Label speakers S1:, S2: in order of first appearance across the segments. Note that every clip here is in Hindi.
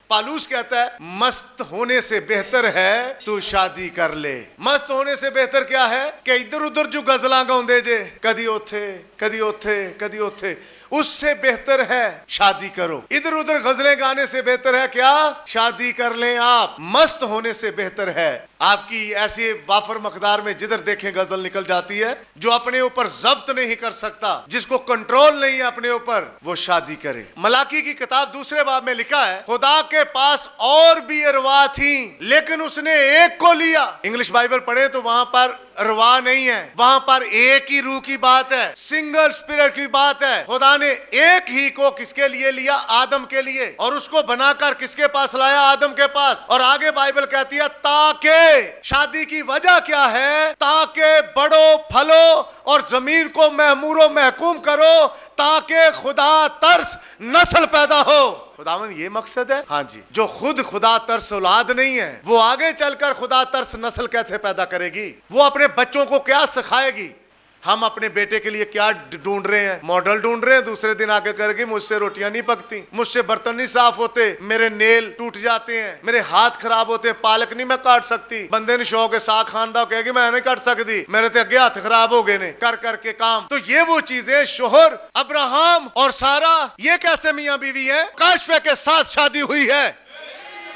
S1: पालूस कहता है मस्त होने से बेहतर है तू शादी कर ले। मस्त होने से बेहतर क्या है कि इधर उधर जो गजलां गाउंदे जे, कदी ओथे कदी ओथे कदी ओथे, उससे बेहतर है शादी करो। इधर उधर गजलें गाने से बेहतर है क्या, शादी कर लें आप। मस्त होने से बेहतर है आपकी ऐसी वाफर मकदार में जिधर देखें गजल निकल जाती है। जो अपने ऊपर जब्त नहीं कर सकता, जिसको कंट्रोल नहीं है अपने ऊपर, वो शादी करे। मलाकी की किताब दूसरे बाब में लिखा है, खुदा के पास और भी अरवा थी लेकिन उसने एक को लिया। इंग्लिश बाइबल पढ़े तो वहां पर अरवा नहीं है, वहां पर एक ही रूह की बात है, सिंगल स्पिरिट की बात है। खुदा ने एक ही को किसके लिए लिया, आदम के लिए, और उसको बनाकर किसके पास लाया, आदम के पास। और आगे बाइबल कहती है ताकि, शादी की वजह क्या है, ताकि बढ़ो फलो और जमीन को महमूरो महकूम करो, ताकि खुदा तरस नस्ल पैदा हो। खुदावंद ये मकसद है। हाँ जी, जो खुद खुदा तरस औलाद नहीं है, वो आगे चलकर खुदा तरस नस्ल कैसे पैदा करेगी, वो अपने बच्चों को क्या सिखाएगी। हम अपने बेटे के लिए क्या ढूंढ रहे हैं, मॉडल ढूंढ रहे हैं। दूसरे दिन आके करेगी मुझसे रोटियां नहीं पकती, मुझसे बर्तन नहीं साफ होते, मेरे नेल टूट जाते हैं, मेरे हाथ खराब होते हैं, पालक नहीं मैं काट सकती। बंदे ने शौक है साग खान दा, कहेगी मैं नहीं काट सकती, मेरे ते अगे हाथ खराब हो गए ने कर करके काम। तो ये वो चीजें, शोहर अब्राहम और सारा ये कैसे मियां बीवी है, मुकाशफे के साथ शादी हुई है,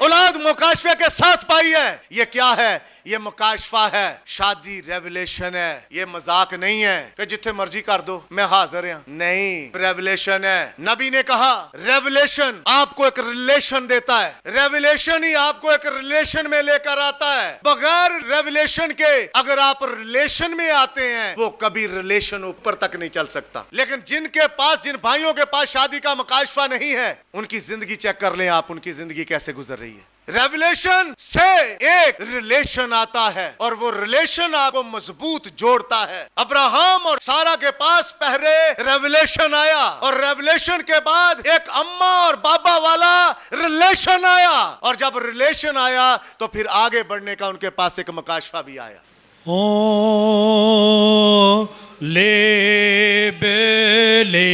S1: औलाद मुकाशफे के साथ पाई है। ये क्या है, ये मुकाशफा है, शादी रेवलेशन है। ये मजाक नहीं है कि जिथे मर्जी कर दो मैं हाजिर हूं, नहीं, रेवलेशन है। नबी ने कहा रेवलेशन आपको एक रिलेशन देता है, रेवलेशन ही आपको एक रिलेशन में लेकर आता है। बगैर रेवलेशन के अगर आप रिलेशन में आते हैं, वो कभी रिलेशन ऊपर तक नहीं चल सकता। लेकिन जिनके पास, जिन भाइयों के पास शादी का मुकाशफा नहीं है, उनकी जिंदगी चेक कर लें आप, उनकी जिंदगी कैसे गुजर रही है। रेवलेशन से एक रिलेशन आता है और वो रिलेशन आपको मजबूत जोड़ता है। अब्राहम और सारा के पास पहले रेवलेशन आया और रेवलेशन के बाद एक अम्मा और बाबा वाला रिलेशन आया, और जब रिलेशन आया तो फिर आगे बढ़ने का उनके पास एक मुकाशफा भी आया।
S2: ओ ले बेले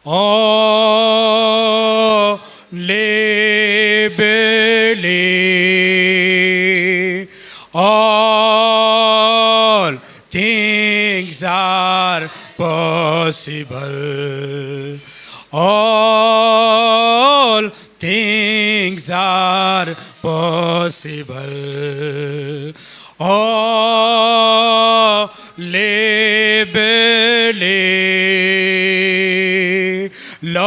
S2: ओ all things are possible, all things are possible, oh Lord,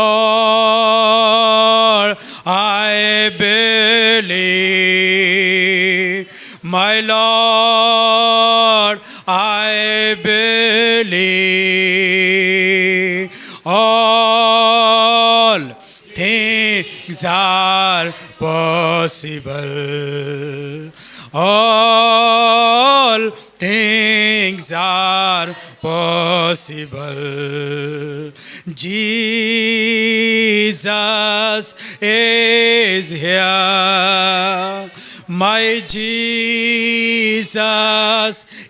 S2: I believe, my Lord, I believe, all things are possible, all things are possible. Jesus is here, my Jesus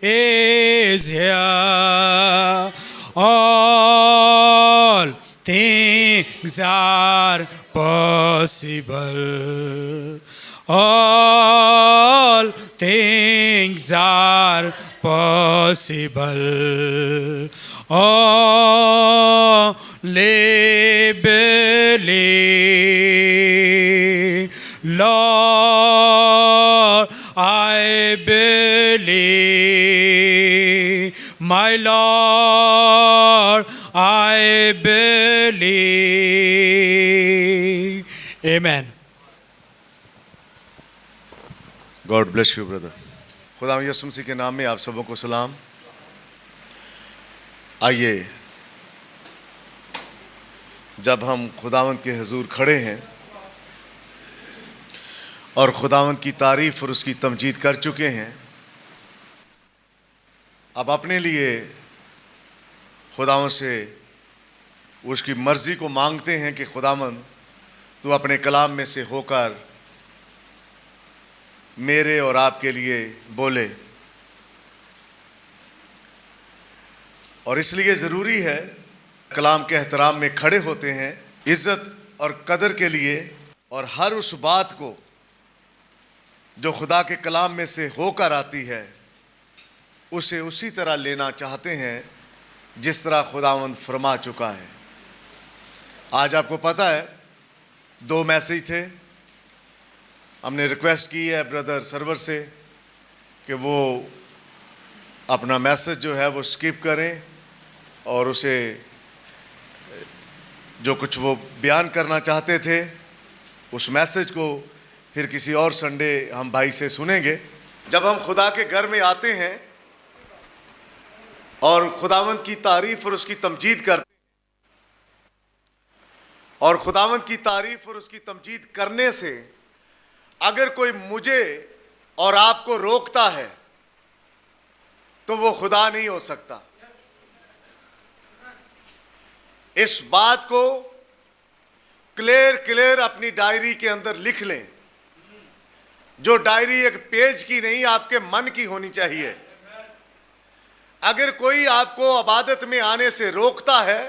S2: is here, all things are possible, all things are possible, only believe, Lord, I believe, my Lord, I believe. Amen.
S1: God bless you, brother. खुदा यीशु मसीह के नाम में आप सबों को सलाम। आइए, जब हम खुदावंद के हुजूर खड़े हैं और खुदावंद की तारीफ और उसकी तमजीद कर चुके हैं, अब अपने लिए खुदावंद से उसकी मर्ज़ी को मांगते हैं कि खुदावंद तू अपने कलाम में से होकर मेरे और आपके लिए बोले। और इसलिए ज़रूरी है, कलाम के एहतराम में खड़े होते हैं, इज़्ज़त और कदर के लिए और हर उस बात को जो खुदा के कलाम में से होकर आती है उसे उसी तरह लेना चाहते हैं जिस तरह खुदावंद फरमा चुका है। आज आपको पता है 2 मैसेज थे। हमने रिक्वेस्ट की है ब्रदर सर्वर से कि वो अपना मैसेज जो है वो स्किप करें और उसे जो कुछ वो बयान करना चाहते थे उस मैसेज को फिर किसी और संडे हम भाई से सुनेंगे। जब हम खुदा के घर में आते हैं और खुदावंद की तारीफ और उसकी तमजीद करते हैं और खुदावंद की तारीफ और उसकी तमजीद करने से अगर कोई मुझे और आपको रोकता है तो वो खुदा नहीं हो सकता। इस बात को क्लियर अपनी डायरी के अंदर लिख लें। जो डायरी एक पेज की नहीं आपके मन की होनी चाहिए। अगर कोई आपको इबादत में आने से रोकता है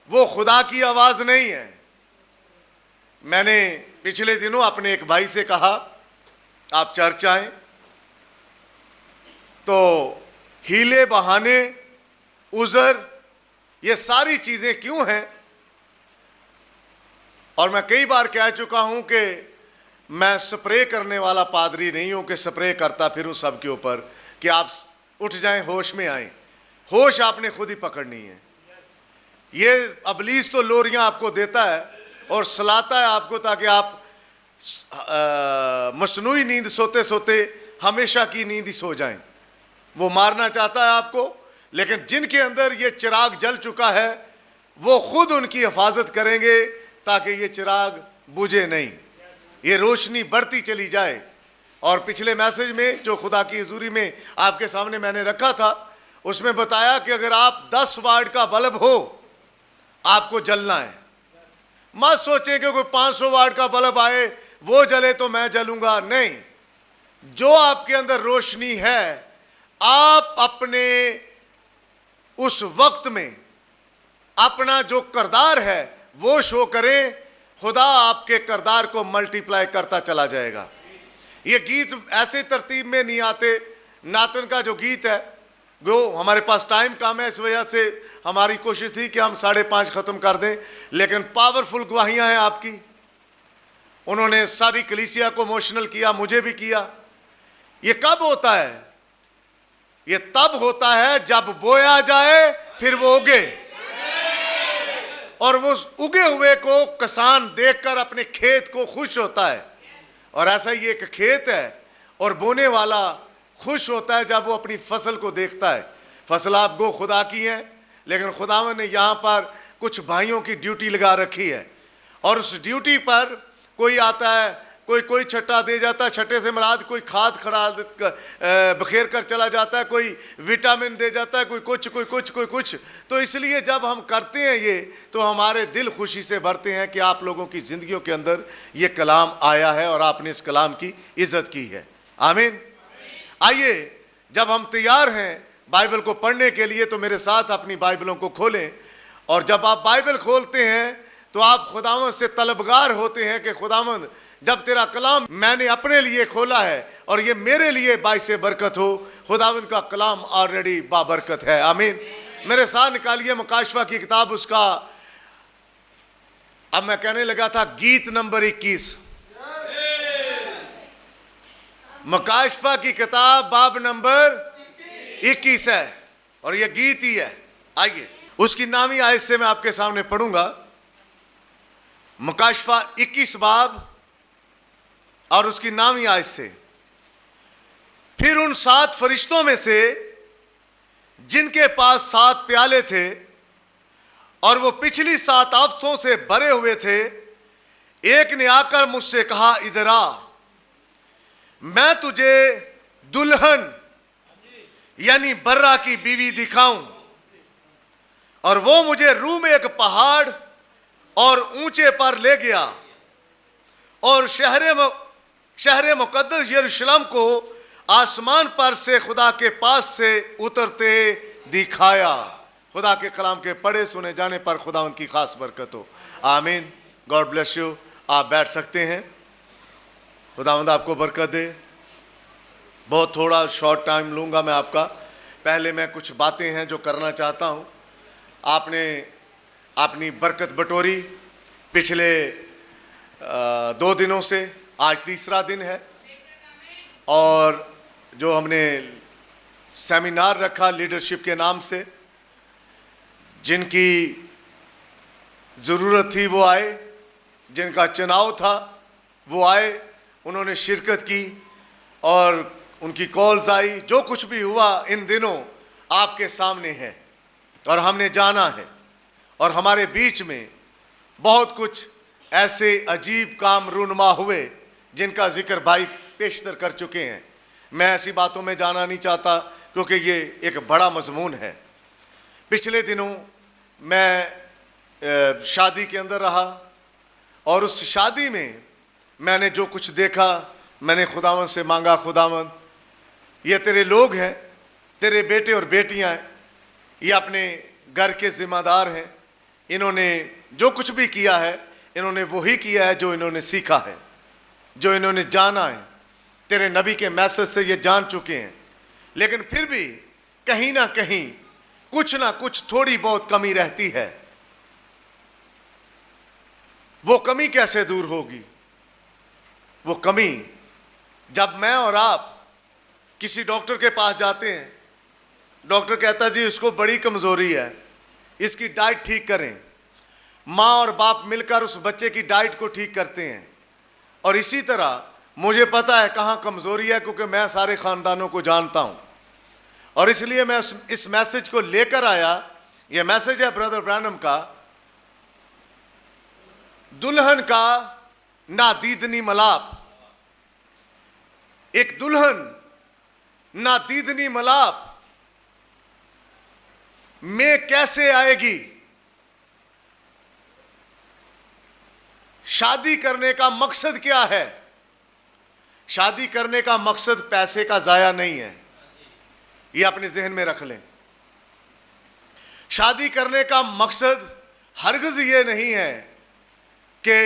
S1: वो खुदा की आवाज नहीं है। मैंने पिछले दिनों अपने एक भाई से कहा आप चर्च आएं, तो हीले बहाने उज़र ये सारी चीजें क्यों हैं। और मैं कई बार कह चुका हूं कि मैं स्प्रे करने वाला पादरी नहीं हूं कि स्प्रे करता फिरूं सबके ऊपर कि आप उठ जाएं, होश में आएं। होश आपने खुद ही पकड़नी है। ये अबलीस तो लोरियां आपको देता है और सलाता है आपको ताकि आप मसनूई नींद सोते सोते हमेशा की नींद ही सो जाएं। वो मारना चाहता है आपको, लेकिन जिनके अंदर ये चिराग जल चुका है वो खुद उनकी हिफाजत करेंगे ताकि ये चिराग बुझे नहीं, ये रोशनी बढ़ती चली जाए। और पिछले मैसेज में जो खुदा की हुजूरी में आपके सामने मैंने रखा था उसमें बताया कि अगर आप 10 वाट का बल्ब हो आपको जलना है। मत सोचें कि कोई 500 वाट का बल्ब आए वो जले तो मैं जलूंगा, नहीं। जो आपके अंदर रोशनी है आप अपने उस वक्त में अपना जो किरदार है वो शो करें, खुदा आपके किरदार को मल्टीप्लाई करता चला जाएगा। ये गीत ऐसे तरतीब में नहीं आते। नातन का जो गीत है वो हमारे पास टाइम कम है, इस वजह से हमारी कोशिश थी कि हम 5:30 ख़त्म कर दें, लेकिन पावरफुल गवाहियां हैं आपकी। उन्होंने सारी कलीसिया को इमोशनल किया, मुझे भी किया। ये कब होता है? ये तब होता है जब बोया जाए फिर वो उगे, और वो उगे हुए को किसान देखकर अपने खेत को खुश होता है। और ऐसा ही एक खेत है और बोने वाला खुश होता है जब वो अपनी फसल को देखता है। फसल आपको खुदा की है, लेकिन खुदावन ने यहाँ पर कुछ भाइयों की ड्यूटी लगा रखी है और उस ड्यूटी पर कोई आता है, कोई छट्टा दे जाता है, छट्टे से मुराद कोई खाद खड़ा बखेर कर चला जाता है, कोई विटामिन दे जाता है, कोई कुछ। तो इसलिए जब हम करते हैं ये तो हमारे दिल खुशी से भरते हैं कि आप लोगों की ज़िंदगियों के अंदर ये कलाम आया है और आपने इस कलाम की इज़्ज़त की है। आमीन। आइए, जब हम तैयार हैं बाइबल को पढ़ने के लिए तो मेरे साथ अपनी बाइबलों को खोलें। और जब आप बाइबल खोलते हैं तो आप खुदावंद से तलबगार होते हैं कि खुदावंद जब तेरा कलाम मैंने अपने लिए खोला है और ये मेरे लिए बाइसे बरकत हो। खुदावंद का कलाम ऑलरेडी बाबरकत है। आमीन। मेरे साथ निकालिए मुकाशफा की किताब, उसका अब मैं कहने लगा था गीत नंबर 21। मुकाशफा की किताब बाब नंबर 21 है और यह गीत ही है। आइए, उसकी नामी आयत से मैं आपके सामने पढ़ूंगा। मुकाशफा 21 बाब और उसकी नामी आयत से। फिर उन 7 फरिश्तों में से जिनके पास 7 प्याले थे और वो पिछली 7 आफतों से भरे हुए थे, एक ने आकर मुझसे कहा, इधर आ, मैं तुझे दुल्हन यानी बर्रा की बीवी दिखाऊं। और वो मुझे रूम एक पहाड़ और ऊंचे पर ले गया और शहर मुकद्दस यरूशलेम को आसमान पर से खुदा के पास से उतरते दिखाया। खुदा के कलाम के पढ़े सुने जाने पर खुदावंद की खास बरकत हो। आमीन। God bless you. आप बैठ सकते हैं। खुदावंद आपको बरकत दे। बहुत थोड़ा शॉर्ट टाइम लूँगा मैं आपका। पहले मैं कुछ बातें हैं जो करना चाहता हूँ। आपने अपनी बरकत बटोरी पिछले 2 दिनों से, आज तीसरा दिन है, और जो हमने सेमिनार रखा लीडरशिप के नाम से, जिनकी ज़रूरत थी वो आए, जिनका चुनाव था वो आए, उन्होंने शिरकत की और उनकी कॉल्स आई। जो कुछ भी हुआ इन दिनों आपके सामने है और हमने जाना है, और हमारे बीच में बहुत कुछ ऐसे अजीब काम रूनुमा हुए जिनका जिक्र भाई पेशतर कर चुके हैं। मैं ऐसी बातों में जाना नहीं चाहता क्योंकि ये एक बड़ा मजमून है। पिछले दिनों मैं शादी के अंदर रहा और उस शादी में मैंने जो कुछ देखा, मैंने खुदावंद से मांगा, खुदावंद ये तेरे लोग हैं, तेरे बेटे और बेटियां हैं, ये अपने घर के जिम्मेदार हैं, इन्होंने जो कुछ भी किया है इन्होंने वही किया है जो इन्होंने सीखा है, जो इन्होंने जाना है। तेरे नबी के मैसेज से ये जान चुके हैं, लेकिन फिर भी कहीं ना कहीं कुछ ना कुछ थोड़ी बहुत कमी रहती है। वो कमी कैसे दूर होगी? वो कमी जब मैं और आप किसी डॉक्टर के पास जाते हैं, डॉक्टर कहता जी इसको बड़ी कमज़ोरी है, इसकी डाइट ठीक करें। माँ और बाप मिलकर उस बच्चे की डाइट को ठीक करते हैं। और इसी तरह मुझे पता है कहाँ कमज़ोरी है, क्योंकि मैं सारे ख़ानदानों को जानता हूँ, और इसलिए मैं इस मैसेज को लेकर आया। यह मैसेज है ब्रदर ब्रैनम का, दुल्हन का नादीदनी मलाप। एक दुल्हन नादीदनी मलाप में कैसे आएगी? शादी करने का मकसद क्या है? शादी करने का मकसद पैसे का जाया नहीं है, ये अपने जहन में रख लें। शादी करने का मकसद हरगिज़ ये नहीं है कि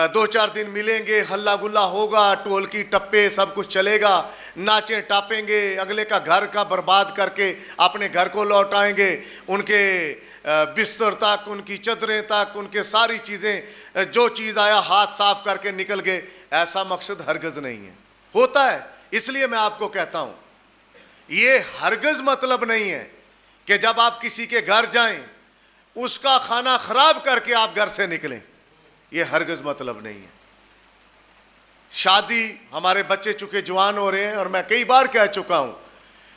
S1: 2-4 दिन मिलेंगे, हल्ला गुल्ला होगा, टोल की टप्पे सब कुछ चलेगा, नाचें टापेंगे, अगले का घर का बर्बाद करके अपने घर को लौट आएंगे, उनके बिस्तर तक, उनकी चदरें तक, उनके सारी चीज़ें, जो चीज़ आया हाथ साफ करके निकल गए। ऐसा मकसद हरगिज़ नहीं है। होता है, इसलिए मैं आपको कहता हूँ ये हरगिज़ मतलब नहीं है कि जब आप किसी के घर जाएं उसका खाना खराब करके आप घर से निकलें। ये हरगिज़ मतलब नहीं है। शादी, हमारे बच्चे चूंकि जवान हो रहे हैं, और मैं कई बार कह चुका हूँ,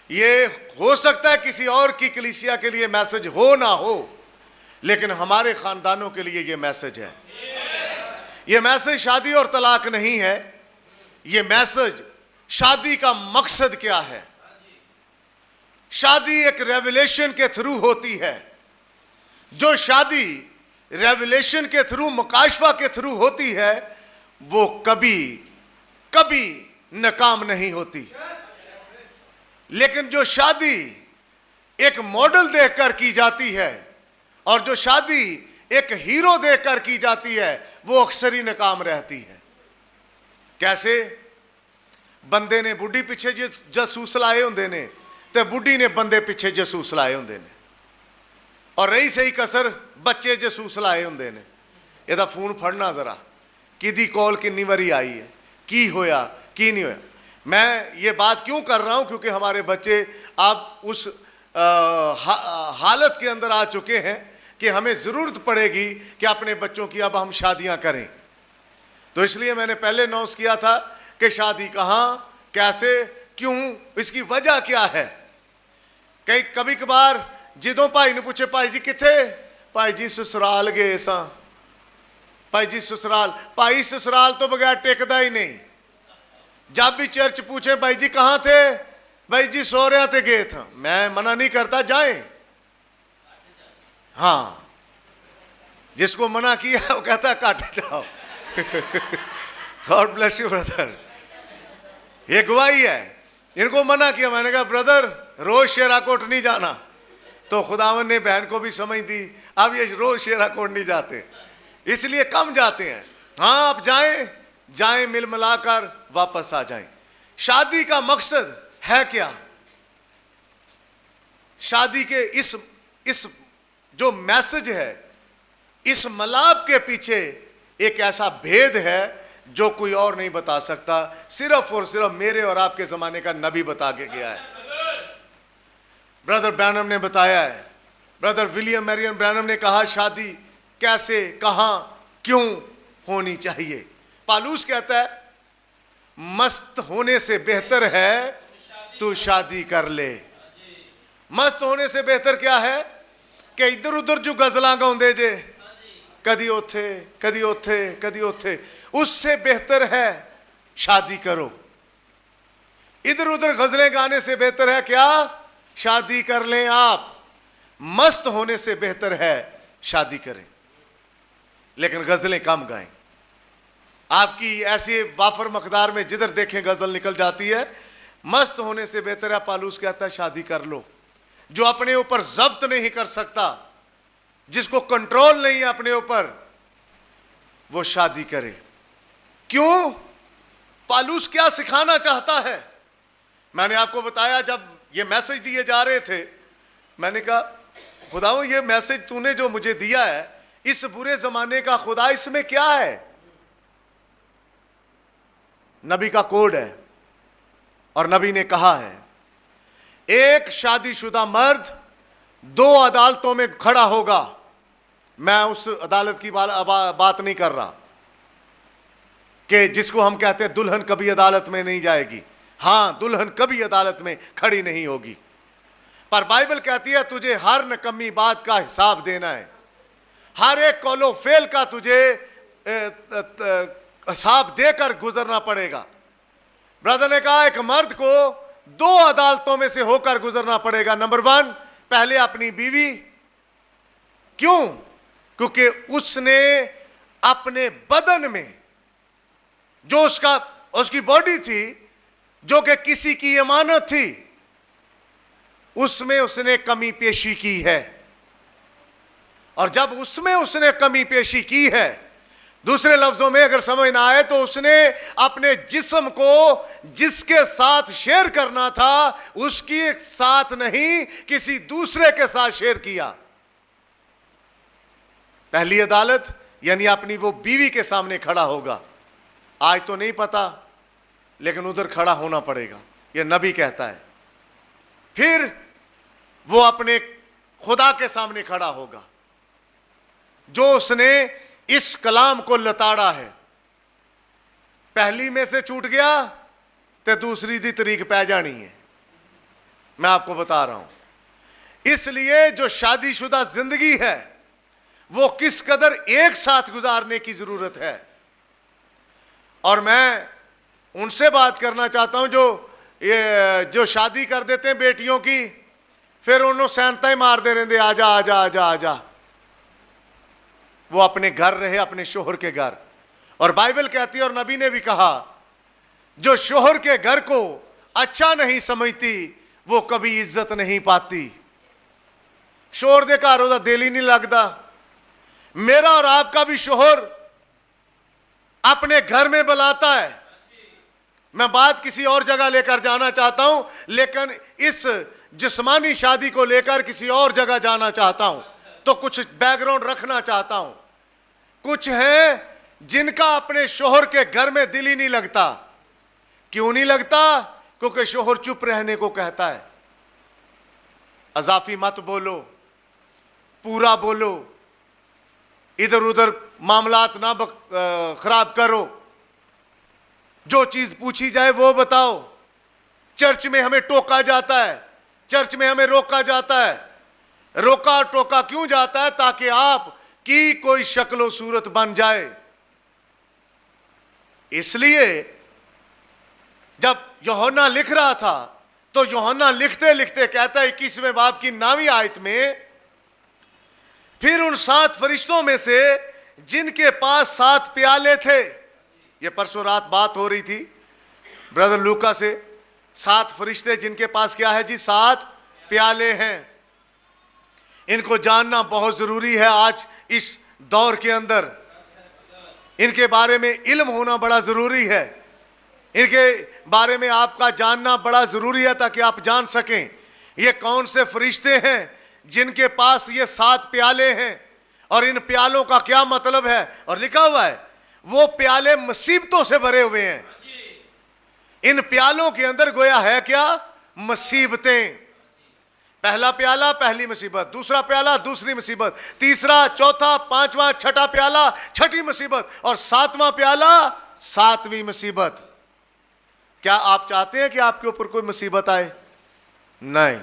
S1: ये हो सकता है किसी और की कलीसिया के लिए मैसेज हो ना हो, लेकिन हमारे ख़ानदानों के लिए ये मैसेज है। ये मैसेज शादी और तलाक नहीं है। ये मैसेज शादी का मकसद क्या है। शादी एक रेवलेशन के थ्रू होती है। जो शादी रेवलेशन के थ्रू, मुकाशफा के थ्रू होती है, वो कभी कभी नाकाम नहीं होती। लेकिन जो शादी एक मॉडल देखकर की जाती है और जो शादी एक हीरो देखकर की जाती है, वो अक्सर ही नाकाम रहती है। कैसे? बंदे ने बुढ़ी पिछे जासूस लाए होंदे ने, ते बुढ़ी ने बंदे पिछे जासूस लाए होंदे ने, और रही सही कसर बच्चे जासूस लाए होंदे ने। ਇਹਦਾ फोन फड़ना जरा, किदी कॉल कितनी बारी आई है, की होया की नहीं होया। मैं ये बात क्यों कर रहा हूँ? क्योंकि हमारे बच्चे अब उस हालत के अंदर आ चुके हैं कि हमें ज़रूरत पड़ेगी कि अपने बच्चों की अब हम शादियाँ करें। तो इसलिए मैंने पहले अनाउंस किया था कि शादी कहाँ, कैसे, क्यों, इसकी वजह क्या है। कभी कभार जिदों भाई ने पूछे, भाई जी किथे? भाई जी ससुराल गए सा। भाई जी ससुराल, भाई ससुराल तो बगैर टिकता ही नहीं। जब भी चर्च पूछे भाई जी कहाँ थे, भाई जी सोहरिया ते गए था। मैं मना नहीं करता, जाएं। हाँ, जिसको मना किया वो कहता है काटे जाओ। God bless you brother. ये गवाही है। इनको मना किया, मैंने कहा ब्रदर रोज शेराकोट नहीं जाना, तो खुदावन ने बहन को भी समझ दी। अब ये रोज शेरा कोट नहीं जाते, इसलिए कम जाते हैं। हाँ, आप जाएं, जाएं, मिल मिलाकर वापस आ जाएं। शादी का मकसद है क्या? शादी के इस जो मैसेज है, इस मलाप के पीछे एक ऐसा भेद है जो कोई और नहीं बता सकता, सिर्फ और सिर्फ मेरे और आपके जमाने का नबी बता के गया है। ब्रदर ब्रैनम ने बताया है, ब्रदर विलियम मैरियन ब्रैनम ने कहा शादी कैसे, कहां, क्यों होनी चाहिए। पालूस कहता है मस्त होने से बेहतर है तू शादी कर ले। मस्त होने से बेहतर क्या है कि इधर उधर जो गजलां गाउंदे जे, कदी ओथे कदी ओथे कदी ओथे, उससे बेहतर है शादी करो। इधर उधर गजलें गाने से बेहतर है क्या? शादी कर लें आप। मस्त होने से बेहतर है शादी करें, लेकिन गजलें कम गाएं। आपकी ऐसी वाफर मकदार में जिधर देखें गजल निकल जाती है। मस्त होने से बेहतर है, पालूस कहता है, शादी कर लो। जो अपने ऊपर जब्त नहीं कर सकता, जिसको कंट्रोल नहीं है अपने ऊपर, वो शादी करे। क्यों? पालूस क्या सिखाना चाहता है? मैंने आपको बताया जब ये मैसेज दिए जा रहे थे, मैंने कहा खुदाओं ये मैसेज तूने जो मुझे दिया है, इस बुरे जमाने का खुदा, इसमें क्या है? नबी का कोड है, और नबी ने कहा है एक शादीशुदा मर्द 2 अदालतों में खड़ा होगा। मैं उस अदालत की बात नहीं कर रहा कि जिसको हम कहते हैं दुल्हन कभी अदालत में नहीं जाएगी। हाँ, दुल्हन कभी अदालत में खड़ी नहीं होगी, पर बाइबल कहती है तुझे हर नकम्मी बात का हिसाब देना है। हर एक कौलो फेल का तुझे हिसाब देकर गुजरना पड़ेगा। ब्रदर ने कहा एक मर्द को 2 अदालतों में से होकर गुजरना पड़ेगा। नंबर 1, पहले अपनी बीवी। क्यों? क्योंकि उसने अपने बदन में जो उसकी बॉडी थी, जो कि किसी की अमानत थी, उसमें उसने कमी पेशी की है। और जब उसमें उसने कमी पेशी की है, दूसरे लफ्जों में अगर समझ ना आए तो उसने अपने जिस्म को जिसके साथ शेयर करना था, उसके साथ नहीं, किसी दूसरे के साथ शेयर किया। पहली अदालत यानी अपनी वो बीवी के सामने खड़ा होगा। आज तो नहीं पता, लेकिन उधर खड़ा होना पड़ेगा, ये नबी कहता है। फिर वो अपने खुदा के सामने खड़ा होगा, जो उसने इस कलाम को लताड़ा है। पहली में से छूट गया तो दूसरी दी तरीक पै जानी है। मैं आपको बता रहा हूं। इसलिए जो शादीशुदा जिंदगी है वो किस कदर एक साथ गुजारने की जरूरत है। और मैं उनसे बात करना चाहता हूं जो शादी कर देते हैं बेटियों की, फिर उन्होंने सैनता ही मार दे रहे, आजा आजा आजा आजा। वो अपने घर रहे, अपने शोहर के घर। और बाइबल कहती है और नबी ने भी कहा, जो शोहर के घर को अच्छा नहीं समझती वो कभी इज्जत नहीं पाती। शोहर दे घर ओदा दिल ही नहीं लगता। मेरा और आपका भी शोहर अपने घर में बुलाता है। मैं बात किसी और जगह लेकर जाना चाहता हूं, लेकिन इस जिस्मानी शादी को लेकर किसी और जगह जाना चाहता हूं, तो कुछ बैकग्राउंड रखना चाहता हूं। कुछ हैं जिनका अपने शोहर के घर में दिल ही नहीं लगता। क्यों नहीं लगता? क्योंकि शोहर चुप रहने को कहता है। अजाफी मत बोलो, पूरा बोलो, इधर उधर मामलात ना खराब करो, जो चीज पूछी जाए वो बताओ। चर्च में हमें टोका जाता है, चर्च में हमें रोका जाता है। रोका टोका क्यों जाता है? ताकि आप की कोई शक्ल सूरत बन जाए। इसलिए जब यूहन्ना लिख रहा था, तो यूहन्ना लिखते लिखते कहता है 21वें बाब की 9वीं आयत में, फिर उन 7 फरिश्तों में से जिनके पास 7 प्याले थे, ये परसों रात बात हो रही थी ब्रदर लूका से, 7 फरिश्ते जिनके पास क्या है जी? 7 प्याले हैं। इनको जानना बहुत जरूरी है आज इस दौर के अंदर। इनके बारे में इल्म होना बड़ा जरूरी है। इनके बारे में आपका जानना बड़ा जरूरी है ताकि आप जान सकें ये कौन से फरिश्ते हैं जिनके पास ये 7 प्याले हैं और इन प्यालों का क्या मतलब है। और लिखा हुआ है वो प्याले मुसीबतों से भरे हुए हैं। इन प्यालों के अंदर गोया है क्या? मुसीबतें। पहला प्याला पहली मुसीबत, दूसरा प्याला दूसरी मुसीबत, तीसरा, चौथा, पांचवा, छठा प्याला छठी मुसीबत और 7वां प्याला 7वीं मुसीबत। क्या आप चाहते हैं कि आपके ऊपर कोई मुसीबत आए? नहीं,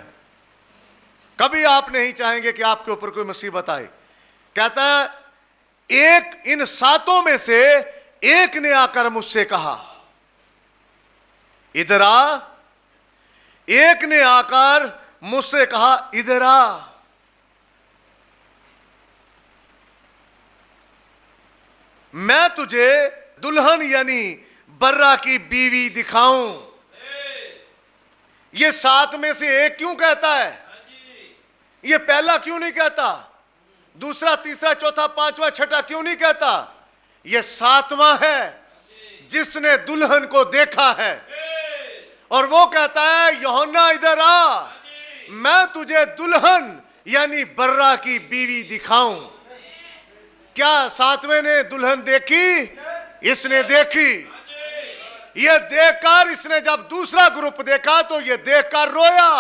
S1: कभी आप नहीं चाहेंगे कि आपके ऊपर कोई मुसीबत आए। कहता है एक इन 7 में से एक ने आकर मुझसे कहा इधर आ। एक ने आकर मुझसे कहा इधर आ। मैं तुझे दुल्हन यानी बर्रा की बीवी दिखाऊं। ये 7 में से एक क्यों कहता है? ये पहला क्यों नहीं कहता? दूसरा, तीसरा, चौथा, पांचवा, छठा क्यों नहीं कहता? ये 7वां है जिसने दुल्हन को देखा है और वो कहता है यूहन्ना इधर आ, मैं तुझे दुल्हन यानी बर्रा की बीवी दिखाऊं। क्या 7वें ने दुल्हन देखी? इसने देखी। ये देखकर इसने जब दूसरा ग्रुप देखा तो ये देखकर रोया।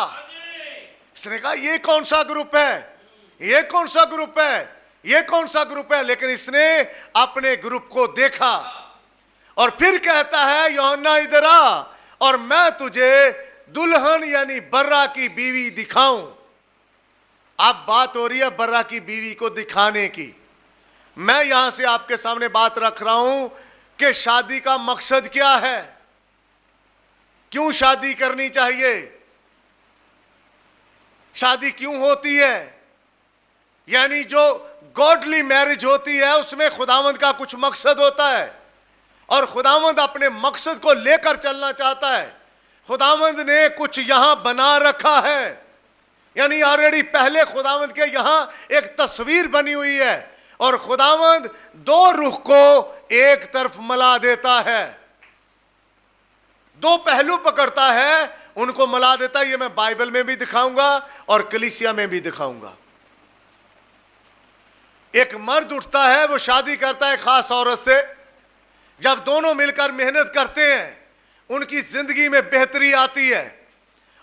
S1: इसने कहा ये कौन सा ग्रुप है? ये कौन सा ग्रुप है? ये कौन सा ग्रुप है? लेकिन इसने अपने ग्रुप को देखा और फिर कहता है यूहन्ना इधर आ और मैं तुझे दुल्हन यानी बर्रा की बीवी दिखाऊं। अब बात हो रही है बर्रा की बीवी को दिखाने की। मैं यहां से आपके सामने बात रख रहा हूं कि शादी का मकसद क्या है, क्यों शादी करनी चाहिए, शादी क्यों होती है। यानी जो गॉडली मैरिज होती है उसमें खुदावंद का कुछ मकसद होता है और खुदावंद अपने मकसद को लेकर चलना चाहता है। खुदावंद ने कुछ यहां बना रखा है, यानी ऑलरेडी पहले खुदावंद के यहां एक तस्वीर बनी हुई है और खुदावंद 2 रुख को एक तरफ मिला देता है, 2 पहलू पकड़ता है, उनको मिला देता है। ये मैं बाइबल में भी दिखाऊंगा और कलीसिया में भी दिखाऊंगा। एक मर्द उठता है, वो शादी करता है खास औरत से। जब दोनों मिलकर मेहनत करते हैं उनकी जिंदगी में बेहतरी आती है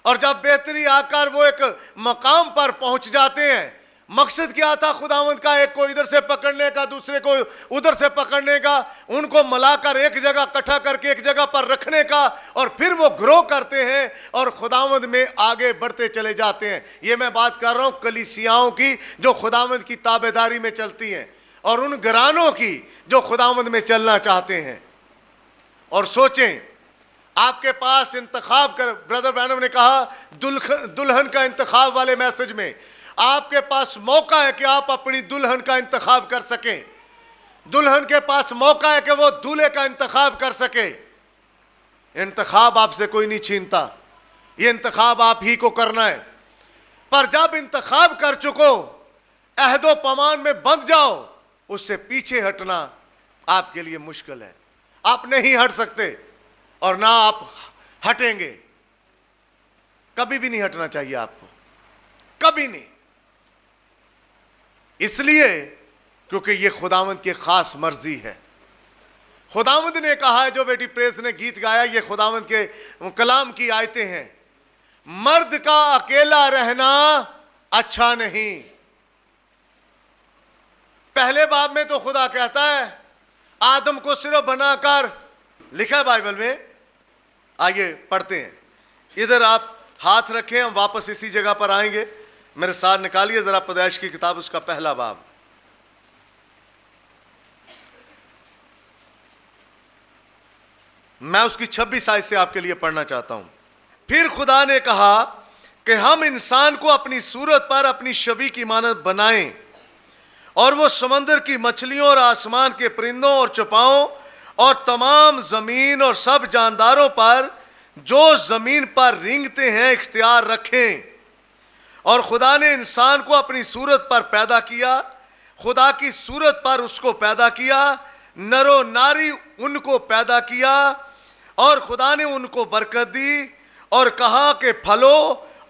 S1: और जब बेहतरी आकर वो एक मकाम पर पहुंच जाते हैं। मकसद क्या था खुदावंद का? एक को इधर से पकड़ने का, दूसरे को उधर से पकड़ने का, उनको मिलाकर एक जगह इकट्ठा करके एक जगह पर रखने का और फिर वो ग्रो करते हैं और खुदावंद में आगे बढ़ते चले जाते हैं। ये मैं बात कर रहा हूं कलीसियाओं की जो खुदावंद की ताबेदारी में चलती हैं और उन घरानों की जो खुदावंद में चलना चाहते हैं। और सोचें आपके पास इंतखाब कर, ब्रदर ब्रैनम ने कहा दुल्हन का इंतखाब वाले मैसेज में आपके पास मौका है कि आप अपनी दुल्हन का इंतखाब कर सकें। दुल्हन के पास मौका है कि वो दूल्हे का इंतखाब कर सके। इंतखाब आपसे कोई नहीं छीनता, ये इंतखाब आप ही को करना है। पर जब इंतखाब कर चुको, अहदो पमान में बंध जाओ, उससे पीछे हटना आपके लिए मुश्किल है। आप नहीं हट सकते और ना आप हटेंगे। कभी भी नहीं हटना चाहिए आपको, कभी नहीं। इसलिए क्योंकि ये खुदावंद की खास मर्जी है। खुदावंद ने कहा है, जो बेटी प्रेस ने गीत गाया, ये खुदावंद के कलाम की आयतें हैं। मर्द का अकेला रहना अच्छा नहीं। पहले बाब में तो खुदा कहता है आदम को सिर्फ बनाकर, लिखा है बाइबल में। आइए पढ़ते हैं। इधर आप हाथ रखें, हम वापस इसी जगह पर आएंगे। मेरे साथ निकालिए जरा पैदाइश की किताब, उसका पहला बाब। मैं उसकी 26 आयत से आपके लिए पढ़ना चाहता हूं। फिर खुदा ने कहा कि हम इंसान को अपनी सूरत पर अपनी छवि की मानद बनाएं और वो समंदर की मछलियों और आसमान के परिंदों और चौपाओं और तमाम जमीन और सब जानदारों पर जो जमीन पर रेंगते हैं इख्तियार रखें। और खुदा ने इंसान को अपनी सूरत पर पैदा किया, खुदा की सूरत पर उसको पैदा किया, नरो नारी उनको पैदा किया, और खुदा ने उनको बरकत दी और कहा कि फलो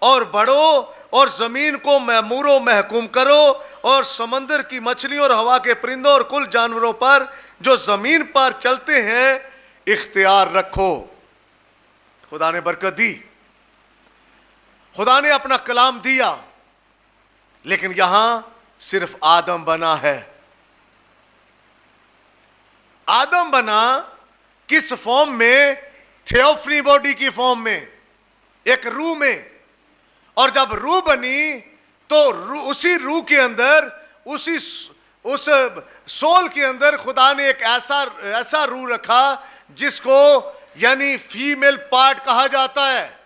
S1: और बढ़ो और ज़मीन को मैमूरो महकूम करो और समंदर की मछलियों और हवा के परिंदों और कुल जानवरों पर जो ज़मीन पर चलते हैं इख्तियार रखो। खुदा ने बरकत दी, खुदा ने अपना कलाम दिया, लेकिन यहां सिर्फ आदम बना है। आदम बना किस फॉर्म में? थियोफनी बॉडी की फॉर्म में, एक रूह में। और जब रूह बनी तो उसी रूह के अंदर, उस सोल के अंदर खुदा ने एक ऐसा रूह रखा जिसको यानी फीमेल पार्ट कहा जाता है।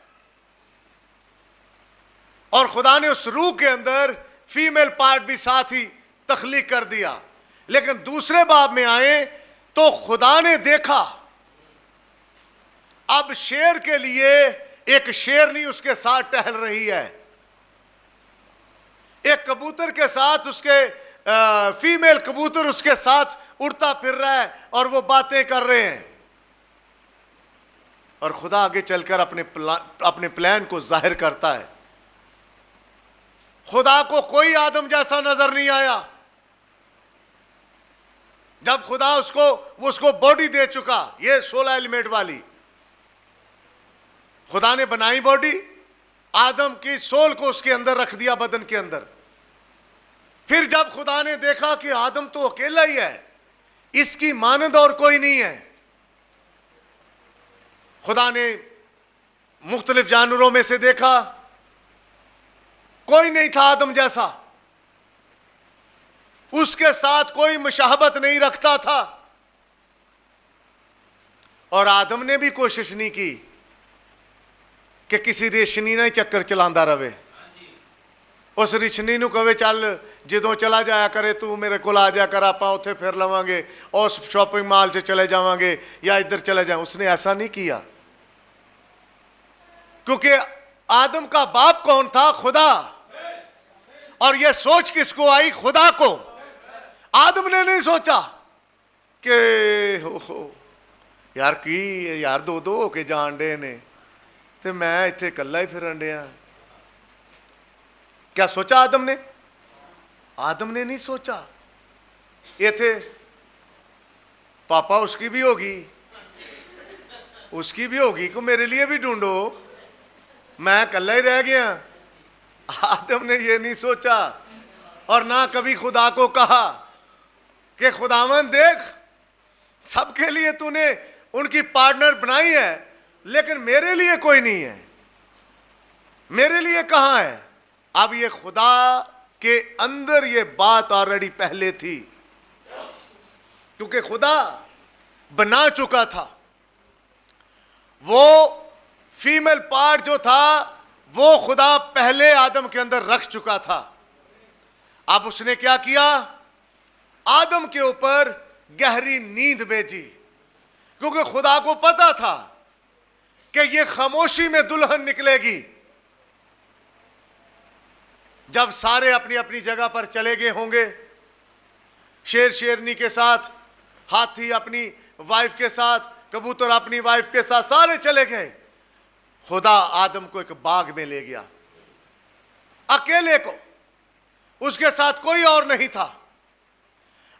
S1: और खुदा ने उस रूह के अंदर फीमेल पार्ट भी साथ ही तख्लीक कर दिया। लेकिन दूसरे बाब में आए तो खुदा ने देखा अब शेर के लिए एक शेरनी उसके साथ टहल रही है, एक कबूतर के साथ उसके फीमेल कबूतर उसके साथ उड़ता फिर रहा है और वो बातें कर रहे हैं। और खुदा आगे चलकर अपने प्लान को जाहिर करता है। खुदा को कोई आदम जैसा नजर नहीं आया। जब खुदा उसको बॉडी दे चुका, ये 16 एलिमेंट वाली खुदा ने बनाई बॉडी, आदम की सोल को उसके अंदर रख दिया, बदन के अंदर। फिर जब खुदा ने देखा कि आदम तो अकेला ही है, इसकी मानद और कोई नहीं है, खुदा ने मुख्तलिफ जानवरों में से देखा, कोई नहीं था आदम जैसा, उसके साथ कोई मुशाहबत नहीं रखता था। और आदम ने भी कोशिश नहीं की कि किसी रेशनी ना चक्कर चलांदा रहे। उस रिछनी नूं कहे चल जदों चला जाया करे तू मेरे को आ जाया कर, आप उत्थे फिर लवांगे, उस शॉपिंग मॉल से चले जावांगे या इधर चले जाएं। उसने ऐसा नहीं किया, क्योंकि आदम का बाप कौन था? खुदा। और यह सोच किसको आई? खुदा को। आदम ने नहीं सोचा कि हो यार की यार दो दो होके जान डे ने ते मैं इत्थे कल्ला ही फिरन डिया। क्या सोचा आदम ने? आदम ने नहीं सोचा। ये थे पापा उसकी भी होगी, उसकी भी होगी, को मेरे लिए भी ढूंढो, मैं कल्ला ही रह गया। आदम ने ये नहीं सोचा। और ना कभी खुदा को कहा कि खुदावन देख सबके लिए तूने उनकी पार्टनर बनाई है, लेकिन मेरे लिए कोई नहीं है, मेरे लिए कहां है? अब ये खुदा के अंदर ये बात ऑलरेडी पहले थी, क्योंकि खुदा बना चुका था। वो फीमेल पार्ट जो था वो खुदा पहले आदम के अंदर रख चुका था। अब उसने क्या किया? आदम के ऊपर गहरी नींद भेजी, क्योंकि खुदा को पता था कि ये खामोशी में दुल्हन निकलेगी। जब सारे अपनी अपनी जगह पर चले गए होंगे, शेर शेरनी के साथ, हाथी अपनी वाइफ के साथ, कबूतर अपनी वाइफ के साथ, सारे चले गए। खुदा आदम को एक बाग में ले गया, अकेले को, उसके साथ कोई और नहीं था।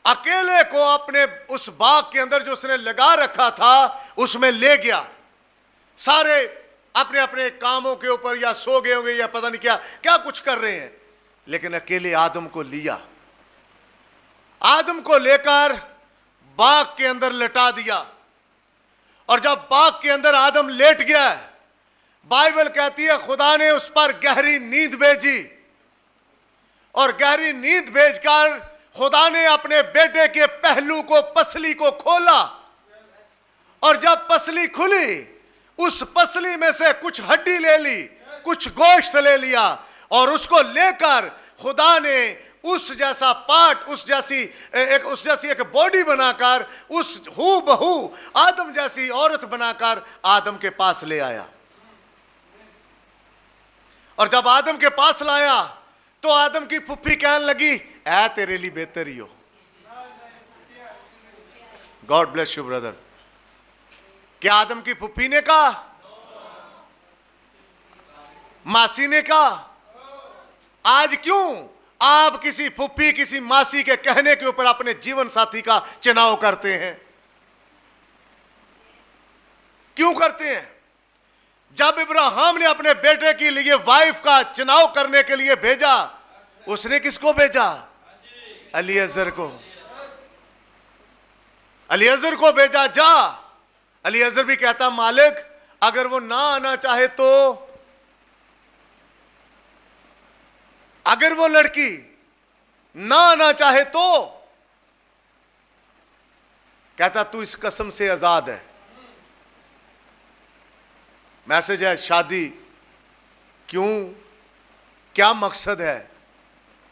S1: अकेले को अपने उस बाग के अंदर जो उसने लगा रखा था उसमें ले गया। सारे अपने अपने कामों के ऊपर या सो गए होंगे या पता नहीं क्या क्या कुछ कर रहे हैं, लेकिन अकेले आदम को लिया। आदम को लेकर बाग के अंदर लेटा दिया। और जब बाग के अंदर आदम लेट गया, बाइबल कहती है खुदा ने उस पर गहरी नींद भेजी। और गहरी नींद भेजकर खुदा ने अपने बेटे के पहलू को, पसली को खोला। और जब पसली खुली, उस पसली में से कुछ हड्डी ले ली, कुछ गोश्त ले लिया, और उसको लेकर खुदा ने उस जैसा पार्ट, उस जैसी एक बॉडी बनाकर, उस हू बहू आदम जैसी औरत बनाकर आदम के पास ले आया। और जब आदम के पास लाया तो आदम की फुफ्फी कहने लगी, ऐ तेरे लिए बेहतर ही हो। God bless you brother. क्या आदम की फुफ्फी ने कहा? मासी ने कहा? आज क्यों आप किसी फुफ्फी किसी मासी के कहने के ऊपर अपने जीवन साथी का चुनाव करते हैं? क्यों करते हैं? जब इब्राहिम ने अपने बेटे के लिए वाइफ का चुनाव करने के लिए भेजा, उसने किसको भेजा? अलीएजर को। अलीएजर को भेजा, जा। अलीएजर भी कहता, मालिक अगर वो ना आना चाहे तो, अगर वो लड़की ना आना चाहे तो, कहता तू इस कसम से आजाद है। मैसेज है, शादी क्यों, क्या मकसद है?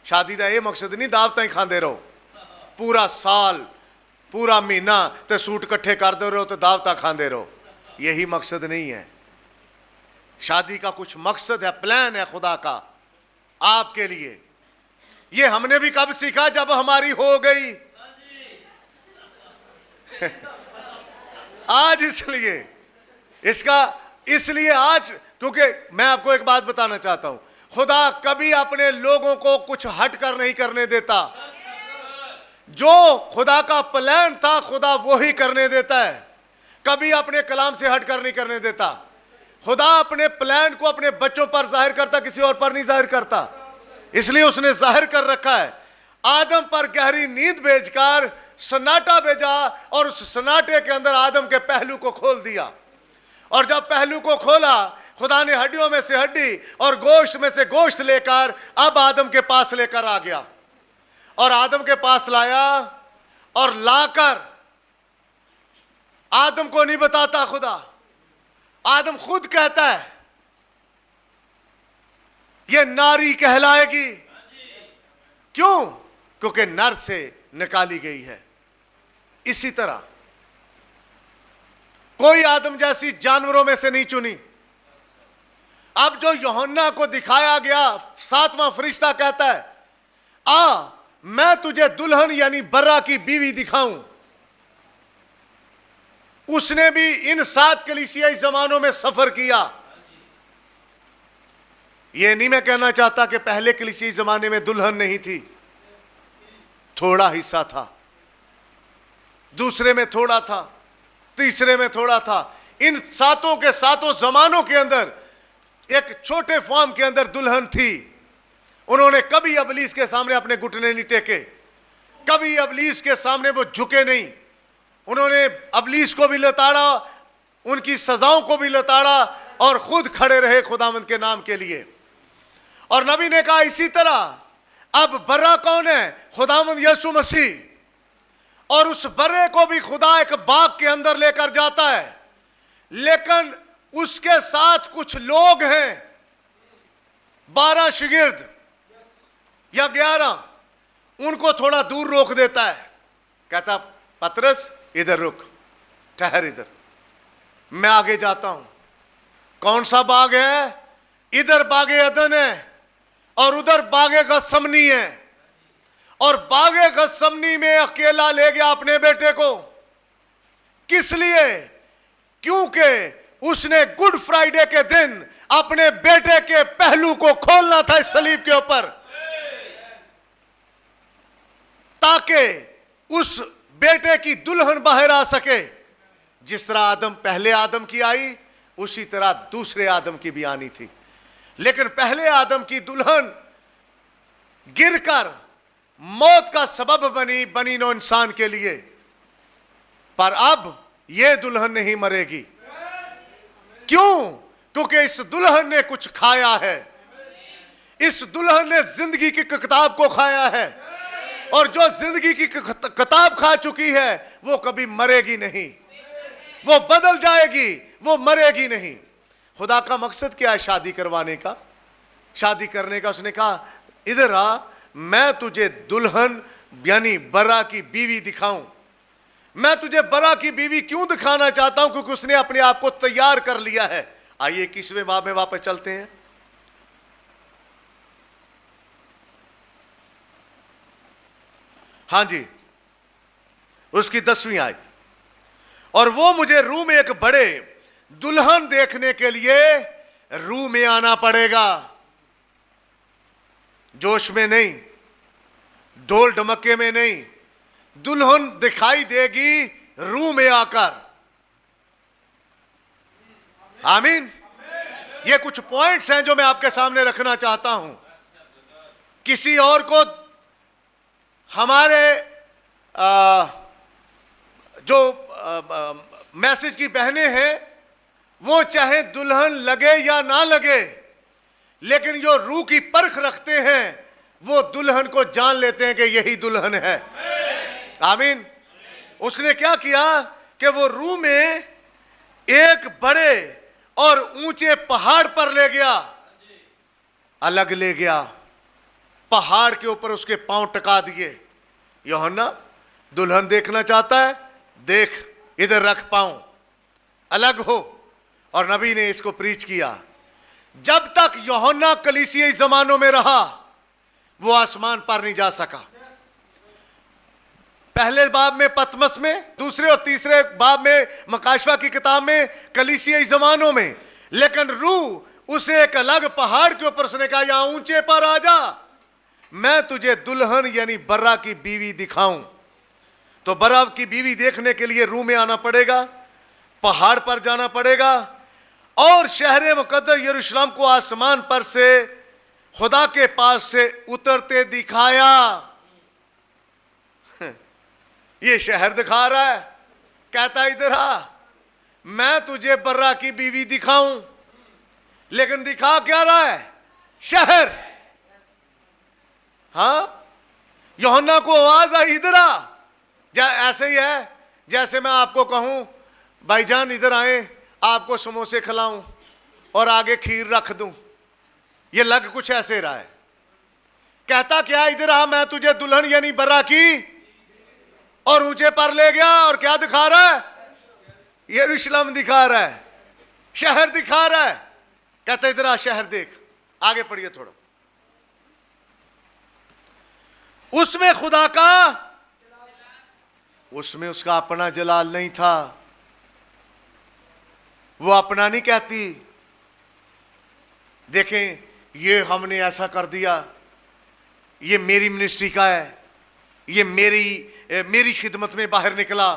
S1: शादी का यह मकसद नहीं दावत ही खाते रहो पूरा साल पूरा महीना, तो सूट इकट्ठे करते रहो तो दावत खाते रहो, यही मकसद नहीं है। शादी का कुछ मकसद है, प्लान है खुदा का आपके लिए। ये हमने भी कब सीखा? जब हमारी हो गई। आज इसलिए आज, क्योंकि मैं आपको एक बात बताना चाहता हूं, खुदा कभी अपने लोगों को कुछ हट कर नहीं करने देता। जो खुदा का प्लान था खुदा वो ही करने देता है, कभी अपने कलाम से हट कर नहीं करने देता। खुदा अपने प्लान को अपने बच्चों पर जाहिर करता, किसी और पर नहीं जाहिर करता। इसलिए उसने जाहिर कर रखा है। आदम पर गहरी नींद भेजकर सन्नाटा भेजा और उस सन्नाटे के अंदर आदम के पहलू को खोल दिया। और जब पहलू को खोला, खुदा ने हड्डियों में से हड्डी और गोश्त में से गोश्त लेकर अब आदम के पास लेकर आ गया। और आदम के पास लाया और लाकर आदम को नहीं बताता खुदा, आदम खुद कहता है ये नारी कहलाएगी। क्यों? क्योंकि नर से निकाली गई है। इसी तरह कोई आदम जैसी जानवरों में से नहीं चुनी। अब जो यूहन्ना को दिखाया गया, सातवां फरिश्ता कहता है, आ मैं तुझे दुल्हन यानी बर्रा की बीवी दिखाऊं। उसने भी इन 7 कलीसियाई जमानों में सफर किया। यह नहीं मैं कहना चाहता कि पहले कलीसियाई जमाने में दुल्हन नहीं थी, थोड़ा हिस्सा था, दूसरे में थोड़ा था, तीसरे में थोड़ा था। इन 7 के 7 जमानों के अंदर एक छोटे फॉर्म के अंदर दुल्हन थी। उन्होंने कभी अबलीस के सामने अपने घुटने नहीं टेके, कभी अबलीस के सामने वो झुके नहीं। उन्होंने अबलीस को भी लताड़ा, उनकी सजाओं को भी लताड़ा और खुद खड़े रहे खुदावंद के नाम के लिए। और नबी ने कहा इसी तरह अब बर्रा कौन है? खुदावंद यीशु मसीह। और उस बर्रे को भी खुदा एक बाग के अंदर लेकर जाता है, लेकिन उसके साथ कुछ लोग हैं, 12 शागिर्द या 11, उनको थोड़ा दूर रोक देता है। कहता पतरस इधर रुक, ठहर इधर, मैं आगे जाता हूं। कौन सा बाग है? इधर बागे अदन है और उधर बागे गत्समनी है। और बागे गत्समनी में अकेला ले गया अपने बेटे को। किस लिए? क्योंकि उसने गुड फ्राइडे के दिन अपने बेटे के पहलू को खोलना था इस सलीब के ऊपर, ताकि उस बेटे की दुल्हन बाहर आ सके। जिस तरह आदम पहले आदम की आई, उसी तरह दूसरे आदम की भी आनी थी। लेकिन पहले आदम की दुल्हन गिरकर मौत का सबब बनी नो इंसान के लिए, पर अब यह दुल्हन नहीं मरेगी। क्यों? क्योंकि इस दुल्हन ने कुछ खाया है। इस दुल्हन ने जिंदगी की किताब को खाया है, और जो जिंदगी की किताब खा चुकी है वो कभी मरेगी नहीं, वो बदल जाएगी, वो मरेगी नहीं। खुदा का मकसद क्या है शादी करवाने का? शादी करने का उसने कहा इधर आ, मैं तुझे दुल्हन यानी बर्रा की बीवी दिखाऊं। मैं तुझे बर्रा की बीवी क्यों दिखाना चाहता हूं? क्योंकि उसने अपने आप को तैयार कर लिया है। आइए 21वें बाब में वापस चलते हैं। हाँ जी, उसकी 10वीं आयत। और वो मुझे रूह में एक बड़े दुल्हन देखने के लिए रूह में आना पड़ेगा, जोश में नहीं, ढोल ढमक्के में नहीं, दुल्हन दिखाई देगी रूह में आकर। आमीन। ये कुछ पॉइंट्स हैं जो मैं आपके सामने रखना चाहता हूं। किसी और को हमारे जो मैसेज की बहनें हैं, वो चाहे दुल्हन लगे या ना लगे, लेकिन जो रूह की परख रखते हैं वो दुल्हन को जान लेते हैं कि यही दुल्हन है। आमीन। उसने क्या किया कि वो रूह में एक बड़े और ऊंचे पहाड़ पर ले गया, अलग ले गया, पहाड़ के ऊपर उसके पांव टिका दिए। यूहन्ना दुल्हन देखना चाहता है, देख इधर रख पांव, अलग हो। और नबी ने इसको प्रीच किया। जब तक यूहन्ना कलीसियाई जमानों में रहा, वो आसमान पर नहीं जा सका। पहले बाब में पतमस में, दूसरे और तीसरे बाब में मकाशवा की किताब में, कलीसियाई जमानों में। लेकिन रूह उसे एक अलग पहाड़ के ऊपर, उसने कहा यहां ऊंचे पर आ जा, मैं तुझे दुल्हन यानी बर्रा की बीवी दिखाऊं। तो बर्रा की बीवी देखने के लिए रूह में आना पड़ेगा, पहाड़ पर जाना पड़ेगा, और शहर मुकद्दस यरूशलेम को आसमान पर से खुदा के पास से उतरते दिखाया। ये शहर दिखा रहा है, कहता इधर आ, मैं तुझे बर्रा की बीवी दिखाऊं। लेकिन दिखा क्या रहा है? शहर। हाँ, यूहन्ना को आवाज आई इधर आ। ऐसे ही है जैसे मैं आपको कहूं भाईजान इधर आए, आपको समोसे खिलाऊं और आगे खीर रख दूं। ये लग कुछ ऐसे रहा है। कहता क्या इधर आ, मैं तुझे दुल्हन यानी बर्रा की, और ऊंचे पर ले गया। और क्या दिखा रहा है? यरूशलेम दिखा रहा है, शहर दिखा रहा है। कहता इधर आ, शहर देख। आगे पढ़िए थोड़ा। उसमें खुदा का, उसमें उसका अपना जलाल नहीं था। वो अपना नहीं कहती, देखें ये हमने ऐसा कर दिया, ये मेरी मिनिस्ट्री का है, ये मेरी खिदमत में बाहर निकला,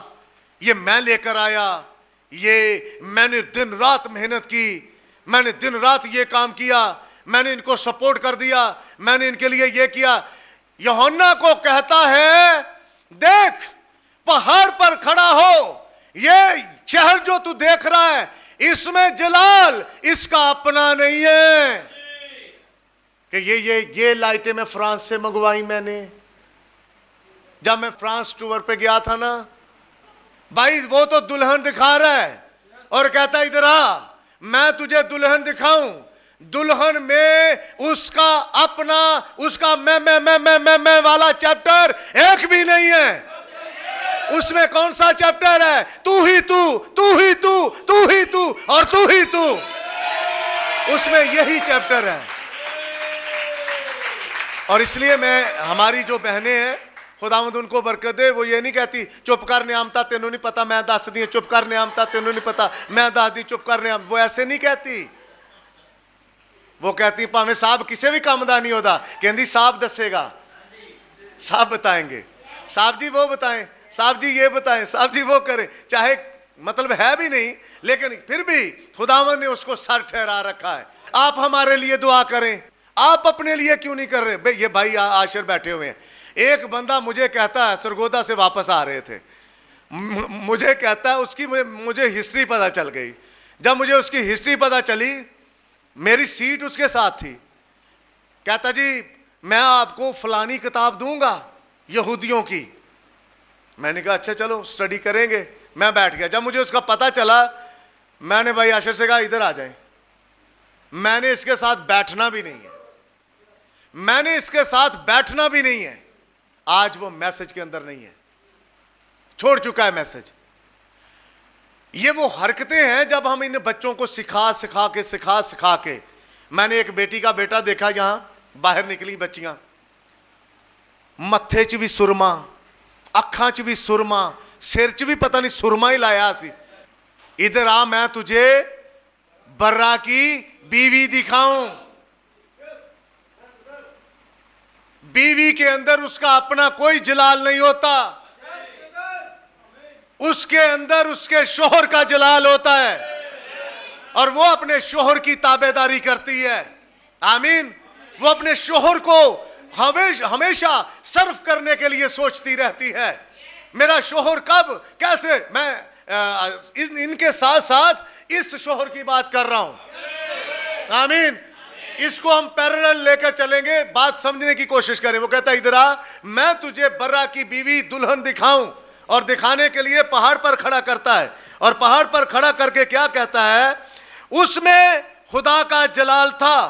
S1: ये मैं लेकर आया, ये मैंने दिन रात मेहनत की, मैंने दिन रात ये काम किया, मैंने इनको सपोर्ट कर दिया, मैंने इनके लिए ये किया। यूहन्ना को कहता है देख पहाड़ पर खड़ा हो, ये शहर जो तू देख रहा है इसमें जलाल इसका अपना नहीं है। कि ये लाइटें मैं फ्रांस से मंगवाई मैंने, जब मैं फ्रांस टूर पे गया था ना भाई। वो तो दुल्हन दिखा रहा है और कहता है इधर आ, मैं तुझे दुल्हन दिखाऊं। दुल्हन में उसका अपना, उसका मैं वाला चैप्टर एक भी नहीं है। उसमें कौन सा चैप्टर है? तू ही तू, तू ही तू, तू ही तू और तू ही तू। उसमें यही चैप्टर है। और इसलिए मैं, हमारी जो बहनें हैं खुदावंद उनको बरकत दे, वो ये नहीं कहती चुप कर नियामता तेनों नहीं पता मैं दस दी, चुप कर नियामता तेनों नहीं पता मैं दस दी, चुप कर नियाम। वो ऐसे नहीं कहती। वो कहती भावें साहब किसी भी काम का नहीं होता, कहती साहब दसेगा, साहब बताएंगे, साहब जी वो बताएं, साहब जी ये बताएं, साहब जी वो करें। चाहे मतलब है भी नहीं, लेकिन फिर भी खुदावंद ने उसको सर ठहरा रखा है। आप हमारे लिए दुआ करें, आप अपने लिए क्यों नहीं कर रहे? भाई ये भाई आशिर बैठे हुए हैं। एक बंदा मुझे कहता है, सरगोदा से वापस आ रहे थे, मुझे कहता है उसकी मुझे हिस्ट्री पता चल गई। जब मुझे उसकी हिस्ट्री पता चली, मेरी सीट उसके साथ थी। कहता जी मैं आपको फलानी किताब दूंगा यहूदियों की। मैंने कहा अच्छा चलो स्टडी करेंगे। मैं बैठ गया। जब मुझे उसका पता चला, मैंने भाई आशिर से कहा इधर आ जाए। मैंने इसके साथ बैठना भी नहीं है, मैंने इसके साथ बैठना भी नहीं है। आज वो मैसेज के अंदर नहीं है, छोड़ चुका है मैसेज। ये वो हरकतें हैं जब हम इन बच्चों को सिखा के। मैंने एक बेटी का बेटा देखा, यहां बाहर निकली बच्चियां, मत्थे च भी सुरमा, अखां च भी सुरमा, सिर च भी पता नहीं सुरमा ही लाया सी। इधर आ, मैं तुझे बर्रा की बीवी दिखाऊं। बीवी के अंदर उसका अपना कोई जलाल नहीं होता, उसके अंदर उसके शोहर का जलाल होता है और वो अपने शोहर की ताबेदारी करती है। आमीन। वो अपने शोहर को हमेशा सर्व करने के लिए सोचती रहती है। मेरा शोहर कब कैसे, मैं इनके साथ साथ इस शोहर की बात कर रहा हूं। आमीन। इसको हम पैरेलल लेकर चलेंगे, बात समझने की कोशिश करें। वो कहता है इधर आ, मैं तुझे बर्रा की बीवी दुल्हन दिखाऊं। और दिखाने के लिए पहाड़ पर खड़ा करता है और पहाड़ पर खड़ा करके क्या कहता है, उसमें खुदा का जलाल था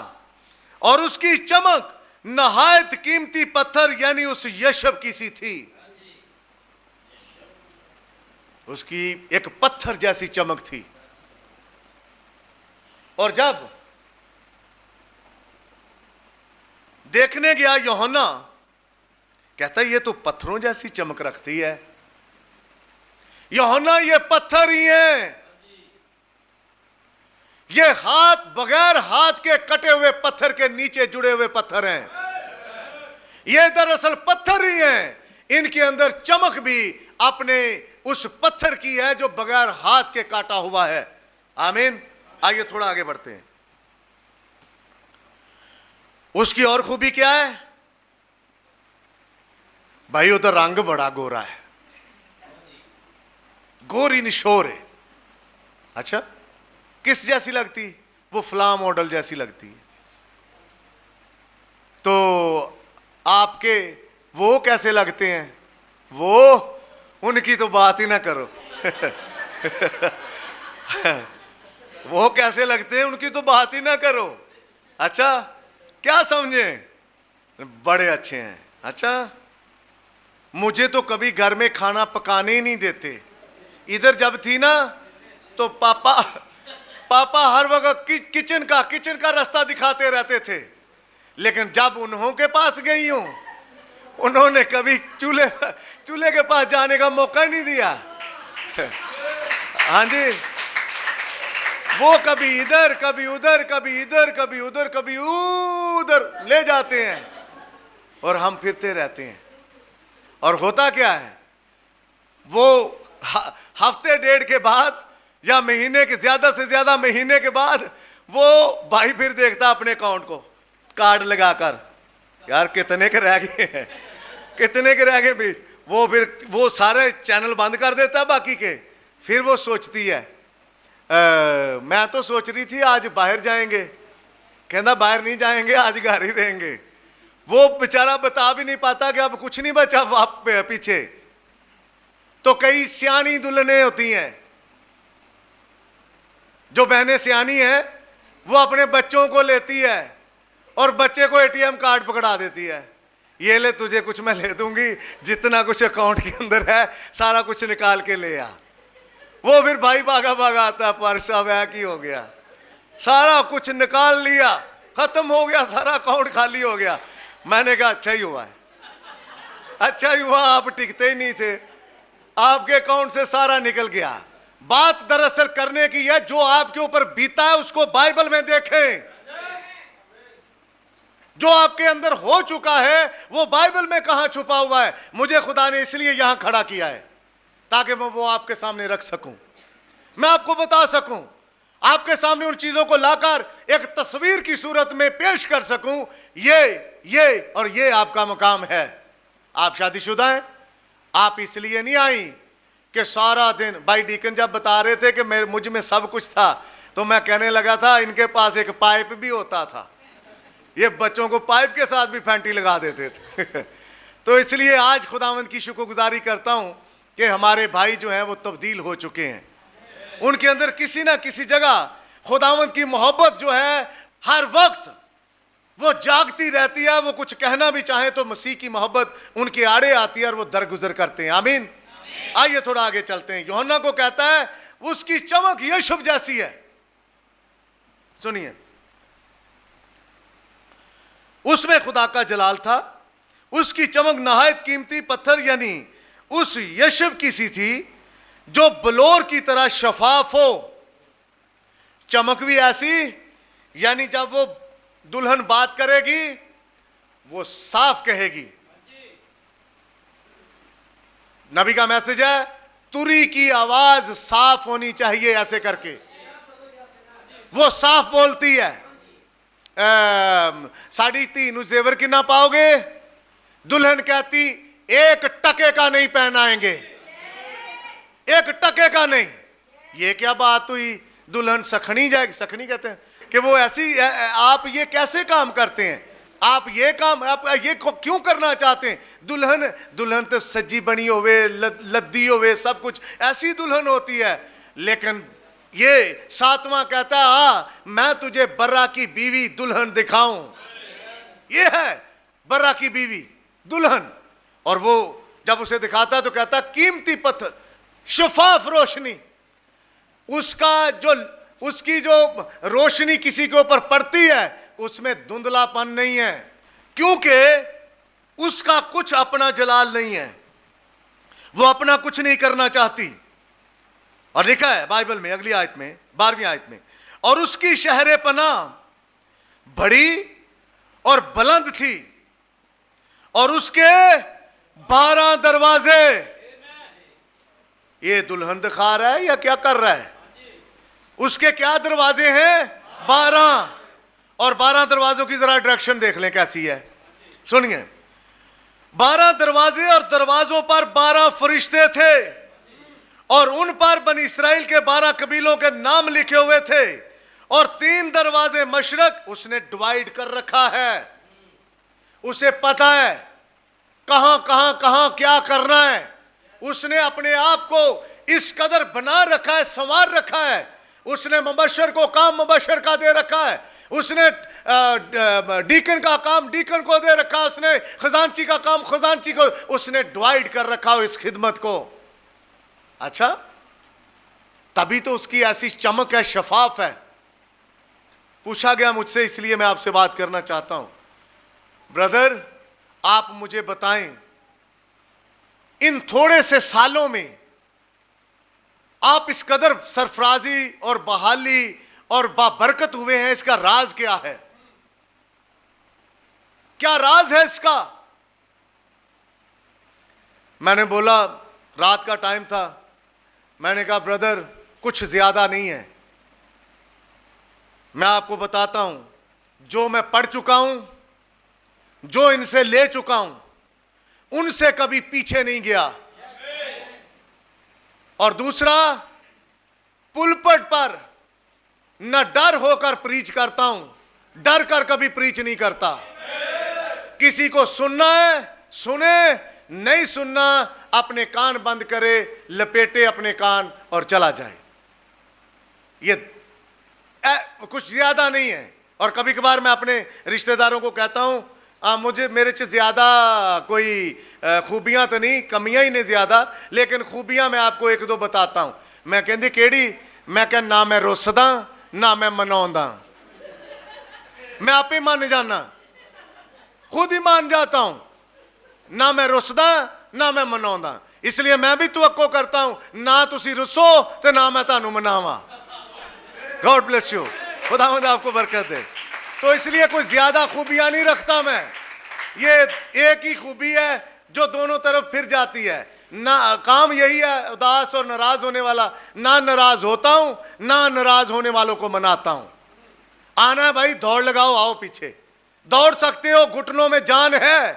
S1: और उसकी चमक नहायत कीमती पत्थर यानी उस यशब की सी थी। उसकी एक पत्थर जैसी चमक थी। और जब देखने गया यूहन्ना, कहता है ये तो पत्थरों जैसी चमक रखती है। यूहन्ना ये पत्थर ही है, ये हाथ बगैर हाथ के कटे हुए पत्थर के नीचे जुड़े हुए पत्थर हैं। ये दरअसल पत्थर ही हैं। इनके अंदर चमक भी अपने उस पत्थर की है जो बगैर हाथ के काटा हुआ है। आमीन। आइए थोड़ा आगे बढ़ते हैं। उसकी और खूबी क्या है भाई, उधर रंग बड़ा गोरा है, गोरी निशोर है। अच्छा, किस जैसी लगती? वो फ्ला मॉडल जैसी लगती है। तो आपके वो कैसे लगते हैं? वो उनकी तो बात ही ना करो। वो कैसे लगते हैं उनकी तो बात ही ना करो। अच्छा, क्या समझे? बड़े अच्छे हैं। अच्छा, मुझे तो कभी घर में खाना पकाने ही नहीं देते। इधर जब थी ना तो पापा हर वक्त किचन का रास्ता दिखाते रहते थे, लेकिन जब उन्हों के पास गई हूं, उन्होंने कभी चूल्हे के पास जाने का मौका ही नहीं दिया। हाँ जी, वो कभी इधर कभी उधर, कभी इधर कभी उधर, कभी उधर ले जाते हैं और हम फिरते रहते हैं। और होता क्या है, वो हफ्ते डेढ़ के बाद या महीने के ज्यादा से ज्यादा महीने के बाद वो भाई फिर देखता अपने अकाउंट को कार्ड लगाकर, यार कितने के रह गए हैं, कितने के रह गए बीच। फिर वो सारे चैनल बंद कर देता है बाकी के। फिर वो सोचती है मैं तो सोच रही थी आज बाहर जाएंगे, कहना बाहर नहीं जाएंगे, आज घर ही रहेंगे। वो बेचारा बता भी नहीं पाता कि अब कुछ नहीं बचा पीछे। तो कई सियानी दुल्हनें होती हैं, जो बहनें सियानी है, वो अपने बच्चों को लेती है और बच्चे को एटीएम कार्ड पकड़ा देती है, ये ले तुझे कुछ मैं ले दूंगी, जितना कुछ अकाउंट के अंदर है सारा कुछ निकाल के ले आ। वो फिर भाई भागा आता है, पर्स अब की हो गया, सारा कुछ निकाल लिया, खत्म हो गया, सारा अकाउंट खाली हो गया। मैंने कहा अच्छा ही हुआ है, अच्छा ही हुआ, आप टिकते ही नहीं थे, आपके अकाउंट से सारा निकल गया। बात दरअसल करने की है, जो आपके ऊपर बीता है उसको बाइबल में देखें। जो आपके अंदर हो चुका है वो बाइबल में कहां छुपा हुआ है। मुझे खुदा ने इसलिए यहां खड़ा किया है ताकि मैं वो आपके सामने रख सकूं, मैं आपको बता सकूं, आपके सामने उन चीजों को लाकर एक तस्वीर की सूरत में पेश कर सकूं। ये और ये आपका मकाम है। आप शादीशुदा हैं, आप इसलिए नहीं आई कि सारा दिन, भाई डीकन जब बता रहे थे कि मुझ में सब कुछ था, तो मैं कहने लगा था इनके पास एक पाइप भी होता था, ये बच्चों को पाइप के साथ भी फैंटी लगा देते थे। तो इसलिए आज खुदावंद की शुक्रगुजारी करता हूं कि हमारे भाई जो हैं वो तब्दील हो चुके हैं। उनके अंदर किसी ना किसी जगह खुदावंद की मोहब्बत जो है हर वक्त वो जागती रहती है। वो कुछ कहना भी चाहे तो मसीह की मोहब्बत उनके आड़े आती है और वो दरगुजर करते हैं। आमीन। आइए थोड़ा आगे चलते हैं। यूहन्ना को कहता है उसकी चमक यशब जैसी है। सुनिए, उसमें खुदा का जलाल था, उसकी चमक नहायत कीमती पत्थर यानी उस यशब की सी थी जो बलोर की तरह शफाफ हो, चमक भी ऐसी, यानी जब वो दुल्हन बात करेगी वो साफ कहेगी। नबी का मैसेज है तुरी की आवाज साफ होनी चाहिए, ऐसे करके वो साफ बोलती है। साड़ी तीन जेवर कितना पाओगे? दुल्हन कहती 1 टके का नहीं पहनाएंगे, 1 टके का नहीं। ये क्या बात हुई? दुल्हन सखनी जाएगी। सखनी कहते हैं कि वो ऐसी, आप ये कैसे काम करते हैं? आप ये काम, आप ये क्यों करना चाहते हैं? दुल्हन तो सज्जी बनी होवे, लद्दी होवे, सब कुछ ऐसी दुल्हन होती है। लेकिन ये 7वां कहता है हाँ मैं तुझे बर्रा की बीवी दुल्हन दिखाऊं। ये है बर्रा की बीवी दुल्हन। और वो जब उसे दिखाता तो कहता कीमती पत्थर, शफाफ रोशनी, उसकी जो रोशनी किसी के ऊपर पड़ती है उसमें धुंधलापन नहीं है, क्योंकि उसका कुछ अपना जलाल नहीं है, वो अपना कुछ नहीं करना चाहती। और लिखा है बाइबल में अगली आयत में, 12वीं आयत में, और उसकी शहर पनाह बड़ी और बुलंद थी और उसके 12 दरवाजे। ये दुल्हन दिखा रहा है या क्या कर रहा है? उसके क्या दरवाजे हैं? 12। और 12 दरवाजों की जरा डायरेक्शन देख लें कैसी है, सुनिए। 12 दरवाजे और दरवाजों पर 12 फरिश्ते थे और उन पर बनी इस्राएल के 12 कबीलों के नाम लिखे हुए थे। और 3 दरवाजे मशरक उसने डिवाइड कर रखा है। उसे पता है कहां क्या करना है। उसने अपने आप को इस कदर बना रखा है, संवार रखा है। उसने मुबशर को काम मुबशर का दे रखा है, उसने डीकन का काम डीकन को दे रखा है, उसने खजांची का काम खजांची को, उसने डिवाइड कर रखा हो इस खिदमत को। अच्छा, तभी तो उसकी ऐसी चमक है, शफाफ है। पूछा गया मुझसे, इसलिए मैं आपसे बात करना चाहता हूं। ब्रदर, आप मुझे बताएं, इन थोड़े से सालों में आप इस कदर सरफराजी और बहाली और बाबरकत हुए हैं, इसका राज क्या है? क्या राज है इसका? मैंने बोला, रात का टाइम था, मैंने कहा ब्रदर कुछ ज्यादा नहीं है। मैं आपको बताता हूं, जो मैं पढ़ चुका हूं, जो इनसे ले चुका हूं, उनसे कभी पीछे नहीं गया। और दूसरा, पुलपट पर न डर होकर प्रीच करता हूं, डर कर कभी प्रीच नहीं करता। किसी को सुनना है सुने, नहीं सुनना अपने कान बंद करे, लपेटे अपने कान और चला जाए। ये कुछ ज्यादा नहीं है। और कभी कभार मैं अपने रिश्तेदारों को कहता हूं, मुझे मेरे से ज्यादा कोई खूबियां तो नहीं, कमियां ही नहीं ज्यादा, लेकिन खूबियां मैं आपको 1-2 बताता हूं। मैं कहती केड़ी? मैं कह ना मैं रुसदा ना मैं मनाउंदा, मैं आप ही मान जाना, खुद ही मान जाता हूं। ना मैं रुसदा ना मैं मनाउंदा, इसलिए मैं भी तवक्को करता हूं ना तुसी रुसो तो ना मैं तानू मनावा। गॉड ब्लेस यू, खुदावंद आपको बरकत दे। तो इसलिए कोई ज्यादा खूबियां नहीं रखता मैं। ये एक ही खूबी है जो दोनों तरफ फिर जाती है। ना काम यही है उदास और नाराज होने वाला, ना नाराज होता हूं ना नाराज होने वालों को मनाता हूं। आना है भाई, दौड़ लगाओ, आओ पीछे, दौड़ सकते हो, घुटनों में जान है,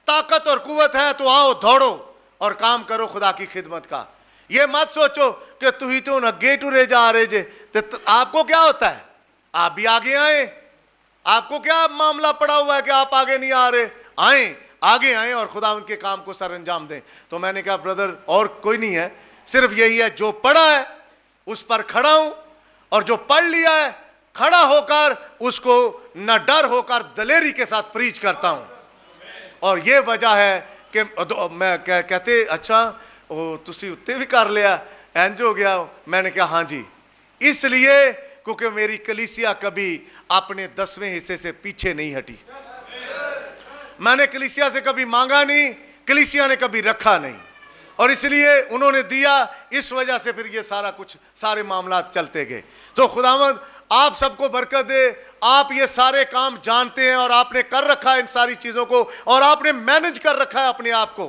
S1: ताकत और कुव्वत है, तो आओ दौड़ो और काम करो खुदा की खिदमत का। ये मत सोचो कि तू ही तो अगे टुरे जा रहे जे, तो आपको क्या होता है? आप भी आगे आए। आपको क्या मामला पड़ा हुआ है कि आप आगे नहीं आ रहे? आए, आगे आए और खुदा उनके काम को सर अंजाम दें। तो मैंने कहा ब्रदर और कोई नहीं है, सिर्फ यही है, जो पढ़ा है उस पर खड़ा हूं, और जो पढ़ लिया है खड़ा होकर उसको न डर होकर दलेरी के साथ प्रीच करता हूं। और ये वजह है कि मैं कहते अच्छा तुसी उत्ते भी कर लिया, इंज हो गया। मैंने कहा हाँ जी, इसलिए क्योंकि मेरी कलीसिया कभी अपने 10वें हिस्से से पीछे नहीं हटी। मैंने कलीसिया से कभी मांगा नहीं, कलीसिया ने कभी रखा नहीं। और इसलिए उन्होंने दिया, इस वजह से फिर ये सारा कुछ, सारे मामलात चलते गए। तो खुदावंद आप सबको बरकत दे। आप ये सारे काम जानते हैं और आपने कर रखा है इन सारी चीज़ों को, और आपने मैनेज कर रखा है अपने आप को।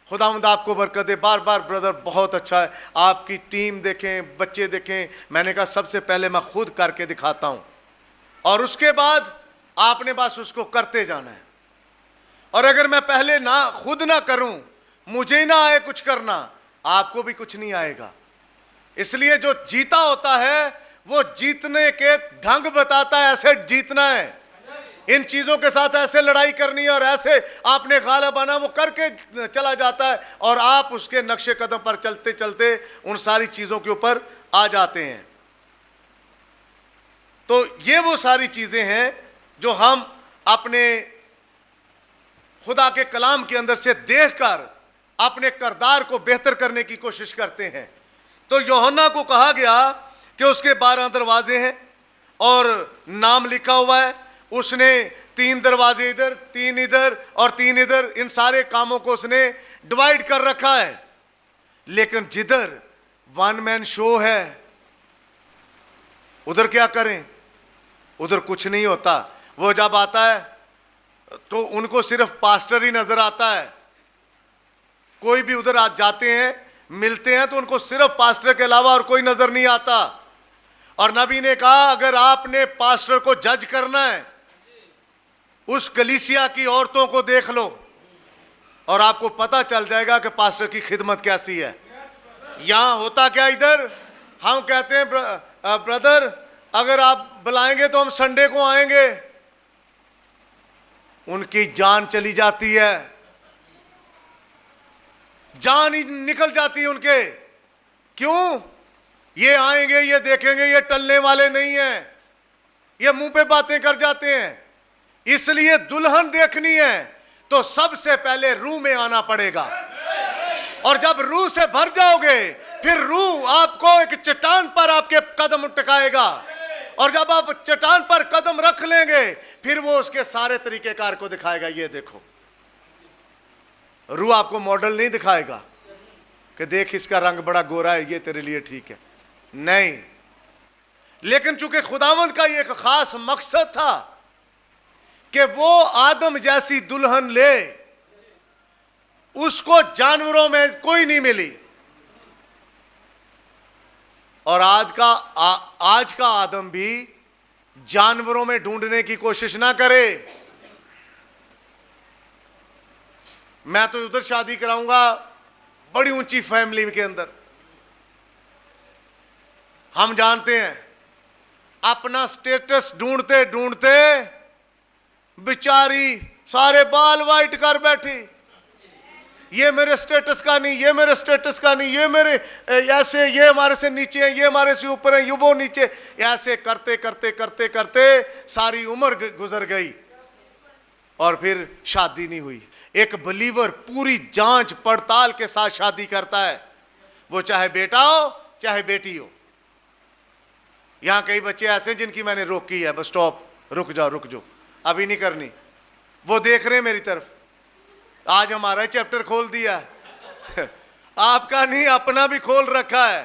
S1: खुदावंद आपको बरकत दे। बार बार ब्रदर बहुत अच्छा है, आपकी टीम देखें, बच्चे देखें। मैंने कहा सबसे पहले मैं खुद करके दिखाता हूँ, और उसके बाद आपने बस उसको करते जाना है। और अगर मैं पहले ना खुद ना करूं, मुझे ना आए कुछ करना, आपको भी कुछ नहीं आएगा। इसलिए जो जीता होता है वो जीतने के ढंग बताता है, ऐसे जीतना है, इन चीजों के साथ ऐसे लड़ाई करनी है, और ऐसे आपने गालिब आना, वो करके चला जाता है, और आप उसके नक्शे कदम पर चलते चलते उन सारी चीजों के ऊपर आ जाते हैं। तो ये वो सारी चीजें हैं जो हम अपने खुदा के कलाम के अंदर से देखकर अपने किरदार को बेहतर करने की कोशिश करते हैं। तो यूहन्ना को कहा गया कि उसके 12 दरवाजे हैं और नाम लिखा हुआ है। उसने 3 दरवाजे इधर, 3 इधर और 3 इधर, इन सारे कामों को उसने डिवाइड कर रखा है। लेकिन जिधर वन मैन शो है, उधर क्या करें? उधर कुछ नहीं होता। वो जब आता है तो उनको सिर्फ पास्टर ही नजर आता है। कोई भी उधर आज जाते हैं, मिलते हैं, तो उनको सिर्फ पास्टर के अलावा और कोई नजर नहीं आता। और नबी ने कहा अगर आपने पास्टर को जज करना है, उस कलीसिया की औरतों को देख लो और आपको पता चल जाएगा कि पास्टर की खिदमत कैसी है। यहां होता क्या, इधर हम कहते हैं ब्रदर अगर आप बुलाएंगे तो हम संडे को आएंगे, उनकी जान चली जाती है, जान ही निकल जाती है उनके। क्यों? ये आएंगे, ये देखेंगे, ये टलने वाले नहीं हैं, ये मुंह पे बातें कर जाते हैं। इसलिए दुल्हन देखनी है तो सबसे पहले रूह में आना पड़ेगा, और जब रूह से भर जाओगे फिर रूह आपको एक चट्टान पर आपके कदम टिकाएगा, और जब आप चट्टान पर कदम रख लेंगे फिर वो उसके सारे तरीकेकार को दिखाएगा। ये देखो, रूह आपको मॉडल नहीं दिखाएगा कि देख इसका रंग बड़ा गोरा है, ये तेरे लिए ठीक है, नहीं। लेकिन चूंकि खुदावंद का ये एक खास मकसद था कि वो आदम जैसी दुल्हन ले, उसको जानवरों में कोई नहीं मिली, और आज का आदम भी जानवरों में ढूंढने की कोशिश ना करे। मैं तो उधर शादी कराऊंगा बड़ी ऊंची फैमिली के अंदर। हम जानते हैं अपना स्टेटस ढूंढते ढूंढते बेचारी सारे बाल वाइट कर बैठी, ये मेरे स्टेटस का नहीं, ये मेरे स्टेटस का नहीं, ये मेरे ऐसे, ये हमारे से नीचे हैं, ये हमारे से ऊपर हैं, ये वो नीचे, ऐसे करते करते करते करते सारी उम्र गुजर गई और फिर शादी नहीं हुई। एक बिलीवर पूरी जांच पड़ताल के साथ शादी करता है, वो चाहे बेटा हो चाहे बेटी हो। यहां कई बच्चे ऐसे जिनकी मैंने रोकी है, बस स्टॉप, रुक जाओ, अभी नहीं करनी। वो देख रहे हैं मेरी तरफ, आज हमारा चैप्टर खोल दिया आपका नहीं, अपना भी खोल रखा है।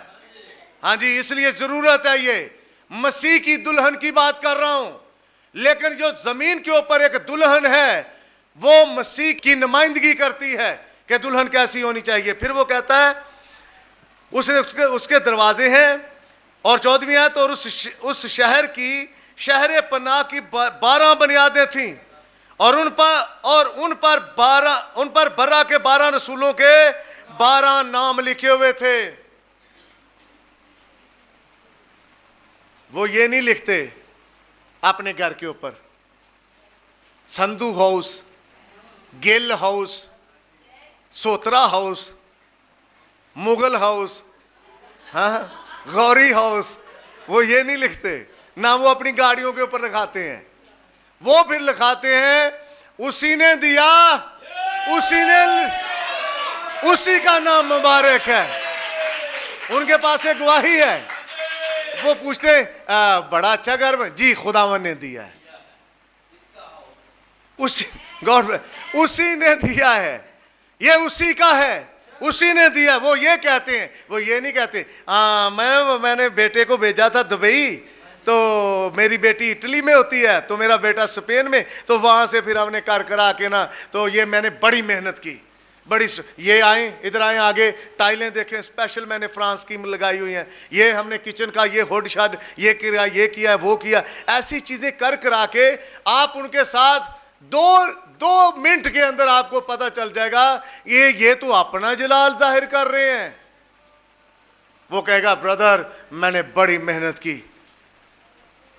S1: हाँ जी, इसलिए जरूरत है, ये मसीह की दुल्हन की बात कर रहा हूं। लेकिन जो जमीन के ऊपर एक दुल्हन है, वो मसीह की नुमाइंदगी करती है कि दुल्हन कैसी होनी चाहिए। फिर वो कहता है उसके दरवाजे हैं, और 14वीं आयत, और उस शहर की शहर पनाह की 12 बुनियादें थीं, और उन पर बर्रा के 12 रसूलों के 12 नाम लिखे हुए थे। वो ये नहीं लिखते अपने घर के ऊपर Sandhu house, Gill house, Sotra house, Mughal house, हाँ, गौरी हाउस, वो ये नहीं लिखते ना। वो अपनी गाड़ियों के ऊपर लिखाते हैं। वो फिर लिखाते हैं उसी ने दिया, उसी का नाम मुबारक है। उनके पास एक गवाही है। वो पूछते हैं बड़ा अच्छा घर में, जी खुदावन ने दिया है, उसी ने दिया है, ये उसी का है। उसी ने दिया। वो ये कहते हैं, वो ये नहीं कहते मैंने बेटे को भेजा था दुबई, तो मेरी बेटी इटली में होती है, तो मेरा बेटा स्पेन में, तो वहां से फिर हमने कर करा के ना, तो ये मैंने बड़ी मेहनत की, बड़ी। ये आए, इधर आए, आगे टाइलें देखें, स्पेशल मैंने फ्रांस की लगाई हुई हैं, ये हमने किचन का ये हुड शड ये किया वो किया। ऐसी चीजें कर करा के आप उनके साथ दो मिनट के अंदर आपको पता चल जाएगा ये तो अपना जलाल जाहिर कर रहे हैं। वो कहेगा ब्रदर मैंने बड़ी मेहनत की,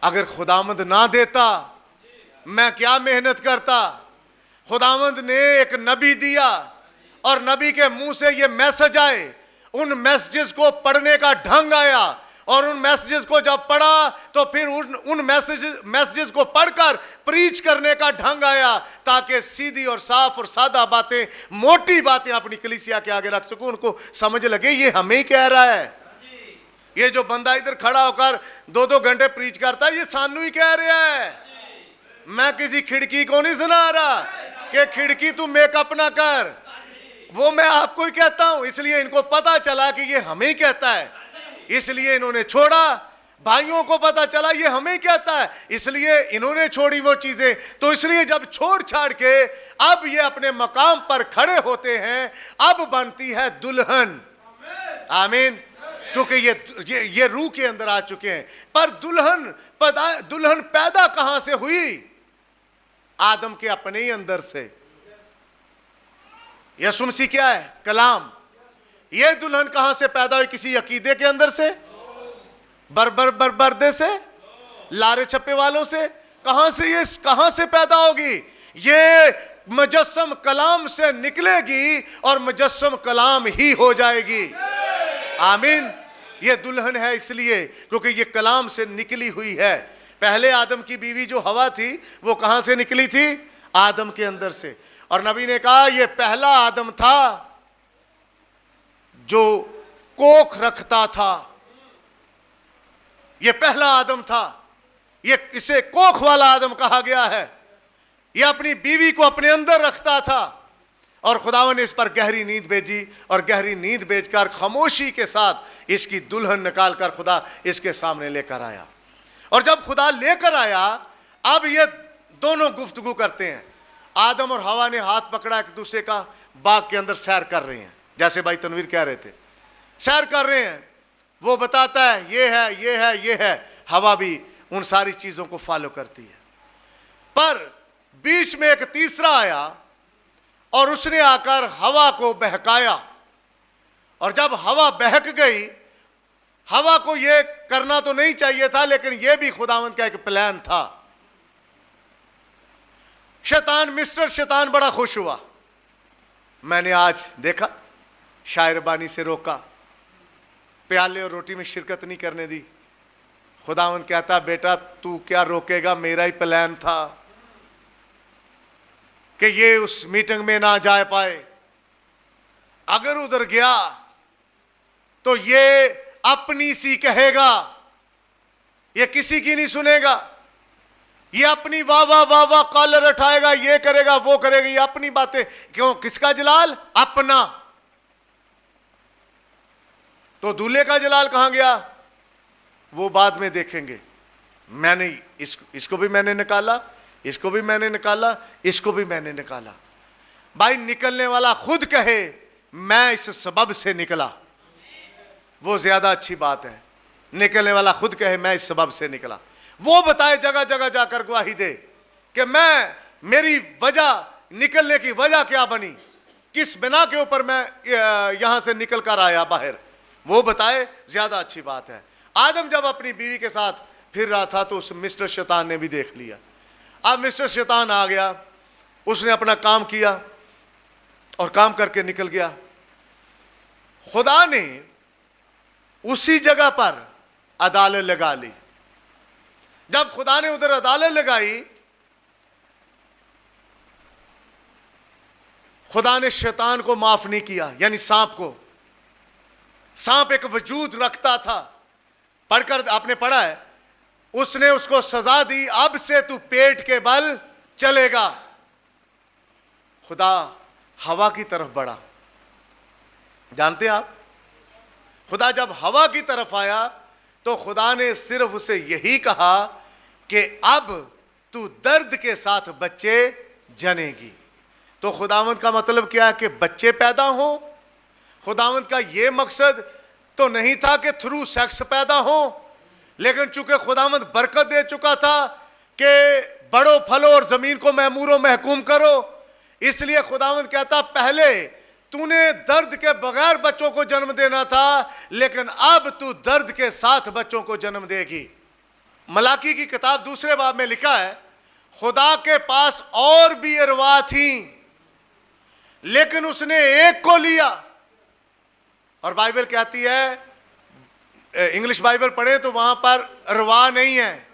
S1: अगर खुदावंद ना देता मैं क्या मेहनत करता। खुदावंद ने एक नबी दिया और नबी के मुंह से ये मैसेज आए, उन मैसेजेस को पढ़ने का ढंग आया, और उन मैसेजेस को जब पढ़ा तो फिर उन मैसेजेस को पढ़कर प्रीच करने का ढंग आया, ताकि सीधी और साफ और सादा बातें, मोटी बातें अपनी कलीसिया के आगे रख सकूं, उनको समझ लगे ये हमें ही कह रहा है। ये जो बंदा इधर खड़ा होकर 2-2 घंटे प्रीच करता है, ये सानू ही कह रहा है। मैं किसी खिड़की को नहीं सुना रहा कि खिड़की तू मेकअप ना कर, वो मैं आपको ही कहता हूं। इसलिए इनको पता चला कि ये हमें ही कहता है, इसलिए इन्होंने छोड़ा। भाइयों को पता चला ये हमें कहता है, इसलिए इन्होंने छोड़ी वो चीजें। तो इसलिए जब छोड़ छाड़ के अब ये अपने मकाम पर खड़े होते हैं, अब बनती है दुल्हन। आमीन। क्योंकि ये रूह के अंदर आ चुके हैं। पर दुल्हन पैदा कहां से हुई? आदम के अपने ही अंदर से। यीशु मसीह क्या है? कलाम। ये दुल्हन कहां से पैदा हुई? किसी अकीदे के अंदर से, बरदे से, लारे छप्पे वालों से? कहां से ये कहां से पैदा होगी? ये मुजस्सम कलाम से निकलेगी और मुजस्सम कलाम ही हो जाएगी। आमीन। ये दुल्हन है इसलिए क्योंकि ये कलाम से निकली हुई है। पहले आदम की बीवी जो हवा थी वो कहां से निकली थी? आदम के अंदर से। और नबी ने कहा ये पहला आदम था जो कोख रखता था। ये पहला आदम था, ये इसे कोख वाला आदम कहा गया है। ये अपनी बीवी को अपने अंदर रखता था और खुदावन ने इस पर गहरी नींद भेजी, और गहरी नींद भेजकर खामोशी के साथ इसकी दुल्हन निकाल कर खुदा इसके सामने लेकर आया। और जब खुदा लेकर आया, अब ये दोनों गुफ्तगू करते हैं। आदम और हवा ने हाथ पकड़ा एक दूसरे का, बाग के अंदर सैर कर रहे हैं, जैसे भाई तनवीर कह रहे थे, सैर कर रहे हैं। वो बताता है ये है, ये है, ये है। हवा भी उन सारी चीजों को फॉलो करती है। पर बीच में एक तीसरा आया और उसने आकर हवा को बहकाया। और जब हवा बहक गई, हवा को यह करना तो नहीं चाहिए था, लेकिन यह भी खुदावंद का एक प्लान था। मिस्टर शैतान बड़ा खुश हुआ। मैंने आज देखा, शायरबानी से रोका, प्याले और रोटी में शिरकत नहीं करने दी। खुदावंद कहता बेटा तू क्या रोकेगा, मेरा ही प्लान था कि ये उस मीटिंग में ना जा पाए। अगर उधर गया तो ये अपनी सी कहेगा, ये किसी की नहीं सुनेगा। ये अपनी वाह वाह वाह वाह कॉलर उठाएगा, ये करेगा वो करेगा, ये अपनी बातें। क्यों? किसका जलाल? अपना। तो दूल्हे का जलाल कहां गया वो बाद में देखेंगे। मैंने इसको भी मैंने निकाला, इसको भी मैंने निकाला, इसको भी मैंने निकाला। भाई निकलने वाला खुद कहे मैं इस सबब से निकला, वो ज्यादा अच्छी बात है। निकलने वाला खुद कहे मैं इस सबब से निकला, वो बताए, जगह जगह जाकर गवाही दे कि मेरी वजह, निकलने की वजह क्या बनी, किस बिना के ऊपर मैं यहां से निकल कर आया बाहर, वो बताए, ज्यादा अच्छी बात है। आदम जब अपनी बीवी के साथ फिर रहा था तो उस मिस्टर शैतान ने भी देख लिया। अब मिस्टर शैतान आ गया, उसने अपना काम किया और काम करके निकल गया। खुदा ने उसी जगह पर अदालत लगा ली। जब खुदा ने उधर अदालत लगाई, खुदा ने शैतान को माफ नहीं किया, यानी सांप को। सांप एक वजूद रखता था, पढ़कर आपने पढ़ा है, उसने उसको सजा दी, अब से तू पेट के बल चलेगा। खुदा हवा की तरफ बढ़ा, जानते हैं आप, खुदा जब हवा की तरफ आया तो खुदा ने सिर्फ उसे यही कहा कि अब तू दर्द के साथ बच्चे जनेगी। तो खुदावंद का मतलब क्या है कि बच्चे पैदा हो। खुदावंद का यह मकसद तो नहीं था कि थ्रू सेक्स पैदा हो, लेकिन चूंकि खुदावंद बरकत दे चुका था कि बड़ो फलो और जमीन को महमूरो महकूम करो, इसलिए खुदावंद कहता पहले तूने दर्द के बगैर बच्चों को जन्म देना था, लेकिन अब तू दर्द के साथ बच्चों को जन्म देगी। मलाकी की किताब दूसरे बाब में लिखा है, खुदा के पास और भी अरवाह थी लेकिन उसने एक को लिया। और बाइबल कहती है, इंग्लिश बाइबल पढ़े तो वहां पर अरवाह नहीं है,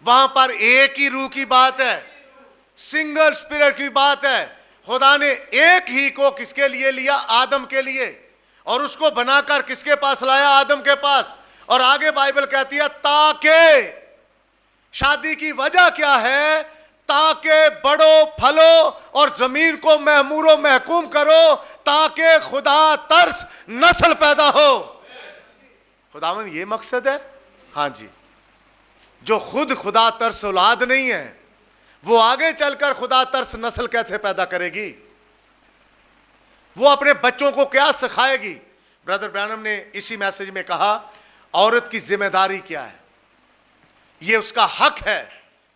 S1: वहां पर एक ही रूह की बात है, सिंगल स्पिरिट की बात है। खुदा ने एक ही को किसके लिए लिया? आदम के लिए। और उसको बनाकर किसके पास लाया? आदम के पास। और आगे बाइबल कहती है ताकि, शादी की वजह क्या है? ताकि बड़ो फलो और जमीन को महमूरो महकूम करो, ताकि खुदा तरस नस्ल पैदा हो। खुदावंद ये मकसद है। हाँ जी, जो खुद खुदा तरस औलाद नहीं है, वो आगे चलकर खुदा तरस नस्ल कैसे पैदा करेगी? वो अपने बच्चों को क्या सिखाएगी? ब्रदर ब्रैनम ने इसी मैसेज में कहा, औरत की जिम्मेदारी क्या है? ये उसका हक है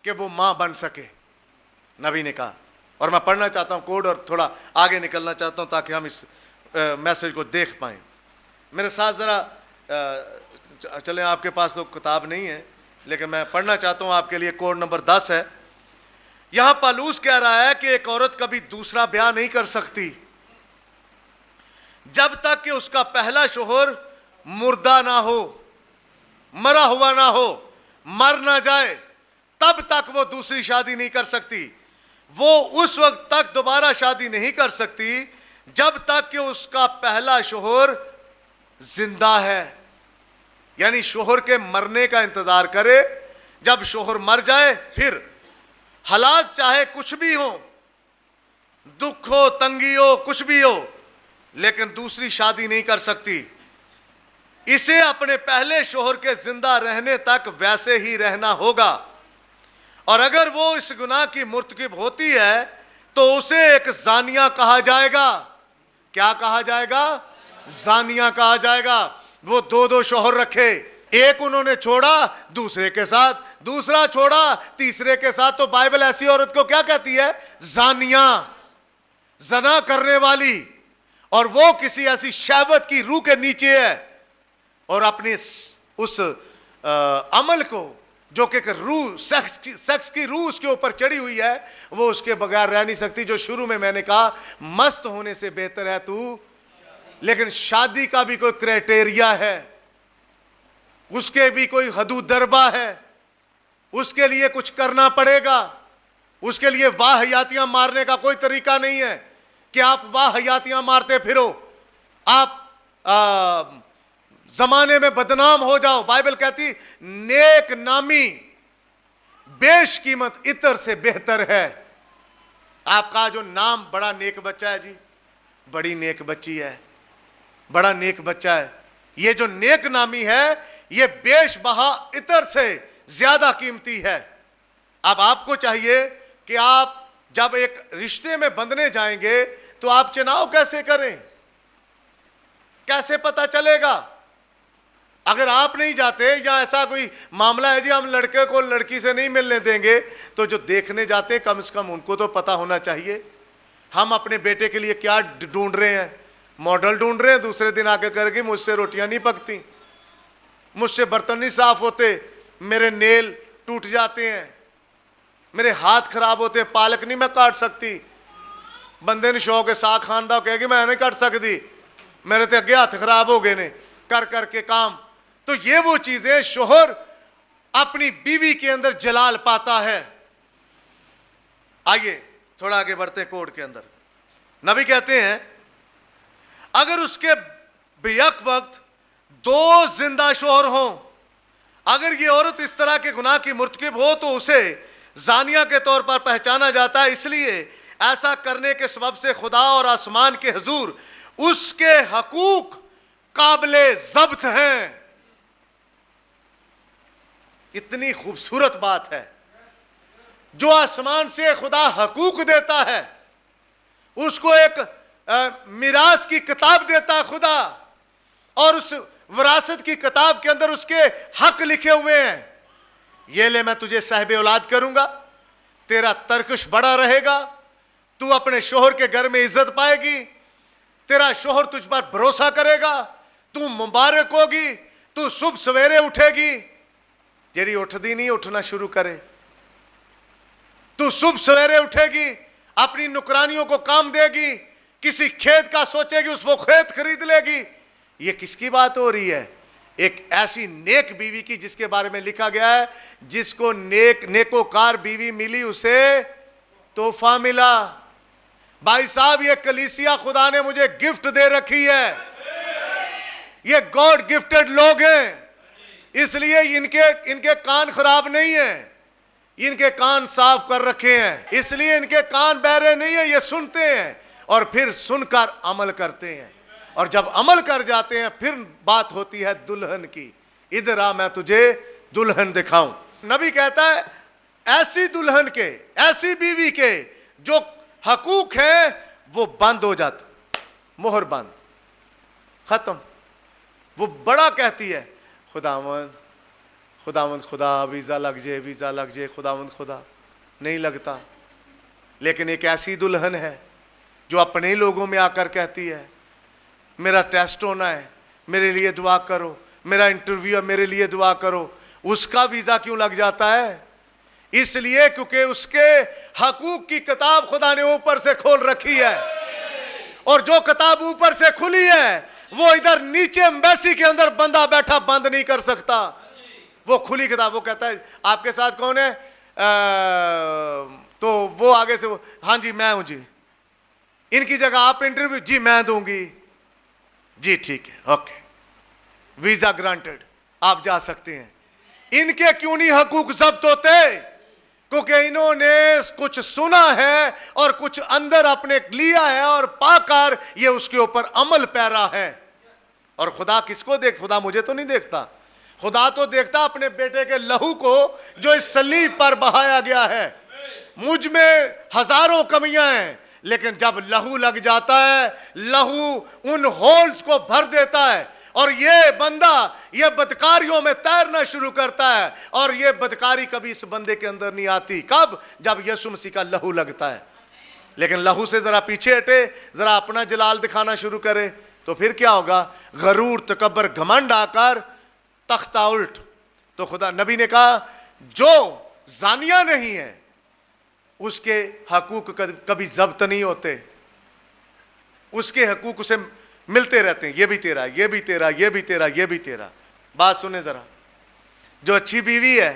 S1: कि वो मां बन सके, नबी ने कहा। और मैं पढ़ना चाहता हूं कोड और थोड़ा आगे निकलना चाहता हूं ताकि हम इस मैसेज को देख पाएं। मेरे साथ ज़रा चलें, आपके पास तो किताब नहीं है लेकिन मैं पढ़ना चाहता हूं आपके लिए। कोड नंबर 10 है। यहां पौलुस कह रहा है कि एक औरत कभी दूसरा ब्याह नहीं कर सकती जब तक कि उसका पहला शोहर मुर्दा ना हो, मरा हुआ ना हो, मर ना जाए, तब तक वो दूसरी शादी नहीं कर सकती। वो उस वक्त तक दोबारा शादी नहीं कर सकती जब तक कि उसका पहला शोहर जिंदा है, यानी शोहर के मरने का इंतजार करे। जब शोहर मर जाए फिर हालात चाहे कुछ भी हो, दुख हो, तंगी हो, कुछ भी हो, लेकिन दूसरी शादी नहीं कर सकती। इसे अपने पहले शोहर के जिंदा रहने तक वैसे ही रहना होगा। और अगर वो इस गुनाह की मुर्तकिब होती है तो उसे एक जानिया कहा जाएगा। क्या कहा जाएगा? जानिया कहा जाएगा। वो दो दो शोहर रखे, एक उन्होंने छोड़ा दूसरे के साथ, दूसरा छोड़ा तीसरे के साथ। तो बाइबल ऐसी औरत को क्या कहती है? जानिया, जना करने वाली। और वो किसी ऐसी शहवत की रूह के नीचे है और अपने उस अमल को, जो कि रूह, सेक्स की रूह उसके ऊपर चढ़ी हुई है, वो उसके बगैर रह नहीं सकती। जो शुरू में मैंने कहा, मस्त होने से बेहतर है तू, लेकिन शादी का भी कोई क्राइटेरिया है, उसके भी कोई हदूद दरबा है, उसके लिए कुछ करना पड़ेगा। उसके लिए वाह हयातियां मारने का कोई तरीका नहीं है कि आप वाह हयातियां मारते फिरो, आप जमाने में बदनाम हो जाओ। बाइबल कहती नेक नामी बेशकीमत इतर से बेहतर है। आपका जो नाम बड़ा नेक बच्चा है जी, बड़ी नेक बच्ची है, बड़ा नेक बच्चा है, ये जो नेक नामी है ये बेशबहा इतर से ज्यादा कीमती है। अब आपको चाहिए कि आप जब एक रिश्ते में बंधने जाएंगे तो आप चुनाव कैसे करें? कैसे पता चलेगा? अगर आप नहीं जाते या ऐसा कोई मामला है जी हम लड़के को लड़की से नहीं मिलने देंगे, तो जो देखने जाते कम से कम उनको तो पता होना चाहिए। हम अपने बेटे के लिए क्या ढूंढ रहे हैं? मॉडल ढूंढ रहे हैं। दूसरे दिन आके करेगी मुझसे रोटियां नहीं पकती, मुझसे बर्तन नहीं साफ होते, मेरे नेल टूट जाते हैं, मेरे हाथ खराब होते हैं, पालक नहीं मैं काट सकती। बंदे ने शौक है साग खान दा, कहेगी मैं नहीं काट सकती, मेरे तो अगे हाथ खराब हो गए ने कर करके काम। तो ये वो चीजें शोहर अपनी बीवी के अंदर जलाल पाता है। आइए थोड़ा आगे बढ़ते हैं कोड के अंदर। नबी कहते हैं अगर उसके बेयक वक्त दो जिंदा शोहर हों, अगर ये औरत इस तरह के गुनाह की मुर्तकिब हो तो उसे जानिया के तौर पर पहचाना जाता है। इसलिए ऐसा करने के सबब से खुदा और आसमान के हुजूर उसके हकूक काबिले जब्त हैं। इतनी खूबसूरत बात है। जो आसमान से खुदा हकूक देता है, उसको एक मिरास की किताब देता है खुदा, और उस विरासत की किताब के अंदर उसके हक लिखे हुए हैं। ये ले, मैं तुझे साहिब औलाद करूंगा, तेरा तरकश बड़ा रहेगा, तू अपने शोहर के घर में इज्जत पाएगी, तेरा शोहर तुझ पर भरोसा करेगा, तू मुबारक होगी, तू सुबह सवेरे उठेगी, जेड़ी उठदी नहीं उठना शुरू करे, तू सुबह सवेरे उठेगी, अपनी नुकरानियों को काम देगी, किसी खेत का सोचेगी उसको खेत खरीद लेगी। ये किसकी बात हो रही है? एक ऐसी नेक बीवी की जिसके बारे में लिखा गया है, जिसको नेकोकार बीवी मिली उसे तोहफा मिला। भाई साहब, ये कलीसिया खुदा ने मुझे गिफ्ट दे रखी है। ये गॉड गिफ्टेड लोग हैं, इसलिए इनके कान खराब नहीं है, इनके कान साफ कर रखे हैं, इसलिए इनके कान बहरे नहीं है। ये सुनते हैं और फिर सुनकर अमल करते हैं, और जब अमल कर जाते हैं फिर बात होती है दुल्हन की। इधर आ, मैं तुझे दुल्हन दिखाऊं। नबी कहता है ऐसी दुल्हन के, ऐसी बीवी के जो हकूक है वो बंद हो जाता, मोहर बंद, खत्म। वो बड़ा कहती है खुदावंद खुदावंद खुदा, वीज़ा लग जाए, वीज़ा लग जाए, खुदावंद खुदा, नहीं लगता। लेकिन एक ऐसी दुल्हन है जो अपने लोगों में आकर कहती है मेरा टेस्ट होना है, मेरे लिए दुआ करो, मेरा इंटरव्यू है, मेरे लिए दुआ करो। उसका वीज़ा क्यों लग जाता है? इसलिए क्योंकि उसके हकूक की किताब खुदा ने ऊपर से खोल रखी है, और जो किताब ऊपर से खुली है वो इधर नीचे एम्बेसी के अंदर बंदा बैठा बंद नहीं कर सकता। वो खुली किताब, वो कहता है आपके साथ कौन है? तो वो आगे से वो, हाँ जी मैं हूं जी, इनकी जगह आप इंटरव्यू, जी मैं दूंगी, जी ठीक है, ओके, वीजा ग्रांटेड, आप जा सकते हैं। इनके क्यों नहीं हकूक जब्त होते? क्योंकि इन्होंने कुछ सुना है और कुछ अंदर अपने लिया है और पाकर ये उसके ऊपर अमल पैरा है। और खुदा किसको देख? खुदा मुझे तो नहीं देखता, खुदा तो देखता अपने बेटे के लहू को जो इस सलीब पर बहाया गया है। मुझ में हजारों कमियां हैं, लेकिन जब लहू लग जाता है, लहू उन होल्स को भर देता है, और ये बंदा ये बदकारियों में तैरना शुरू करता है। और ये बदकारी कभी इस बंदे के अंदर नहीं आती। कब? जब यीशु मसीह का लहू लगता है। लेकिन लहू से जरा पीछे हटे, जरा अपना जलाल दिखाना शुरू करे, तो फिर क्या होगा? गरूर, तकब्बर, घमंड आकर तख्ता उल्ट। तो खुदा नबी ने कहा जो जानिया नहीं है उसके हकूक कभी जब्त नहीं होते, उसके हकूक उसे मिलते रहते हैं। ये भी तेरा, ये भी तेरा, ये भी तेरा, ये भी तेरा। बात सुने जरा, जो अच्छी बीवी है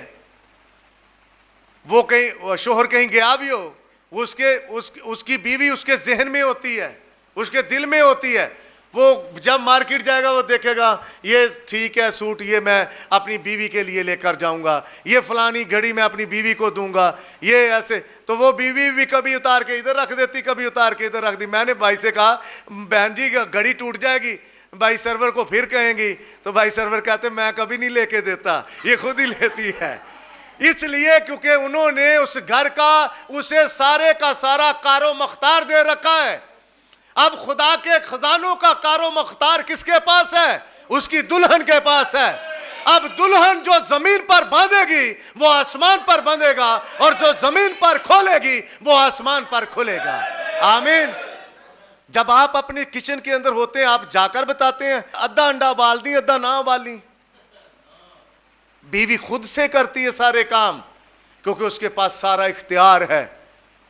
S1: वो कहीं शोहर कहीं गया भी हो, उसकी बीवी उसके जहन में होती है, उसके दिल में होती है। वो जब मार्केट जाएगा वो देखेगा ये ठीक है सूट, ये मैं अपनी बीवी के लिए लेकर जाऊंगा, ये फलानी घड़ी मैं अपनी बीवी को दूंगा, ये ऐसे। तो वो बीवी भी कभी उतार के इधर रख देती, कभी उतार के इधर रख दी। मैंने भाई से कहा बहन जी घड़ी टूट जाएगी, भाई सर्वर को फिर कहेंगी, तो भाई सर्वर कहते मैं कभी नहीं लेके देता, ये खुद ही लेती है। इसलिए क्योंकि उन्होंने उस घर का उसे सारे का सारा कारो मख्तार दे रखा है। अब खुदा के खजानों का कारो मख्तार किसके पास है? उसकी दुल्हन के पास है। अब दुल्हन जो जमीन पर बांधेगी वो आसमान पर बांधेगा, और जो जमीन पर खोलेगी वो आसमान पर खुलेगा। आमीन। जब आप अपने किचन के अंदर होते हैं, आप जाकर बताते हैं अद्धा अंडा उबाल दी, अद्धा ना उबाली। बीवी खुद से करती है सारे काम, क्योंकि उसके पास सारा इख्तियार है।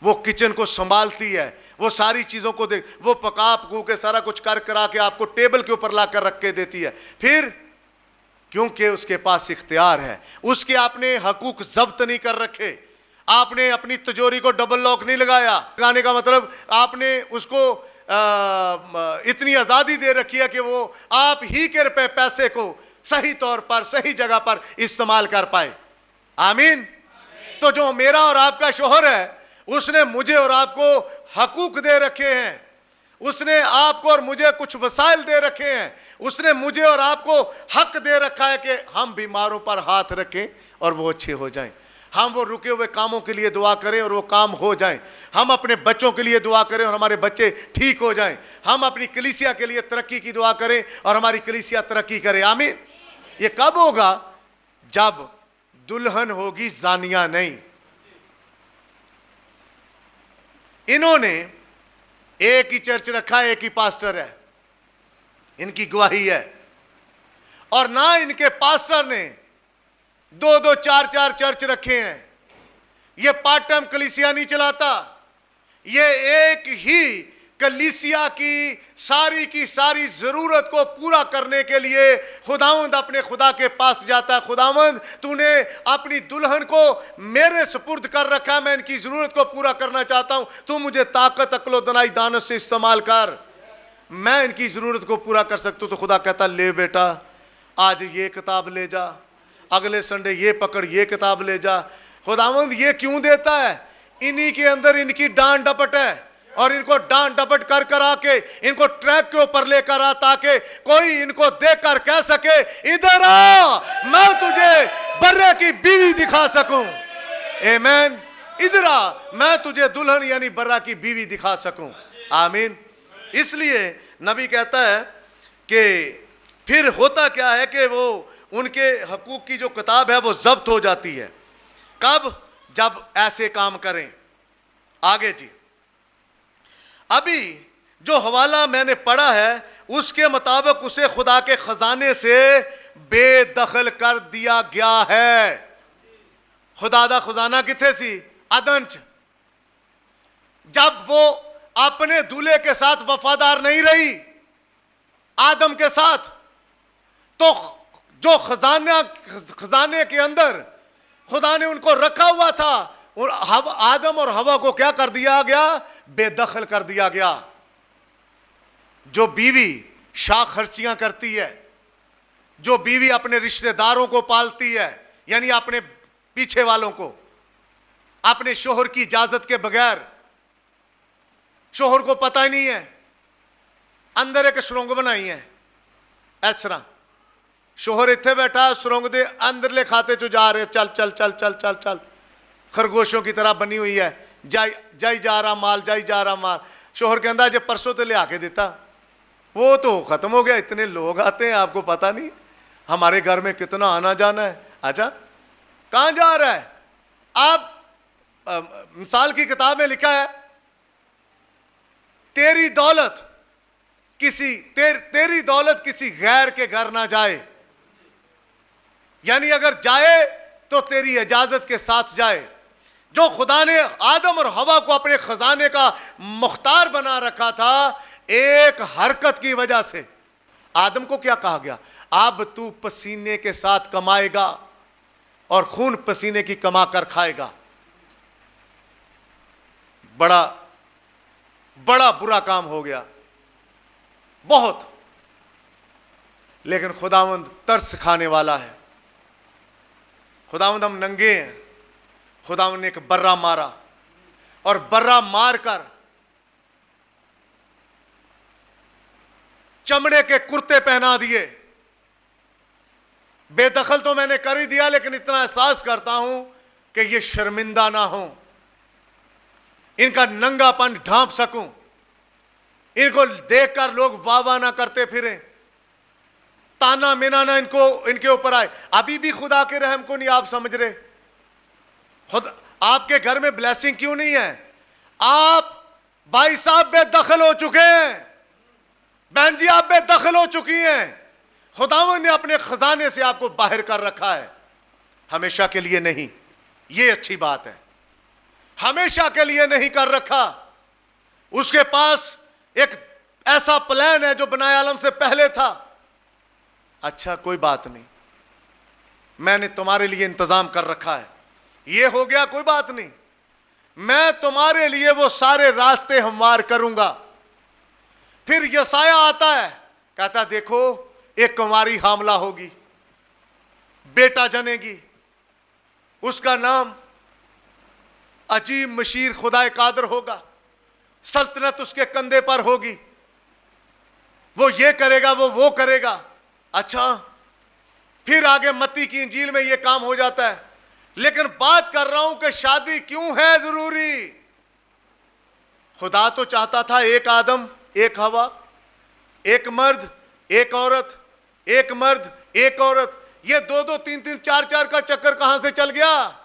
S1: वो किचन को संभालती है, वो सारी चीज़ों को देख, वो पका पकू के सारा कुछ कर करा के आपको टेबल के ऊपर ला कर रख के देती है। फिर क्योंकि उसके पास इख्तियार है, उसके आपने हकूक जब्त नहीं कर रखे, आपने अपनी तिजोरी को डबल लॉक नहीं लगाया। लगाने का मतलब आपने उसको इतनी आज़ादी दे रखी है कि वो आप ही के रुपए पैसे को सही तौर पर सही जगह पर इस्तेमाल कर पाए। आमीन। तो जो मेरा और आपका शोहर है, उसने मुझे और आपको हकूक दे रखे हैं, उसने आपको और मुझे कुछ वसाइल दे रखे हैं। उसने मुझे और आपको हक दे रखा है कि हम बीमारों पर हाथ रखें और वो अच्छे हो जाएं। हम वो रुके हुए कामों के लिए दुआ करें और वो काम हो जाएं। हम अपने बच्चों के लिए दुआ करें और हमारे बच्चे ठीक हो जाएं। हम अपनी कलीसिया के लिए तरक्की की दुआ करें और हमारी कलीसिया तरक्की करे। आमीन। ये कब होगा? जब दुल्हन होगी जानिया नहीं। इन्होंने एक ही चर्च रखा है, एक ही पास्टर है, इनकी गवाही है। और ना इनके पास्टर ने 2-2, 4-4 चर्च रखे हैं। ये पार्ट टाइम कलीसिया नहीं चलाता। ये एक ही कलीसिया की सारी जरूरत को पूरा करने के लिए खुदावंद अपने खुदा के पास जाता है। खुदावंद, तूने अपनी दुल्हन को मेरे सुपुर्द कर रखा है, मैं इनकी जरूरत को पूरा करना चाहता हूं। तू मुझे ताकत, अक्ल, दनाई, दानत से इस्तेमाल कर, मैं इनकी जरूरत को पूरा कर सकता हूं। तो खुदा कहता, ले बेटा, आज ये किताब ले जा, अगले संडे ये पकड़, ये किताब ले जा। खुदावंद ये क्यों देता है? इन्हीं के अंदर इनकी डांट डपट है और इनको डांट डपट कर करा के इनको ट्रैक के ऊपर लेकर आ, ताकि कोई इनको देखकर कह सके, इधर आ, मैं तुझे बर्रे की बीवी दिखा सकूं। आमीन। इधर आ, मैं तुझे दुल्हन यानी बर्रा की बीवी दिखा सकूं। आमीन। इसलिए नबी कहता है कि फिर होता क्या है कि वो उनके हकूक की जो किताब है वो जब्त हो जाती है। कब? जब ऐसे काम करें। आगे जी, अभी जो हवाला मैंने पढ़ा है उसके मुताबिक उसे खुदा के खजाने से बेदखल कर दिया गया है। खुदा दा खजाना किथे सी? अदन च। जब वो अपने दूल्हे के साथ वफादार नहीं रही, आदम के साथ, तो जो खजाने के अंदर खुदा ने उनको रखा हुआ था, और आदम और हवा को क्या कर दिया गया? बेदखल कर दिया गया। जो बीवी शाख खर्चियां करती है, जो बीवी अपने रिश्तेदारों को पालती है, यानी अपने पीछे वालों को, अपने शोहर की इजाजत के बगैर, शोहर को पता ही नहीं है, अंदर एक सुरंग बनाई है। ऐसा शोहर इत्थे बैठा, सुरंग दे अंदरले खाते चो जा रहे, चल चल चल चल चल चल, खरगोशों की तरह बनी हुई है, जाई जा रहा माल, जाई जा रहा माल। शोहर कहता जब परसों तो ले आके देता, वो तो खत्म हो गया। इतने लोग आते हैं, आपको पता नहीं हमारे घर में कितना आना जाना है। अच्छा, कहाँ जा रहा है? आप मिसाल की किताब में लिखा है, तेरी दौलत किसी गैर के घर ना जाए, यानी अगर जाए तो तेरी इजाजत के साथ जाए। जो खुदा ने आदम और हवा को अपने खजाने का मुख्तार बना रखा था, एक हरकत की वजह से आदम को क्या कहा गया? अब तू पसीने के साथ कमाएगा और खून पसीने की कमा कर खाएगा। बड़ा बड़ा बुरा काम हो गया, बहुत। लेकिन खुदावंद तरस खाने वाला है। खुदावंद, हम नंगे हैं, खुदावंद ने एक बर्रा मारा और बर्रा मारकर चमड़े के कुर्ते पहना दिए। बेदखल तो मैंने कर ही दिया, लेकिन इतना एहसास करता हूं कि ये शर्मिंदा ना हो, इनका नंगापन ढांप सकूं, इनको देखकर लोग वाह वाह ना करते फिरें, ताना मिनाना इनके ऊपर आए। अभी भी खुदा के रहम को नहीं आप समझ रहे? खुद आपके घर में ब्लेसिंग क्यों नहीं है? आप भाई साहब बेदखल हो चुके हैं, बहन जी आप बेदखल हो चुकी हैं। खुदावंद ने अपने खजाने से आपको बाहर कर रखा है, हमेशा के लिए नहीं। ये अच्छी बात है, हमेशा के लिए नहीं कर रखा। उसके पास एक ऐसा प्लान है जो बनाए आलम से पहले था। अच्छा, कोई बात नहीं, मैंने तुम्हारे लिए इंतजाम कर रखा है, ये हो गया, कोई बात नहीं, मैं तुम्हारे लिए वो सारे रास्ते हमवार करूंगा। फिर यसाया आता है, कहता देखो एक कुंवारी हामला होगी, बेटा जनेगी, उसका नाम अजीब मशीर खुदाए कादर होगा, सल्तनत उसके कंधे पर होगी। वो ये करेगा, वो करेगा। अच्छा, फिर आगे मत्ती की इंजील में ये काम हो जाता है। लेकिन बात कर रहा हूं कि शादी क्यों है जरूरी। खुदा तो चाहता था एक आदम एक हवा, एक मर्द एक औरत, एक मर्द एक औरत। ये दो दो तीन तीन चार चार का चक्कर कहां से चल गया?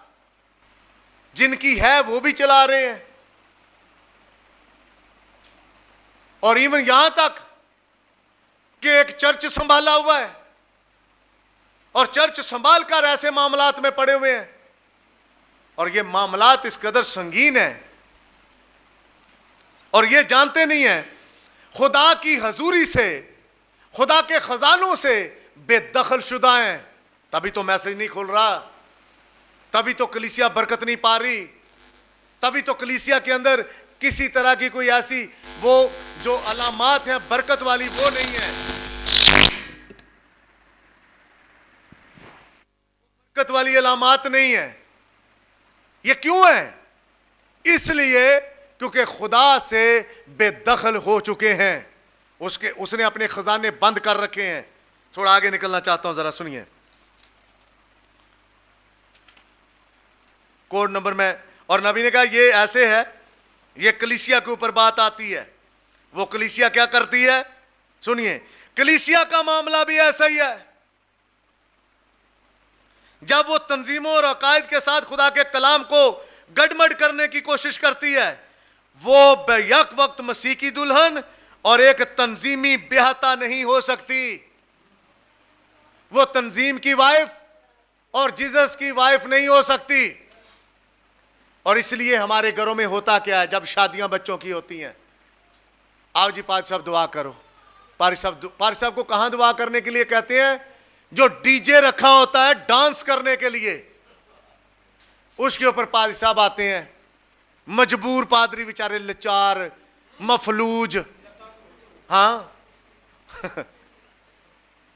S1: जिनकी है वो भी चला रहे हैं। और इवन यहां तक कि एक चर्च संभाला हुआ है और चर्च संभाल कर ऐसे मामलात में पड़े हुए हैं। और ये मामलात इस कदर संगीन है और ये जानते नहीं है खुदा की हजूरी से, खुदा के खजानों से बेदखल शुदा हैं। तभी तो मैसेज नहीं खुल रहा, तभी तो कलीसिया बरकत नहीं पा रही, तभी तो कलीसिया के अंदर किसी तरह की कोई ऐसी वो जो अलामात हैं बरकत वाली वो नहीं है, बरकत वाली अलामात नहीं है। ये क्यों है? इसलिए क्योंकि खुदा से बेदखल हो चुके हैं। उसने अपने खजाने बंद कर रखे हैं। थोड़ा आगे निकलना चाहता हूं, जरा सुनिए कोड नंबर में। और नबी ने कहा ये ऐसे है, ये कलीसिया के ऊपर बात आती है। वो कलीसिया क्या करती है? सुनिए, कलीसिया का मामला भी ऐसा ही है। जब वो तंजीमों और अकायद के साथ खुदा के कलाम को गड़बड़ करने की कोशिश करती है, वो बेयक वक्त मसीह की दुल्हन और एक तंजीमी ब्याहता नहीं हो सकती। वो तंजीम की वाइफ और जीसस की वाइफ नहीं हो सकती। और इसलिए हमारे घरों में होता क्या है, जब शादियां बच्चों की होती हैं, आओ जी पाद साहब दुआ करो। पारी साहब को कहां दुआ करने के लिए कहते हैं? जो डीजे रखा होता है डांस करने के लिए, उसके ऊपर पादरी साहब आते हैं। मजबूर पादरी बेचारे, लाचार, मफलूज, हाँ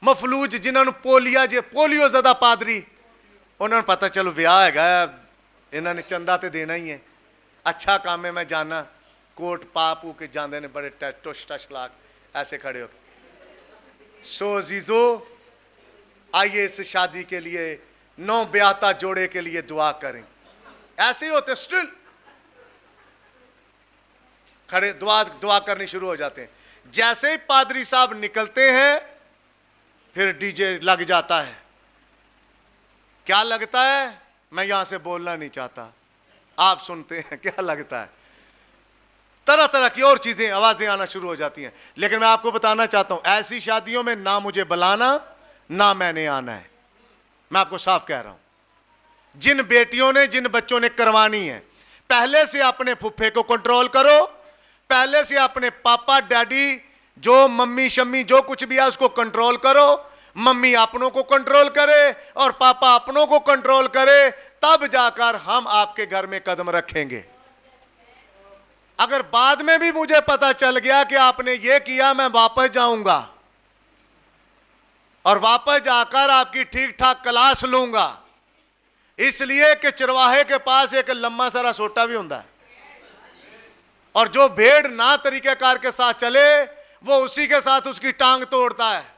S1: मफलूज, जिन्होंने पोलियो ज़्यादा पादरी, उन्होंने पता चलो विआह है, इन्होंने चंदा तो देना ही है, अच्छा काम है, मैं जाना। कोट पा पू के जाते ने बड़े टुश टश लाक ऐसे खड़े हो। सो जीजो, आइए इस शादी के लिए, नौ ब्याहता जोड़े के लिए दुआ करें। ऐसे ही होते, स्टिल खड़े दुआ करनी शुरू हो जाते हैं। जैसे ही पादरी साहब निकलते हैं फिर डीजे लग जाता है। क्या लगता है? मैं यहां से बोलना नहीं चाहता, आप सुनते हैं क्या लगता है। तरह तरह की और चीजें, आवाजें आना शुरू हो जाती हैं। लेकिन मैं आपको बताना चाहता हूं, ऐसी शादियों में ना मुझे बुलाना ना मैंने आना है। मैं आपको साफ कह रहा हूं। जिन बेटियों ने, जिन बच्चों ने करवानी है, पहले से अपने फुफ्फे को कंट्रोल करो, पहले से अपने पापा डैडी, जो मम्मी शम्मी जो कुछ भी है उसको कंट्रोल करो। मम्मी अपनों को कंट्रोल करे और पापा अपनों को कंट्रोल करे, तब जाकर हम आपके घर में कदम रखेंगे। अगर बाद में भी मुझे पता चल गया कि आपने ये किया, मैं वापस जाऊंगा और वापस जाकर आपकी ठीक ठाक क्लास लूंगा। इसलिए कि चरवाहे के पास एक लंबा सारा सोटा भी होता है और जो भेड़ ना तरीकेकार के साथ चले वो उसी के साथ उसकी टांग तोड़ता है।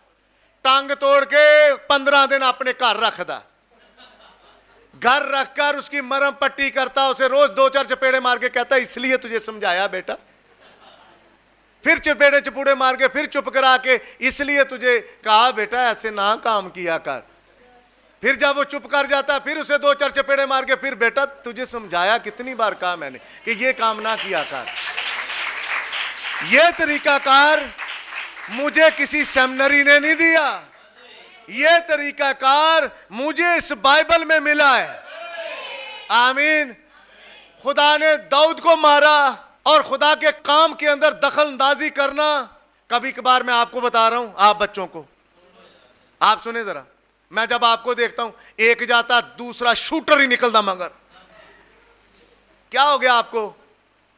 S1: टांग तोड़ के 15 दिन अपने घर रखता, घर रखकर उसकी मरहम पट्टी करता, उसे रोज 2-4 चपेड़े मार के कहता इसलिए तुझे समझाया बेटा, फिर चपेड़े चपूड़े मार के फिर चुप करा के इसलिए तुझे कहा बेटा ऐसे ना काम किया कर। फिर जब वो चुप कर जाता फिर उसे 2-4 चपेड़े मार के फिर बेटा तुझे समझाया कितनी बार कहा मैंने कि ये काम ना किया कर। ये तरीकाकार मुझे किसी सेमिनरी ने नहीं दिया, ये तरीकाकार मुझे इस बाइबल में मिला है। आमीन। खुदा ने दाऊद को मारा और खुदा के काम के अंदर दखल अंदाजी करना। कभी कभार मैं आपको बता रहा हूं, आप बच्चों को, आप सुने जरा, मैं जब आपको देखता हूं एक जाता दूसरा शूटर ही निकलता, मगर क्या हो गया आपको?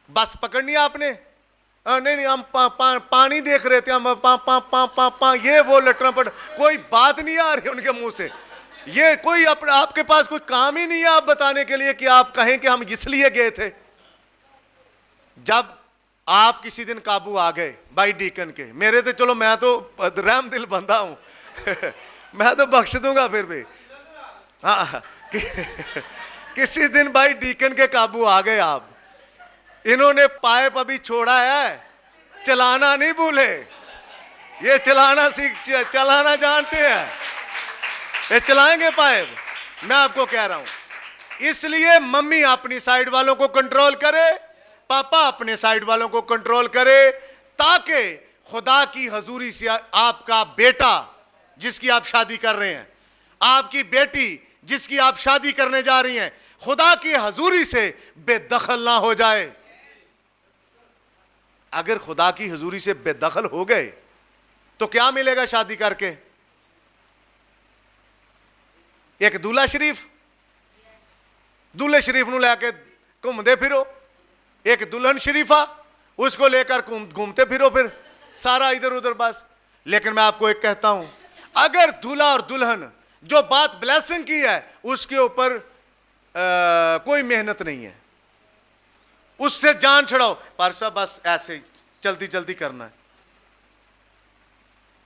S1: बस पकड़नी आपने? नहीं हम पानी देख रहे थे, हम ये वो लटना पड़, कोई बात नहीं आ रही उनके मुंह से। ये कोई आपके पास कोई काम ही नहीं है आप बताने के लिए कि आप कहें कि हम इसलिए गए थे। जब आप किसी दिन काबू आ गए भाई डीकन के, मेरे तो चलो मैं तो रहम दिल बंदा हूं मैं तो बख्श दूंगा फिर भी। हाँ किसी दिन भाई डीकन के काबू आ गए आप, इन्होंने पाइप अभी छोड़ा है, चलाना नहीं भूले, ये चलाना चलाना जानते हैं, ये चलाएंगे पाइप, मैं आपको कह रहा हूं। इसलिए मम्मी अपनी साइड वालों को कंट्रोल करे, पापा अपने साइड वालों को कंट्रोल करे, ताकि खुदा की हजूरी से आपका बेटा जिसकी आप शादी कर रहे हैं, आपकी बेटी जिसकी आप शादी करने जा रही हैं, खुदा की हजूरी से बेदखल ना हो जाए। अगर खुदा की हजूरी से बेदखल हो गए तो क्या मिलेगा शादी करके? एक दूल्हा शरीफ, दूल्हे शरीफ नु लेके घूमते फिरो, एक दुल्हन शरीफा उसको लेकर घूमते फिरो फिर सारा इधर उधर बस। लेकिन मैं आपको एक कहता हूं, अगर दूल्हा और दुल्हन जो बात ब्लेसिंग की है उसके ऊपर कोई मेहनत नहीं है, उससे जान छड़ाओ, पर साहब बस ऐसे जल्दी जल्दी करना है,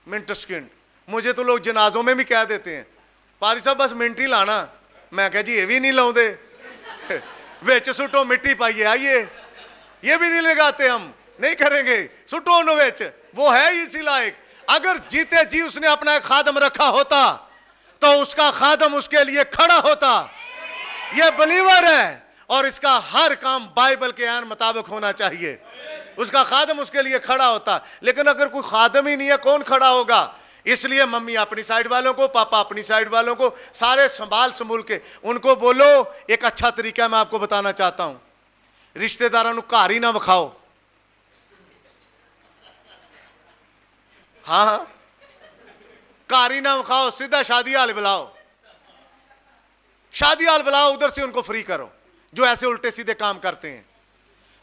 S1: मिनट सेकंड। मुझे तो लोग जनाजों में भी कह देते हैं, पारी साहब बस मिनट ही लाना, मैं कह जी ये भी नहीं लाउंदे विच सुटो मिट्टी पाइए आइए, ये भी नहीं लगाते, हम नहीं करेंगे, सुटो उन्हों विच, वो है इसी लायक। अगर जीते जी उसने अपना एक खादम रखा होता तो उसका खादम उसके लिए खड़ा होता। ये बिलीवर है और इसका हर काम बाइबल के आन मुताबिक होना चाहिए, उसका खादम उसके लिए खड़ा होता। लेकिन अगर कोई खादम ही नहीं है, कौन खड़ा होगा? इसलिए मम्मी अपनी साइड वालों को, पापा अपनी साइड वालों को सारे संभाल संभूल के उनको बोलो। एक अच्छा तरीका मैं आपको बताना चाहता हूं, रिश्तेदारों को घर ही ना विखाओ। हाँ घर ही ना विखाओ, सीधा शादी हाल बुलाओ, शादी हाल बुलाओ, उधर से उनको फ्री करो जो ऐसे उल्टे सीधे काम करते हैं।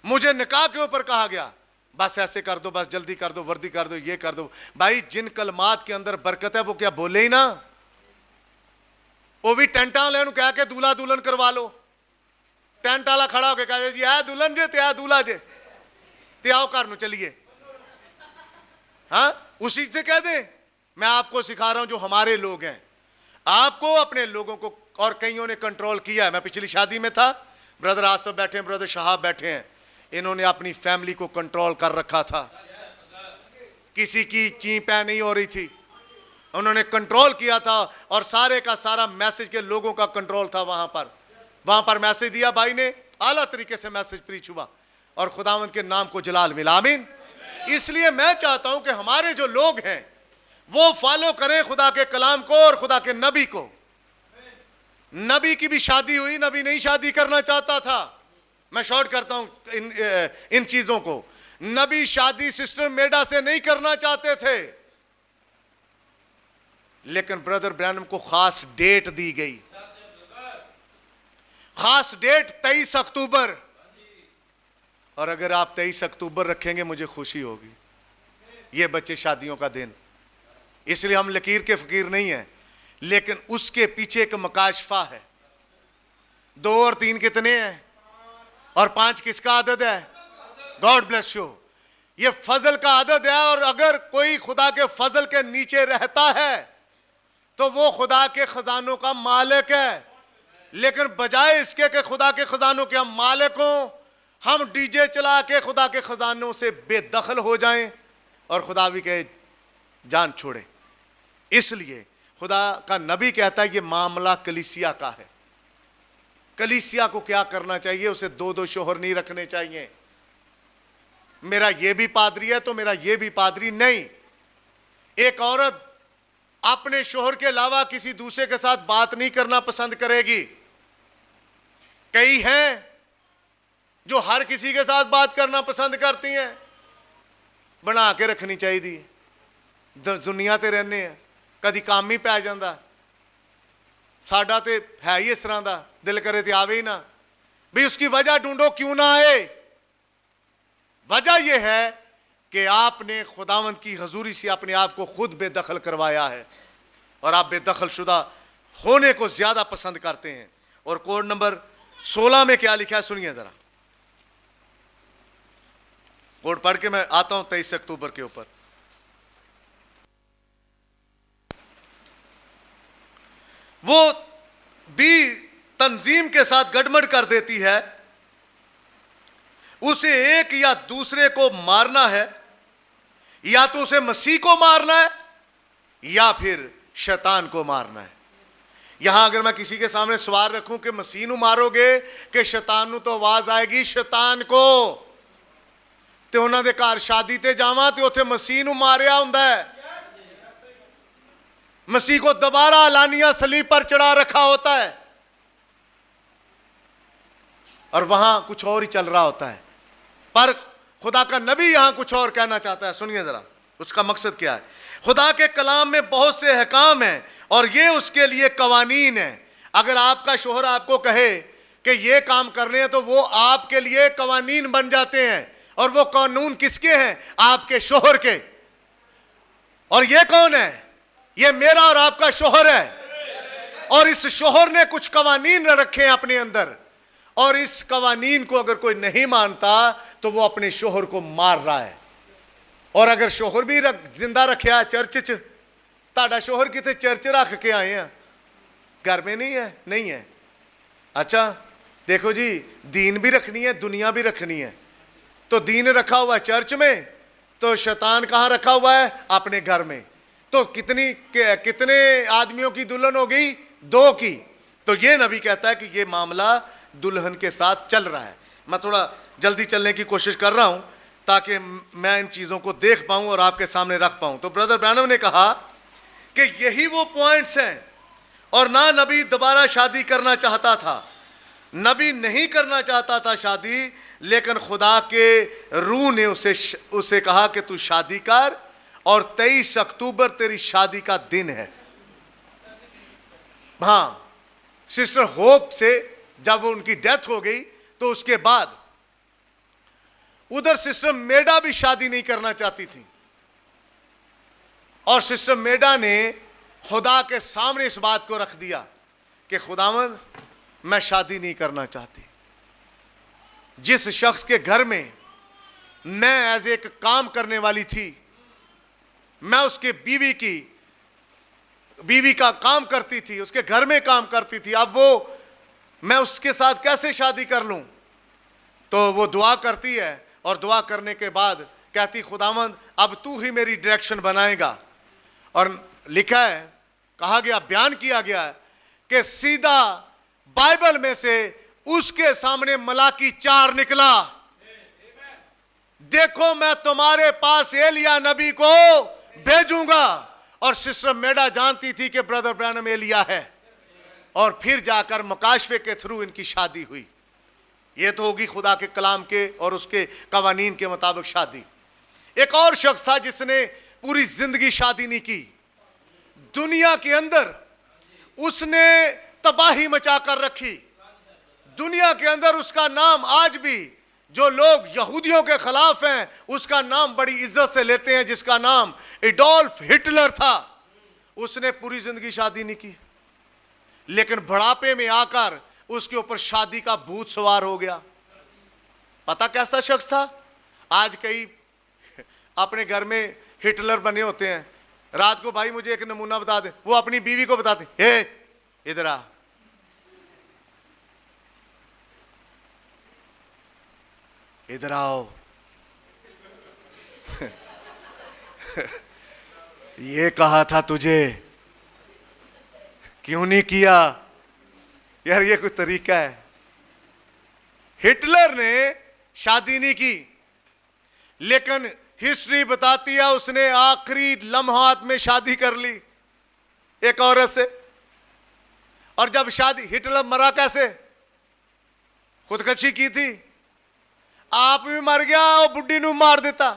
S1: मुझे निकाह के ऊपर कहा गया बस ऐसे कर दो, बस जल्दी कर दो, वर्दी कर दो, ये कर दो। भाई जिन कलमात के अंदर बरकत है वो क्या बोले ही ना, वो भी टेंटा वाले कह के दूल्हा दुल्हन करवा लो। टेंट वाला खड़ा होकर कह जी है दुल्हन जे ते दूल्हा जे ते आओ घर चलिए, हाँ उसी से कह दे। मैं आपको सिखा रहा हूं जो हमारे लोग हैं, आपको अपने लोगों को, और कईयों ने कंट्रोल किया है। मैं पिछली शादी में था, ब्रदर आसफ बैठे हैं, ब्रदर शहाब बैठे हैं, इन्होंने अपनी फैमिली को कंट्रोल कर रखा था, किसी की ची पै नहीं हो रही थी, उन्होंने कंट्रोल किया था और सारे का सारा मैसेज के लोगों का कंट्रोल था। वहां पर मैसेज दिया भाई ने, आला तरीके से मैसेज प्रीच हुआ और खुदावंद के नाम को जलाल मिला, आमीन। इसलिए मैं चाहता हूं कि हमारे जो लोग हैं वो फॉलो करें खुदा के कलाम को और खुदा के नबी को। नबी की भी शादी हुई, नबी नहीं शादी करना चाहता था। मैं शॉर्ट करता हूं इन चीजों को। नबी शादी सिस्टर मेडा से नहीं करना चाहते थे, लेकिन ब्रदर ब्रैनम को खास डेट दी गई, खास डेट 23 अक्टूबर। और अगर आप 23 अक्टूबर रखेंगे मुझे खुशी होगी, ये बच्चे शादियों का दिन। इसलिए हम लकीर के फकीर नहीं हैं, लेकिन उसके पीछे एक मकाशफा है। 2 और 3 कितने हैं और 5 किसका आदद है? God bless you. ये फजल का आदद है, और अगर कोई खुदा के फजल के नीचे रहता है तो वो खुदा के खजानों का मालिक है। लेकिन बजाय इसके कि खुदा के खजानों के हम मालिक हों, हम डीजे चला के खुदा के खजानों से बेदखल हो जाएं और खुदा भी कहे जान छोड़े। इसलिए खुदा का नबी कहता है ये मामला कलीसिया का है। कलीसिया को क्या करना चाहिए? उसे 2-2 शोहर नहीं रखने चाहिए। मेरा ये भी पादरी है तो मेरा ये भी पादरी नहीं। एक औरत अपने शोहर के अलावा किसी दूसरे के साथ बात नहीं करना पसंद करेगी। कई हैं जो हर किसी के साथ बात करना पसंद करती हैं। बना के रखनी चाहिए। दुनिया ते रहने हैं, कदी काम ही पै जाता। साडा ते है ही इस तरह का, दिल करे तो आवे ही ना। भी उसकी वजह ढूंढो क्यों ना आए। वजह यह है कि आपने खुदावंद की हजूरी से अपने आप को खुद बेदखल करवाया है और आप बेदखल शुदा होने को ज्यादा पसंद करते हैं। और कोड नंबर 16 में क्या लिखा है सुनिए जरा। कोड पढ़ के मैं आता हूं 23 अक्टूबर के ऊपर। वो भी तंजीम के साथ गड़बड़ कर देती है। उसे एक या दूसरे को मारना है, या तो उसे मसीह को मारना है या फिर शैतान को मारना है। यहां अगर मैं किसी के सामने सवाल रखूं कि मसीह ਨੂੰ मारोगे कि शैतान ਨੂੰ, तो आवाज आएगी शैतान को। ਤੇ ਉਹਨਾਂ ਦੇ ਘਰ शादी ਤੇ ਜਾਵਾਂ ਤੇ ਉੱਥੇ मसीह ਨੂੰ ਮਾਰਿਆ ਹੁੰਦਾ है। मसीह को दोबारा अलानिया सलीब पर चढ़ा रखा होता है और वहां कुछ और ही चल रहा होता है। पर खुदा का नबी यहां कुछ और कहना चाहता है। सुनिए जरा, उसका मकसद क्या है। खुदा के कलाम में बहुत से अहकाम हैं और ये उसके लिए कवानीन है। अगर आपका शोहर आपको कहे कि ये काम करने हैं तो वो आपके लिए कवानीन बन जाते हैं। और वो कानून किसके हैं? आपके शोहर के। और ये कौन है? ये मेरा और आपका शोहर है। और इस शोहर ने कुछ कवानीन रखे हैं अपने अंदर, और इस कवानीन को अगर कोई नहीं मानता तो वो अपने शोहर को मार रहा है। और अगर शोहर भी जिंदा रखा चर्च च, ताड़ा शोहर कितने चर्च रख के आए हैं, घर में नहीं है? नहीं है। अच्छा देखो जी, दीन भी रखनी है, दुनिया भी रखनी है। तो दीन रखा हुआ है चर्च में, तो शैतान कहाँ रखा हुआ है? अपने घर में। तो कितने आदमियों की दुल्हन हो गई? 2 की। तो ये नबी कहता है कि ये मामला दुल्हन के साथ चल रहा है। मैं थोड़ा जल्दी चलने की कोशिश कर रहा हूं ताकि मैं इन चीज़ों को देख पाऊं और आपके सामने रख पाऊं। तो ब्रदर ब्रैनम ने कहा कि यही वो पॉइंट्स हैं। और ना नबी दोबारा शादी करना चाहता था, नबी नहीं करना चाहता था शादी, लेकिन खुदा के रूह ने उसे कहा कि तू शादी कर, और 23 अक्टूबर तेरी शादी का दिन है। हाँ, सिस्टर होप से जब उनकी डेथ हो गई तो उसके बाद उधर सिस्टर मेडा भी शादी नहीं करना चाहती थी, और सिस्टर मेडा ने खुदा के सामने इस बात को रख दिया कि खुदावंद मैं शादी नहीं करना चाहती। जिस शख्स के घर में मैं एज एक काम करने वाली थी, मैं उसके बीवी का काम करती थी, उसके घर में काम करती थी, अब वो मैं उसके साथ कैसे शादी कर लूं? तो वो दुआ करती है, और दुआ करने के बाद कहती खुदावंद अब तू ही मेरी डायरेक्शन बनाएगा। और लिखा है, कहा गया, बयान किया गया है कि सीधा बाइबल में से उसके सामने मलाकी 4 निकला, देखो मैं तुम्हारे पास एलिया नबी को भेजूंगा। और सिस्टर मेडा जानती थी कि ब्रदर ब्रैनम एलिया है, और फिर जाकर मुकाशफे के थ्रू इनकी शादी हुई। ये तो होगी खुदा के कलाम के और उसके कवानीन के मुताबिक शादी। एक और शख्स था जिसने पूरी जिंदगी शादी नहीं की, दुनिया के अंदर उसने तबाही मचाकर रखी। दुनिया के अंदर उसका नाम आज भी, जो लोग यहूदियों के खिलाफ हैं, उसका नाम बड़ी इज्जत से लेते हैं, जिसका नाम एडोल्फ हिटलर था। उसने पूरी जिंदगी शादी नहीं की, लेकिन बुढ़ापे में आकर उसके ऊपर शादी का भूत सवार हो गया। पता कैसा शख्स था? आज कई अपने घर में हिटलर बने होते हैं। रात को भाई मुझे एक नमूना बता दे, वो अपनी बीवी को बताते, हे इधर आ, इधर आओ। ये कहा था तुझे, क्यों नहीं किया? यार ये कोई तरीका है? हिटलर ने शादी नहीं की, लेकिन हिस्ट्री बताती है उसने आखिरी लम्हात में शादी कर ली एक औरत से। और जब शादी, हिटलर मरा कैसे? खुदकशी की थी। आप भी मर गया और बुढ़ी नू मार देता।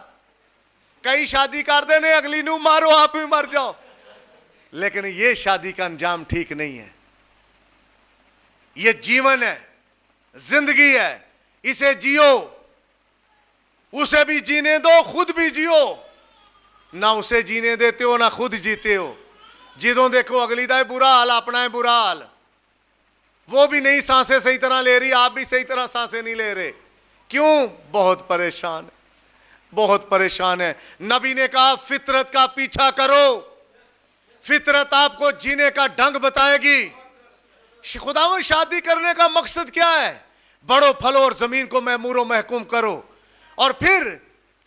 S1: कई शादी कर देने, अगली नू मारो, आप भी मर जाओ। लेकिन ये शादी का अंजाम ठीक नहीं है। ये जीवन है, जिंदगी है, इसे जियो, उसे भी जीने दो, खुद भी जियो। ना उसे जीने देते हो ना खुद जीते हो। जिदों देखो अगली दा बुरा हाल, अपना है बुरा हाल। वो भी नहीं सांसें सही तरह ले रही, आप भी सही तरह सांसें नहीं ले रहे। क्यों? बहुत परेशान। बहुत परेशान है। नबी ने कहा फितरत का पीछा करो, फितरत आपको जीने का ढंग बताएगी। खुदावंद शादी करने का मकसद क्या है? बड़ो फलो और जमीन को महमूरो महकूम करो, और फिर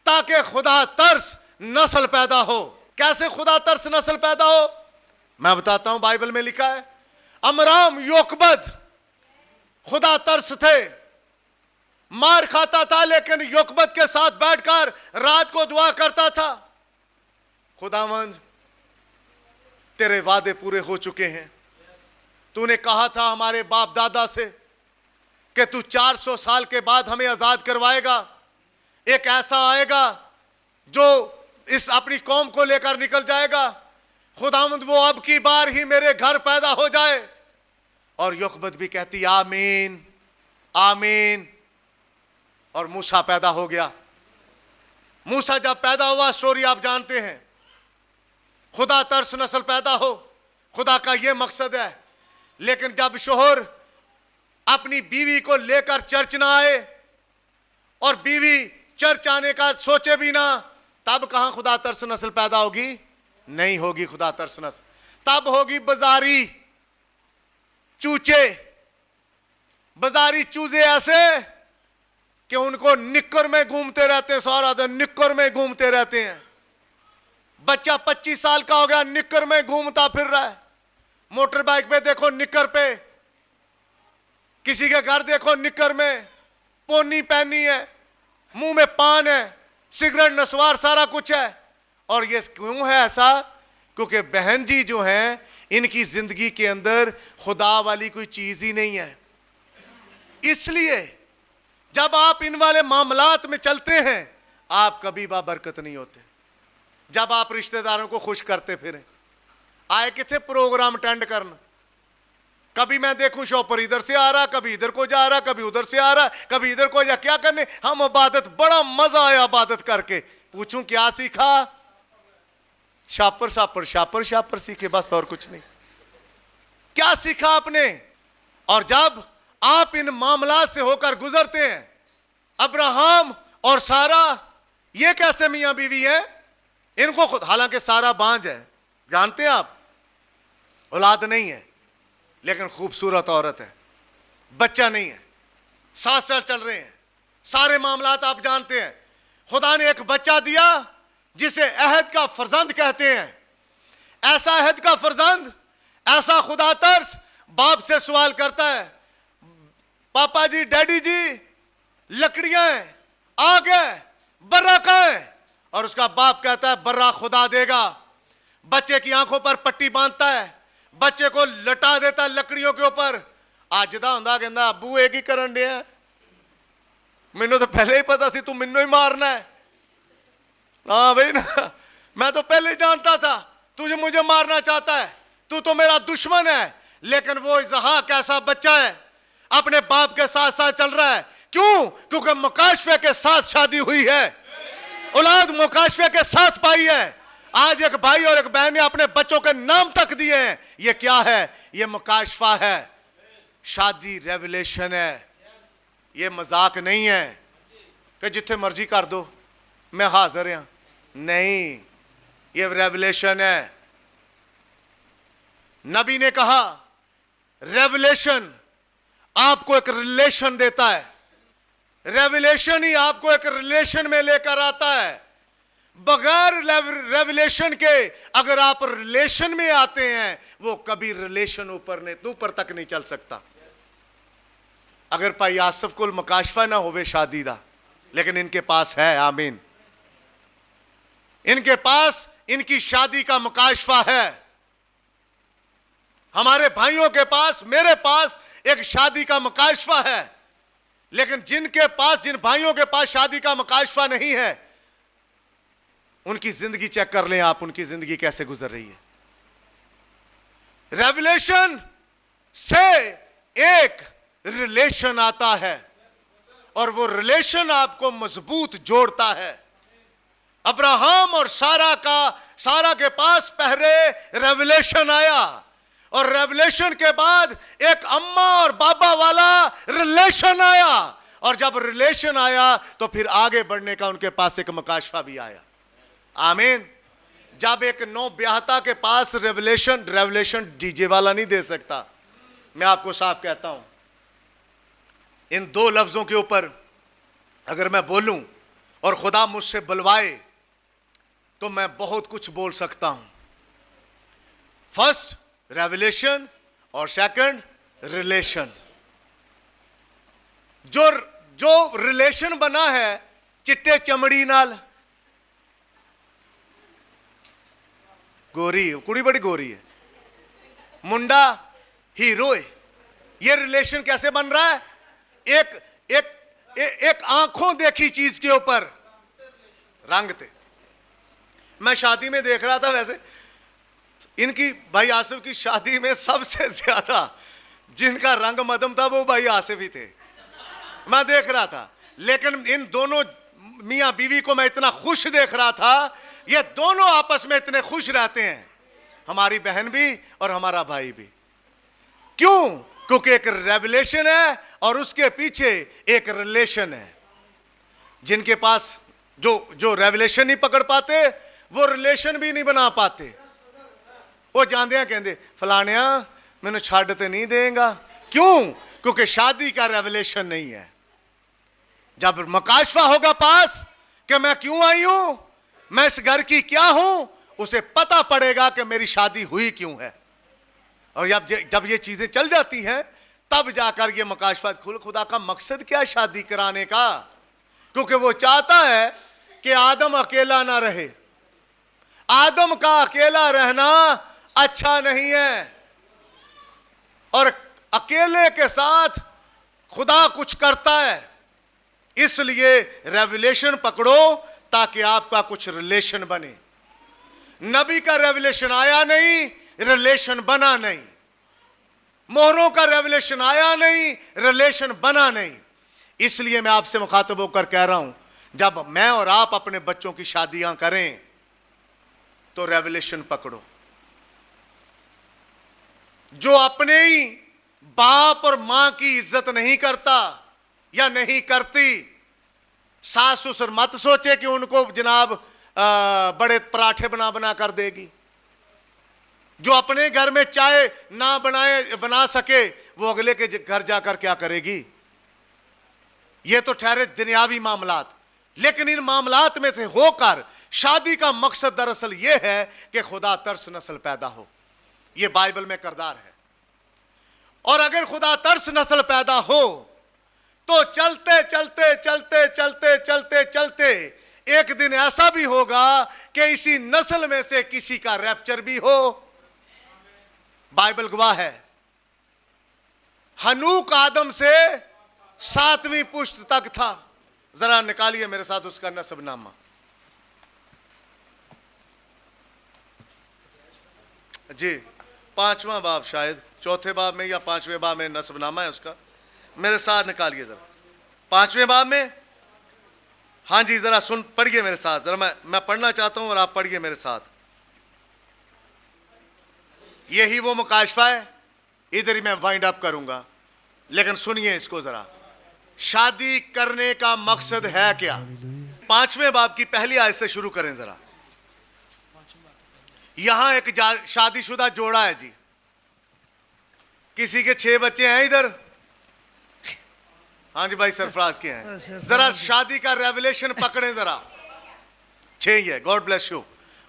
S1: ताकि खुदा तरस नस्ल पैदा हो। कैसे खुदा तरस नस्ल पैदा हो? मैं बताता हूं, बाइबल में लिखा है अमराम योकबद खुदा तरस थे, मार खाता था, लेकिन योकबद के साथ बैठकर रात को दुआ करता था, खुदावंद तेरे वादे पूरे हो चुके हैं। तूने कहा था हमारे बाप दादा से कि तू 400 साल के बाद हमें आजाद करवाएगा। एक ऐसा आएगा जो इस अपनी कौम को लेकर निकल जाएगा। खुदावंद वो अब की बार ही मेरे घर पैदा हो जाए। और योकबद भी कहती आमीन आमीन। और मूसा पैदा हो गया। मूसा जब पैदा हुआ, स्टोरी आप जानते हैं, खुदा तरस नस्ल पैदा हो, खुदा का यह मकसद है। लेकिन जब शोहर अपनी बीवी को लेकर चर्च ना आए और बीवी चर्च आने का सोचे भी ना, तब कहां खुदा तरस नस्ल पैदा होगी? नहीं होगी खुदा तरस नस्ल। तब होगी बाजारी चूचे, बाजारी चूजे ऐसे कि उनको निक्कर में घूमते रहते हैं, सारा दिन निक्कर में घूमते रहते हैं। बच्चा 25 साल का हो गया, निक्कर में घूमता फिर रहा है। मोटर बाइक पे देखो निक्कर पे, किसी के घर देखो निक्कर में, पोनी पहनी है, मुंह में पान है, सिगरेट नस्वार सारा कुछ है। और ये क्यों है ऐसा? क्योंकि बहन जी जो हैं, इनकी जिंदगी के अंदर खुदा वाली कोई चीज ही नहीं है। इसलिए जब आप इन वाले मामलात में चलते हैं, आप कभी बाबरकत नहीं होते। जब आप रिश्तेदारों को खुश करते फिरें, आए किथे प्रोग्राम अटेंड करना, कभी मैं देखूं शॉपर इधर से आ रहा, कभी इधर को जा रहा, कभी उधर से आ रहा, कभी इधर को जा, क्या करने? हम इबादत, बड़ा मजा आया इबादत करके। पूछूं क्या सीखा? शापर शापर शापर शापर सीखे, बस और कुछ नहीं। क्या सीखा आपने? और जब आप इन मामलात से होकर गुजरते हैं, अब्राहम और सारा ये कैसे मियां बीवी हैं? इनको खुद, हालांकि सारा बांझ है, जानते हैं आप, औलाद नहीं है, लेकिन खूबसूरत औरत है, बच्चा नहीं है, 7 साल चल रहे हैं, सारे मामलात आप जानते हैं। खुदा ने एक बच्चा दिया जिसे अहद का फर्जंद कहते हैं। ऐसा अहद का फर्जंद, ऐसा खुदा तरस बाप से सवाल करता है, पापा जी, डैडी जी, लकड़ियां हैं, आग है, बर्रा कहां है? और उसका बाप कहता है बर्रा खुदा देगा। बच्चे की आंखों पर पट्टी बांधता है, बच्चे को लटा देता है लकड़ियों के ऊपर। अजदा हुंदा कहंदा अबू एक ही करन दिया, मैनू तो पहले ही पता सी तू मैनू ही मारना है। हाँ भाई ना, मैं तो पहले ही जानता था तुझे मुझे मारना चाहता है, तू तो मेरा दुश्मन है। लेकिन वो इसहाक ऐसा बच्चा है, अपने बाप के साथ साथ चल रहा है। क्यों? क्योंकि मुकाशफे के साथ शादी हुई है, औलाद मुकाशफे के साथ पाई है। आज एक भाई और एक बहन ने अपने बच्चों के नाम तक दिए हैं। ये क्या है? ये मुकाशफा है। शादी रेवलेशन है, ये मजाक नहीं है कि जिथे मर्जी कर दो मैं हाजिर हूं। नहीं, ये रेवलेशन है। नबी ने कहा रेवलेशन आपको एक रिलेशन देता है, रेवलेशन ही आपको एक रिलेशन में लेकर आता है। बगैर रेवलेशन के अगर आप रिलेशन में आते हैं, वो कभी रिलेशन ऊपर तक नहीं चल सकता। अगर भाई आसफ को मुकाशफा ना होवे शादी दा, लेकिन इनके पास है, आमीन, इनके पास इनकी शादी का मुकाशफा है। हमारे भाइयों के पास, मेरे पास एक शादी का मुकाशफा है। लेकिन जिन भाइयों के पास शादी का मुकाशफा नहीं है, उनकी जिंदगी चेक कर लें आप, उनकी जिंदगी कैसे गुजर रही है। रेवलेशन से एक रिलेशन आता है और वो रिलेशन आपको मजबूत जोड़ता है। अब्राहम और सारा के पास पहले रेवलेशन आया, और रेवलेशन के बाद एक अम्मा और बाबा वाला रिलेशन आया, और जब रिलेशन आया तो फिर आगे बढ़ने का उनके पास एक मकाशफा भी आया। आमीन। जब एक नौ ब्याहता के पास रेवलेशन डीजे वाला नहीं दे सकता। मैं आपको साफ कहता हूं, इन दो लफ्जों के ऊपर अगर मैं बोलूं और खुदा मुझसे बुलवाए तो मैं बहुत कुछ बोल सकता हूं। फर्स्ट रेवलेशन और सेकंड रिलेशन। जो रिलेशन बना है चिट्टे चमड़ी नाल, गोरी कुड़ी बड़ी गोरी है, मुंडा हीरो है, ये रिलेशन कैसे बन रहा है? एक आंखों देखी चीज के ऊपर रंग थे। मैं शादी में देख रहा था, वैसे इनकी भाई आसिफ की शादी में सबसे ज्यादा जिनका रंग मदम था वो भाई आसिफ ही थे, मैं देख रहा था। लेकिन इन दोनों मियां बीवी को मैं इतना खुश देख रहा था, ये दोनों आपस में इतने खुश रहते हैं, हमारी बहन भी और हमारा भाई भी। क्यों? क्योंकि एक रेवलेशन है और उसके पीछे एक रिलेशन है। जिनके पास जो रेवलेशन नहीं पकड़ पाते वो रिलेशन भी नहीं बना पाते। वो जानते हैं, कहते फलानिया मैंने छाड़ते नहीं देगा। क्यों? क्योंकि शादी का रेवलेशन नहीं है। जब मकाशफा होगा पास कि मैं क्यों आई हूं, मैं इस घर की क्या हूं, उसे पता पड़ेगा कि मेरी शादी हुई क्यों है। और जब ये चीजें चल जाती हैं तब जाकर ये मकाशफा खुदा का मकसद क्या है शादी कराने का? क्योंकि वो चाहता है कि आदम अकेला ना रहे। आदम का अकेला रहना अच्छा नहीं है, और अकेले के साथ खुदा कुछ करता है। इसलिए रेवलेशन पकड़ो ताकि आपका कुछ रिलेशन बने। नबी का रेवलेशन आया नहीं, रिलेशन बना नहीं। मोहरों का रेवलेशन आया नहीं, रिलेशन बना नहीं। इसलिए मैं आपसे मुखातब होकर कह रहा हूं, जब मैं और आप अपने बच्चों की शादियां करें तो रेवलेशन पकड़ो। जो अपने ही बाप और मां की इज्जत नहीं करता या नहीं करती, सास ससुर मत सोचे कि उनको जनाब बड़े पराठे बना कर देगी। जो अपने घर में चाय ना बना सके वो अगले के घर जाकर क्या करेगी? ये तो ठहरे दुनियावी मामलात। लेकिन इन मामलात में से होकर शादी का मकसद दरअसल ये है कि खुदा तरस नस्ल पैदा हो। ये बाइबल में करदार है। और अगर खुदा तरस नस्ल पैदा हो तो चलते चलते चलते चलते चलते चलते एक दिन ऐसा भी होगा कि इसी नस्ल में से किसी का रैप्चर भी हो। बाइबल गवाह है। हनूक आदम से 7वीं पुश्त तक था। जरा निकालिए मेरे साथ उसका नसबनामा। जी 5वां बाब, शायद 4थे बाब में या 5वें बाब में नसबनामा है उसका। मेरे साथ निकालिए जरा 5वें बाब में। हाँ जी, जरा सुन पढ़िए मेरे साथ। जरा मैं पढ़ना चाहता हूं और आप पढ़िए मेरे साथ। यही वो मुकाशफा है। इधर ही मैं वाइंड अप करूंगा, लेकिन सुनिए इसको जरा। शादी करने का मकसद है क्या? 5वें बाब की पहली आयत से शुरू करें जरा। यहां एक शादीशुदा जोड़ा है जी। किसी के 6 बच्चे हैं इधर। हाँ जी भाई, सरफराज के हैं। जरा शादी का रेवलेशन पकड़ें जरा। 6 ही है। गॉड ब्लेस यू,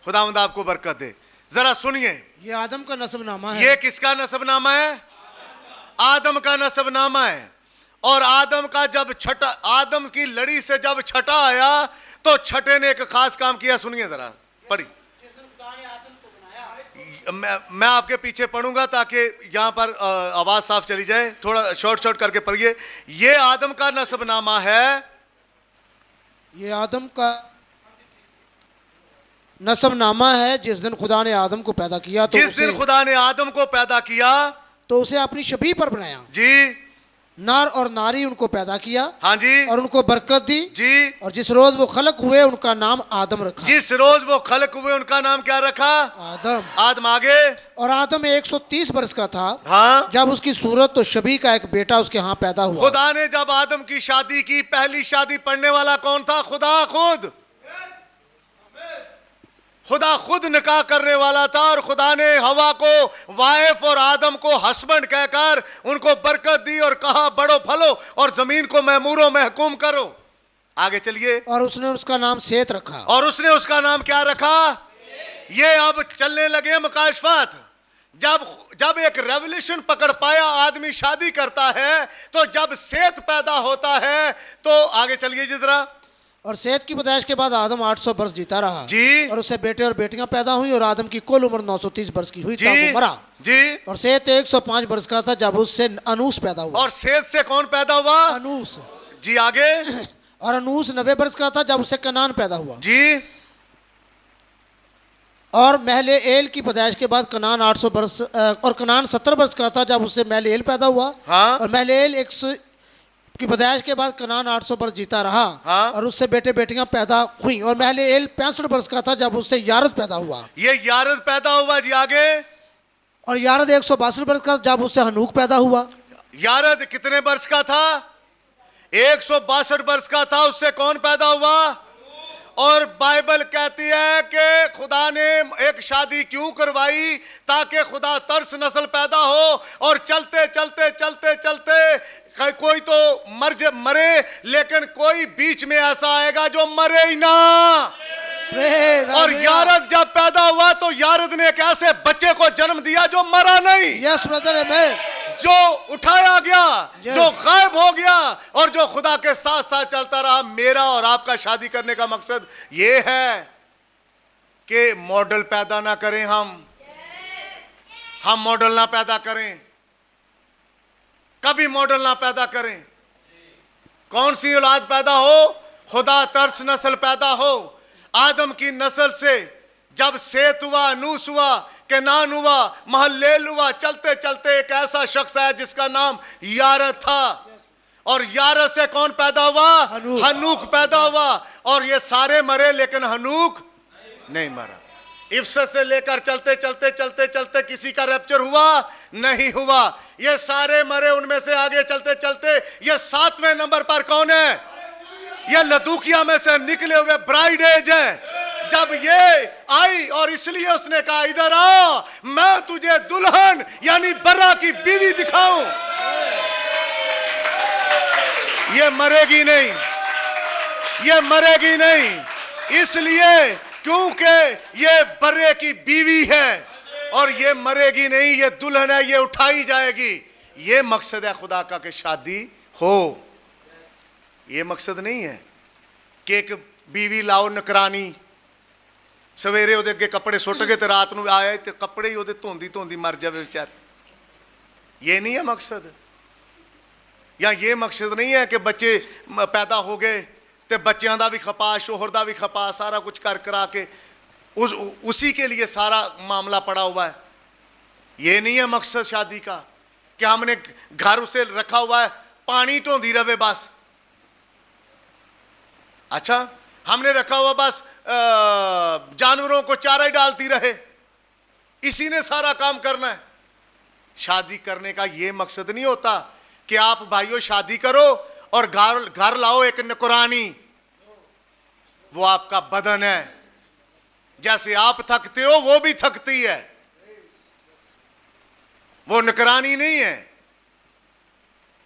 S1: खुदावंद आपको बरकत दे। जरा सुनिए,
S3: ये आदम का नसबनामा है।
S1: ये किसका नसबनामा है? आदम का नसबनामा है। और आदम का जब छठा, आदम की लड़ी से जब छठा आया तो छठे ने एक खास काम किया। सुनिए जरा, पढ़ी। मैं आपके पीछे पढ़ूंगा ताकि यहां पर आवाज साफ चली जाए। थोड़ा शॉर्ट करके पढ़िए। ये आदम का नसबनामा है।
S3: ये आदम का नसबनामा है। जिस दिन खुदा ने आदम को पैदा किया तो
S1: जिस दिन खुदा ने आदम को पैदा किया
S3: तो उसे अपनी शबीह पर बनाया
S1: जी।
S3: नर और नारी उनको पैदा किया
S1: हाँ जी
S3: और उनको बरकत दी।
S1: जी।
S3: और जिस रोज वो खलक हुए उनका नाम आदम रखा।
S1: जिस रोज वो खलक हुए उनका नाम क्या रखा?
S3: आदम।
S1: आदम। आगे।
S3: और आदम 130 वर्ष का था
S1: हाँ।
S3: जब उसकी सूरत तो शबी का एक बेटा उसके यहाँ पैदा हुआ।
S1: खुदा ने जब आदम की शादी की, पहली शादी पढ़ने वाला कौन था? खुदा खुद। खुदा खुद निकाह करने वाला था और खुदा ने हवा को वाइफ और आदम को हस्बैंड कहकर उनको बरकत दी और कहा बढ़ो फलो और जमीन को महमूरो महकूम करो। आगे चलिए।
S3: और उसने उसका नाम सेत रखा।
S1: और उसने उसका नाम क्या रखा? ये अब चलने लगे मुकाशफात। जब एक रेवल्यूशन पकड़ पाया आदमी शादी करता है तो जब सेत पैदा होता है तो आगे चलिए जिधरा।
S3: और सेत की पैदाइश के बाद आदम 800 वर्ष जीता रहा
S1: जी।
S3: और उससे बेटे और बेटियां पैदा हुई और आदम की कुल उम्र 930 वर्ष की हुई तब वो मरा
S1: जी।
S3: और सेत 105 वर्ष का था जब उससे अनूस पैदा हुआ।
S1: और सेत से कौन पैदा हुआ?
S3: अनूस।
S1: जी। आगे।
S3: और अनूस 90 वर्ष का था जब उससे कनान पैदा हुआ।
S1: जी।
S3: और महले एल की पैदाइश के बाद कनान 800 वर्ष और कनान 70 वर्ष का था जब उससे महले एल पैदा हुआ।
S1: हाँ।
S3: और महले एल 100 की पैदाइश के बाद कनान 800 वर्ष जीता रहा।
S1: हाँ।
S3: और उससे बेटे बेटियां पैदा हुई और महले एल 65 वर्ष का था जब उससे यारद पैदा हुआ।
S1: ये यारद पैदा हुआ। जी। आगे।
S3: और यारद 162 वर्ष का जब उससे हनूक पैदा हुआ।
S1: यारद कितने वर्ष का था? 162 वर्ष का था। उससे कौन पैदा हुआ? और बाइबल कहती है कि खुदा ने एक शादी क्यों करवाई? ताकि खुदा तरस नस्ल पैदा हो और चलते चलते चलते चलते कोई तो मरे लेकिन कोई बीच में ऐसा आएगा जो मरे ही ना। और यारद जब पैदा हुआ तो यारद ने एक ऐसे बच्चे को जन्म दिया जो मरा नहीं।
S3: यस ब्रदर आमेन।
S1: जो उठाया गया,
S3: Yes.
S1: जो गायब हो गया और जो खुदा के साथ साथ चलता रहा। मेरा और आपका शादी करने का मकसद ये है कि मॉडल पैदा ना करें हम मॉडल ना पैदा करें, कभी मॉडल ना पैदा करें। कौन सी औलाद पैदा हो? खुदा तरस नस्ल पैदा हो। आदम की नस्ल से जब सेत हुआ, नूस हुआ, केनान हुआ, महलेल हुआ, चलते चलते एक ऐसा शख्स है जिसका नाम यारद था। और यारद से कौन पैदा हुआ? हनूक पैदा हुआ। और ये सारे मरे लेकिन हनूक नहीं मरा। इफ्सस से लेकर चलते चलते चलते चलते किसी का रैप्चर हुआ नहीं हुआ। ये सारे मरे, उनमें से आगे चलते चलते ये 7वें नंबर पर कौन है? ये लदूकिया में से निकले हुए ब्राइड एज है। जब ये आई और इसलिए उसने कहा इधर आ, मैं तुझे दुल्हन यानी बर्रा की बीवी दिखाऊं। ये मरेगी नहीं, ये मरेगी नहीं, इसलिए क्योंकि ये बर्रे की बीवी है और ये मरेगी नहीं, ये दुल्हन है, ये उठाई जाएगी। ये मकसद है खुदा का कि शादी हो। ये मकसद नहीं है कि एक बीवी लाओ नकरानी, सवेरे ਉਹਦੇ ਅੱਗੇ ਕੱਪੜੇ ਸੁੱਟ ਕੇ ਤੇ ਰਾਤ ਨੂੰ ਆਇਆ ਤੇ ਕੱਪੜੇ ਹੀ ਉਹਦੇ ਧੋਂਦੀ ਧੋਂਦੀ ਮਰ ਜਾਵੇ ਵਿਚਾਰ। ये नहीं है मकसद। या ये मकसद नहीं है कि बच्चे पैदा हो गए तो बच्चों का भी खपा, शोहर का भी खपा, सारा कुछ कर करा के उसी के लिए सारा मामला पड़ा हुआ है। ये नहीं है मकसद शादी का कि हमने घर उसे रखा हुआ है पानी ढोंदी रहे बस। अच्छा, हमने रखा हुआ बस जानवरों को चारा ही डालती रहे, इसी ने सारा काम करना है। शादी करने का ये मकसद नहीं होता कि आप भाइयों शादी करो और घर लाओ एक नौकरानी। वो आपका बदन है, जैसे आप थकते हो वो भी थकती है, वो नौकरानी नहीं है।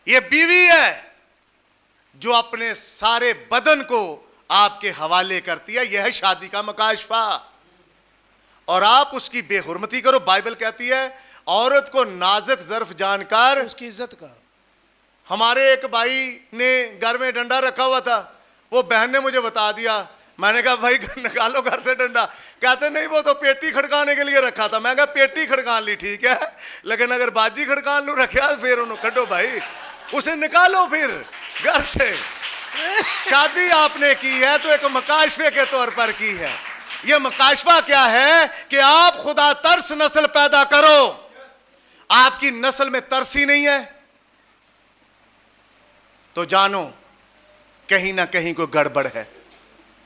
S1: ये बीवी है जो अपने सारे बदन को आपके हवाले करती है। यह है शादी का मकाशफा। और आप उसकी बेहुरमती करो। बाइबल कहती है औरत को नाजुक ज़र्फ जानकर
S3: उसकी इज्जत कर।
S1: हमारे एक भाई ने घर में डंडा रखा हुआ था, वो बहन ने मुझे बता दिया। मैंने कहा भाई निकालो घर से डंडा। कहते नहीं वो तो पेटी खड़काने के लिए रखा था। मैं कहा पेटी खड़कान ली ठीक है, लेकिन अगर बाजी खड़कान लू रखा फिर उन्होंने कटो भाई, उसे निकालो फिर घर से। शादी आपने की है तो एक मकाशफे के तौर पर की है। यह मकाशफा क्या है कि आप खुदा तरस नस्ल पैदा करो। आपकी नस्ल में तरस ही नहीं है, तो जानो कहीं ना कहीं कोई गड़बड़ है,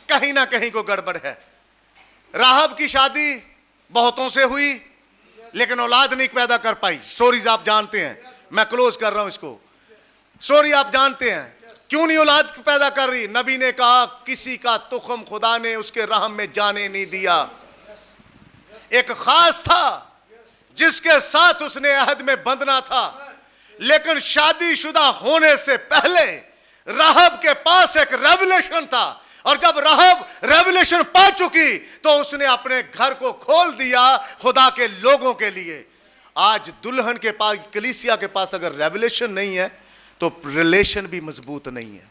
S1: कहीं ना कहीं कोई गड़बड़ है। राहब की शादी बहुतों से हुई लेकिन औलाद नहीं पैदा कर पाई। स्टोरीज आप जानते हैं, मैं क्लोज कर रहा हूं इसको। स्टोरी आप जानते हैं क्यों नहीं औलाद पैदा कर रही। नबी ने कहा किसी का तुखम खुदा ने उसके रहम में जाने नहीं दिया। एक खास था जिसके साथ उसने अहद में बंधना था, लेकिन शादीशुदा होने से पहले राहब के पास एक रेवलेशन था, और जब राहब रेवलेशन पा चुकी तो उसने अपने घर को खोल दिया खुदा के लोगों के लिए। आज दुल्हन के पास, कलीसिया के पास अगर रेवलेशन नहीं है तो रिलेशन भी मजबूत नहीं है,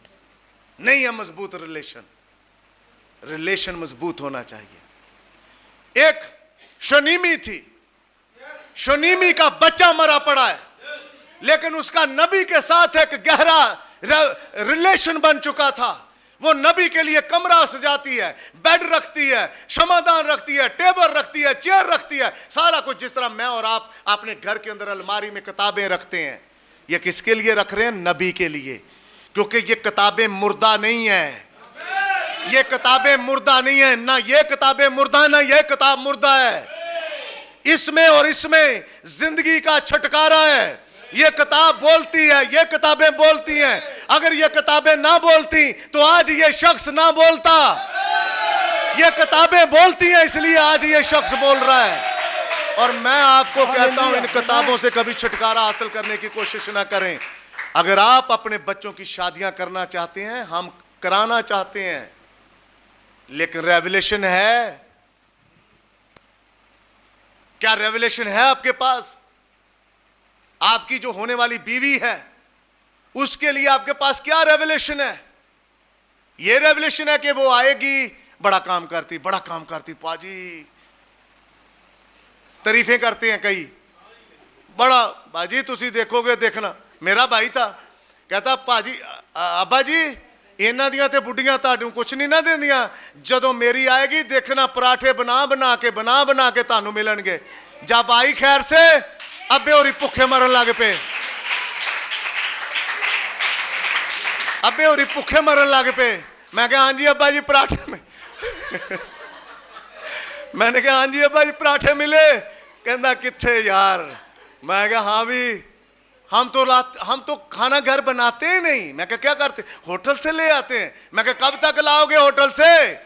S1: नहीं है मजबूत रिलेशन। रिलेशन मजबूत होना चाहिए। एक शनीमी थी, शनीमी का बच्चा मरा पड़ा है, लेकिन उसका नबी के साथ एक गहरा रिलेशन बन चुका था। वो नबी के लिए कमरा सजाती है, बेड रखती है, क्षमादान रखती है, टेबल रखती है, चेयर रखती है, सारा कुछ जिस तरह मैं और आप अपने घर के अंदर अलमारी में किताबें रखते हैं। ये किसके लिए रख रहे हैं? नबी के लिए, क्योंकि ये किताबें मुर्दा नहीं है। ये किताबें मुर्दा नहीं है, ना ये किताबें मुर्दा, ना ये किताब मुर्दा है। इसमें और इसमें जिंदगी का छुटकारा है। ये किताब बोलती है, ये किताबें बोलती हैं। अगर ये किताबें ना बोलती तो आज ये शख्स ना बोलता। ये किताबें बोलती हैं इसलिए आज ये शख्स बोल रहा है। और मैं आपको कहता हूं इन किताबों से कभी छुटकारा हासिल करने की कोशिश ना करें। अगर आप अपने बच्चों की शादियां करना चाहते हैं, हम कराना चाहते हैं, लेकिन रेवलेशन है क्या? रेवलेशन है आपके पास? आपकी जो होने वाली बीवी है उसके लिए आपके पास क्या रेवलेशन है? ये रेवलेशन है कि वो आएगी, बड़ा काम करती, बड़ा काम करती, पाजी तारीफें करते हैं कई, बड़ा बाजी तुसी देखोगे, देखना। मेरा भाई था, कहता पाजी अब्बा जी इन्हां दियां ते बुढ़ियां तुहानू कुछ नहीं ना देंदियां, जदों मेरी आएगी देखना पराठे बना बना के तुहानू मिलणगे। जब आई खैर से अब्बे होरी भुखे मरन लग पे, अब्बे होरी भुखे मरन लग पे। मैं कहा हाँ जी अब्बा जी पराठे में मैंने कहा हाँ जी अब्बा जी पराठे मिले? कहना किथे यार। मैं कहा हाँ भी हम तो खाना घर बनाते ही नहीं। मैं कहा क्या करते? होटल से ले आते हैं। मैं कहा कब तक लाओगे होटल से?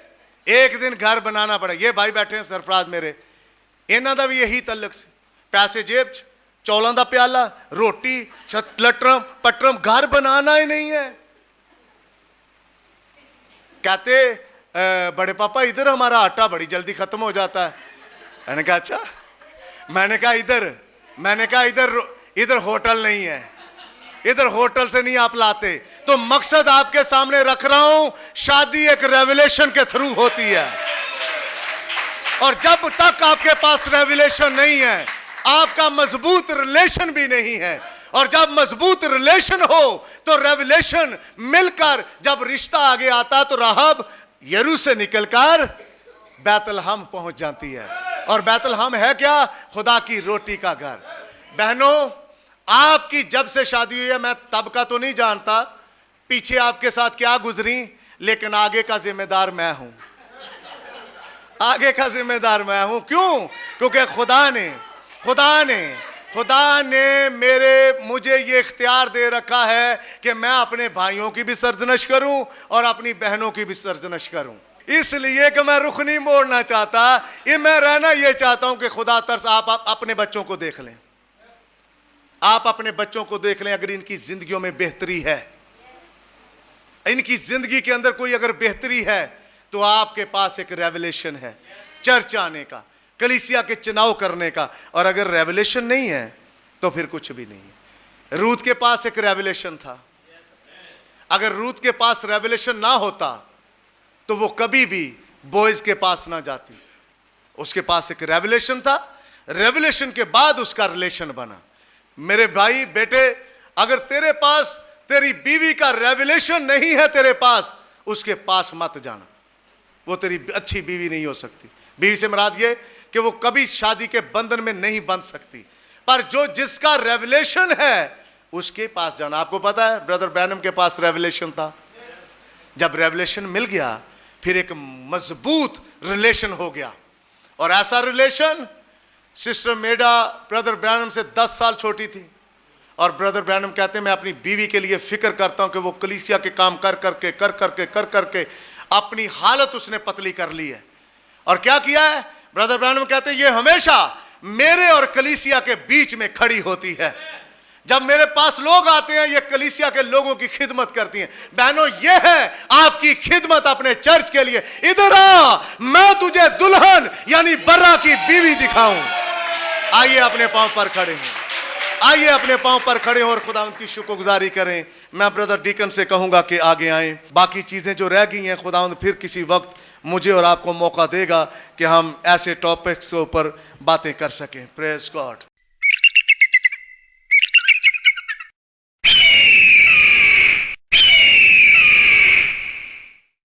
S1: एक दिन घर बनाना पड़ेगा। ये भाई बैठे हैं सरफराज मेरे, इन्हों का भी यही तल्लक से, पैसे जेब च, चौलों का प्याला, रोटी, लटरम पटरम, घर बनाना ही नहीं है। कहते बड़े पापा इधर हमारा आटा बड़ी जल्दी खत्म हो जाता है। मैंने कहा अच्छा। मैंने कहा इधर होटल नहीं है, इधर होटल से नहीं आप लाते। तो मकसद आपके सामने रख रहा हूं, शादी एक रेवलेशन के थ्रू होती है, और जब तक आपके पास रेवलेशन नहीं है आपका मजबूत रिलेशन भी नहीं है। और जब मजबूत रिलेशन हो तो रेवलेशन मिलकर जब रिश्ता आगे आता तो राहब यरू से निकलकर बैतलहम पहुंच जाती है। और बैतलहम है क्या? खुदा की रोटी का घर। बहनों, आपकी जब से शादी हुई है, मैं तब का तो नहीं जानता पीछे आपके साथ क्या गुजरी, लेकिन आगे का जिम्मेदार मैं हूं। आगे का जिम्मेदार मैं हूं। क्यों? क्योंकि खुदा ने मुझे ये इख्तियार दे रखा है कि मैं अपने भाइयों की भी सरजनश करूं और अपनी बहनों की भी सरजनश करूं। इसलिए कि मैं रुख नहीं मोड़ना चाहता, ये मैं रहना ये चाहता हूं कि खुदा तरस आप अपने बच्चों को देख लें। आप अपने बच्चों को देख लें, अगर इनकी जिंदगियों में बेहतरी है, इनकी जिंदगी के अंदर कोई अगर बेहतरी है, तो आपके पास एक रेवलेशन है चर्च आने का, कलीसिया के चुनाव करने का। और अगर रेवलेशन नहीं है तो फिर कुछ भी नहीं है। रूथ के पास एक रेवलेशन था। अगर रूथ के पास रेवलेशन ना होता तो वो कभी भी बॉयज के पास ना जाती। उसके पास एक रेवलेशन था, रेवलेशन के बाद उसका रिलेशन बना। मेरे भाई बेटे, अगर तेरे पास तेरी बीवी का रेवलेशन नहीं है, तेरे पास उसके पास मत जाना। वो तेरी अच्छी बीवी नहीं हो सकती। बीवी से मुराद ये कि वो कभी शादी के बंधन में नहीं बंध सकती। पर जिसका रेवलेशन है उसके पास जाना। आपको पता है ब्रदर ब्रैनम के पास रेवलेशन था। जब रेवलेशन मिल गया फिर एक मजबूत रिलेशन हो गया, और ऐसा रिलेशन, सिस्टर मेडा ब्रदर ब्रैनम से 10 साल छोटी थी, और ब्रदर ब्रैनम कहते हैं मैं अपनी बीवी के लिए फिक्र करता हूं कि वो कलीसिया के काम कर करके अपनी हालत उसने पतली कर ली है। और क्या किया है, ब्रदर ब्रैनम कहते हैं ये हमेशा मेरे और कलीसिया के बीच में खड़ी होती है। जब मेरे पास लोग आते हैं ये कलीसिया के लोगों की खिदमत करती हैं। बहनों, ये है आपकी खिदमत अपने चर्च के लिए। इधर आ, मैं तुझे दुल्हन यानी बर्रा की बीवी दिखाऊं। आइए अपने पांव पर खड़े हैं, आइए अपने पांव पर खड़े हो और खुदा उनकी शुक्रगुजारी करें। मैं ब्रदर डीकन से कहूंगा कि आगे आएं। बाकी चीजें जो रह गई हैं खुदा फिर किसी वक्त मुझे और आपको मौका देगा कि हम ऐसे टॉपिक्स के ऊपर बातें कर सकें। Praise God.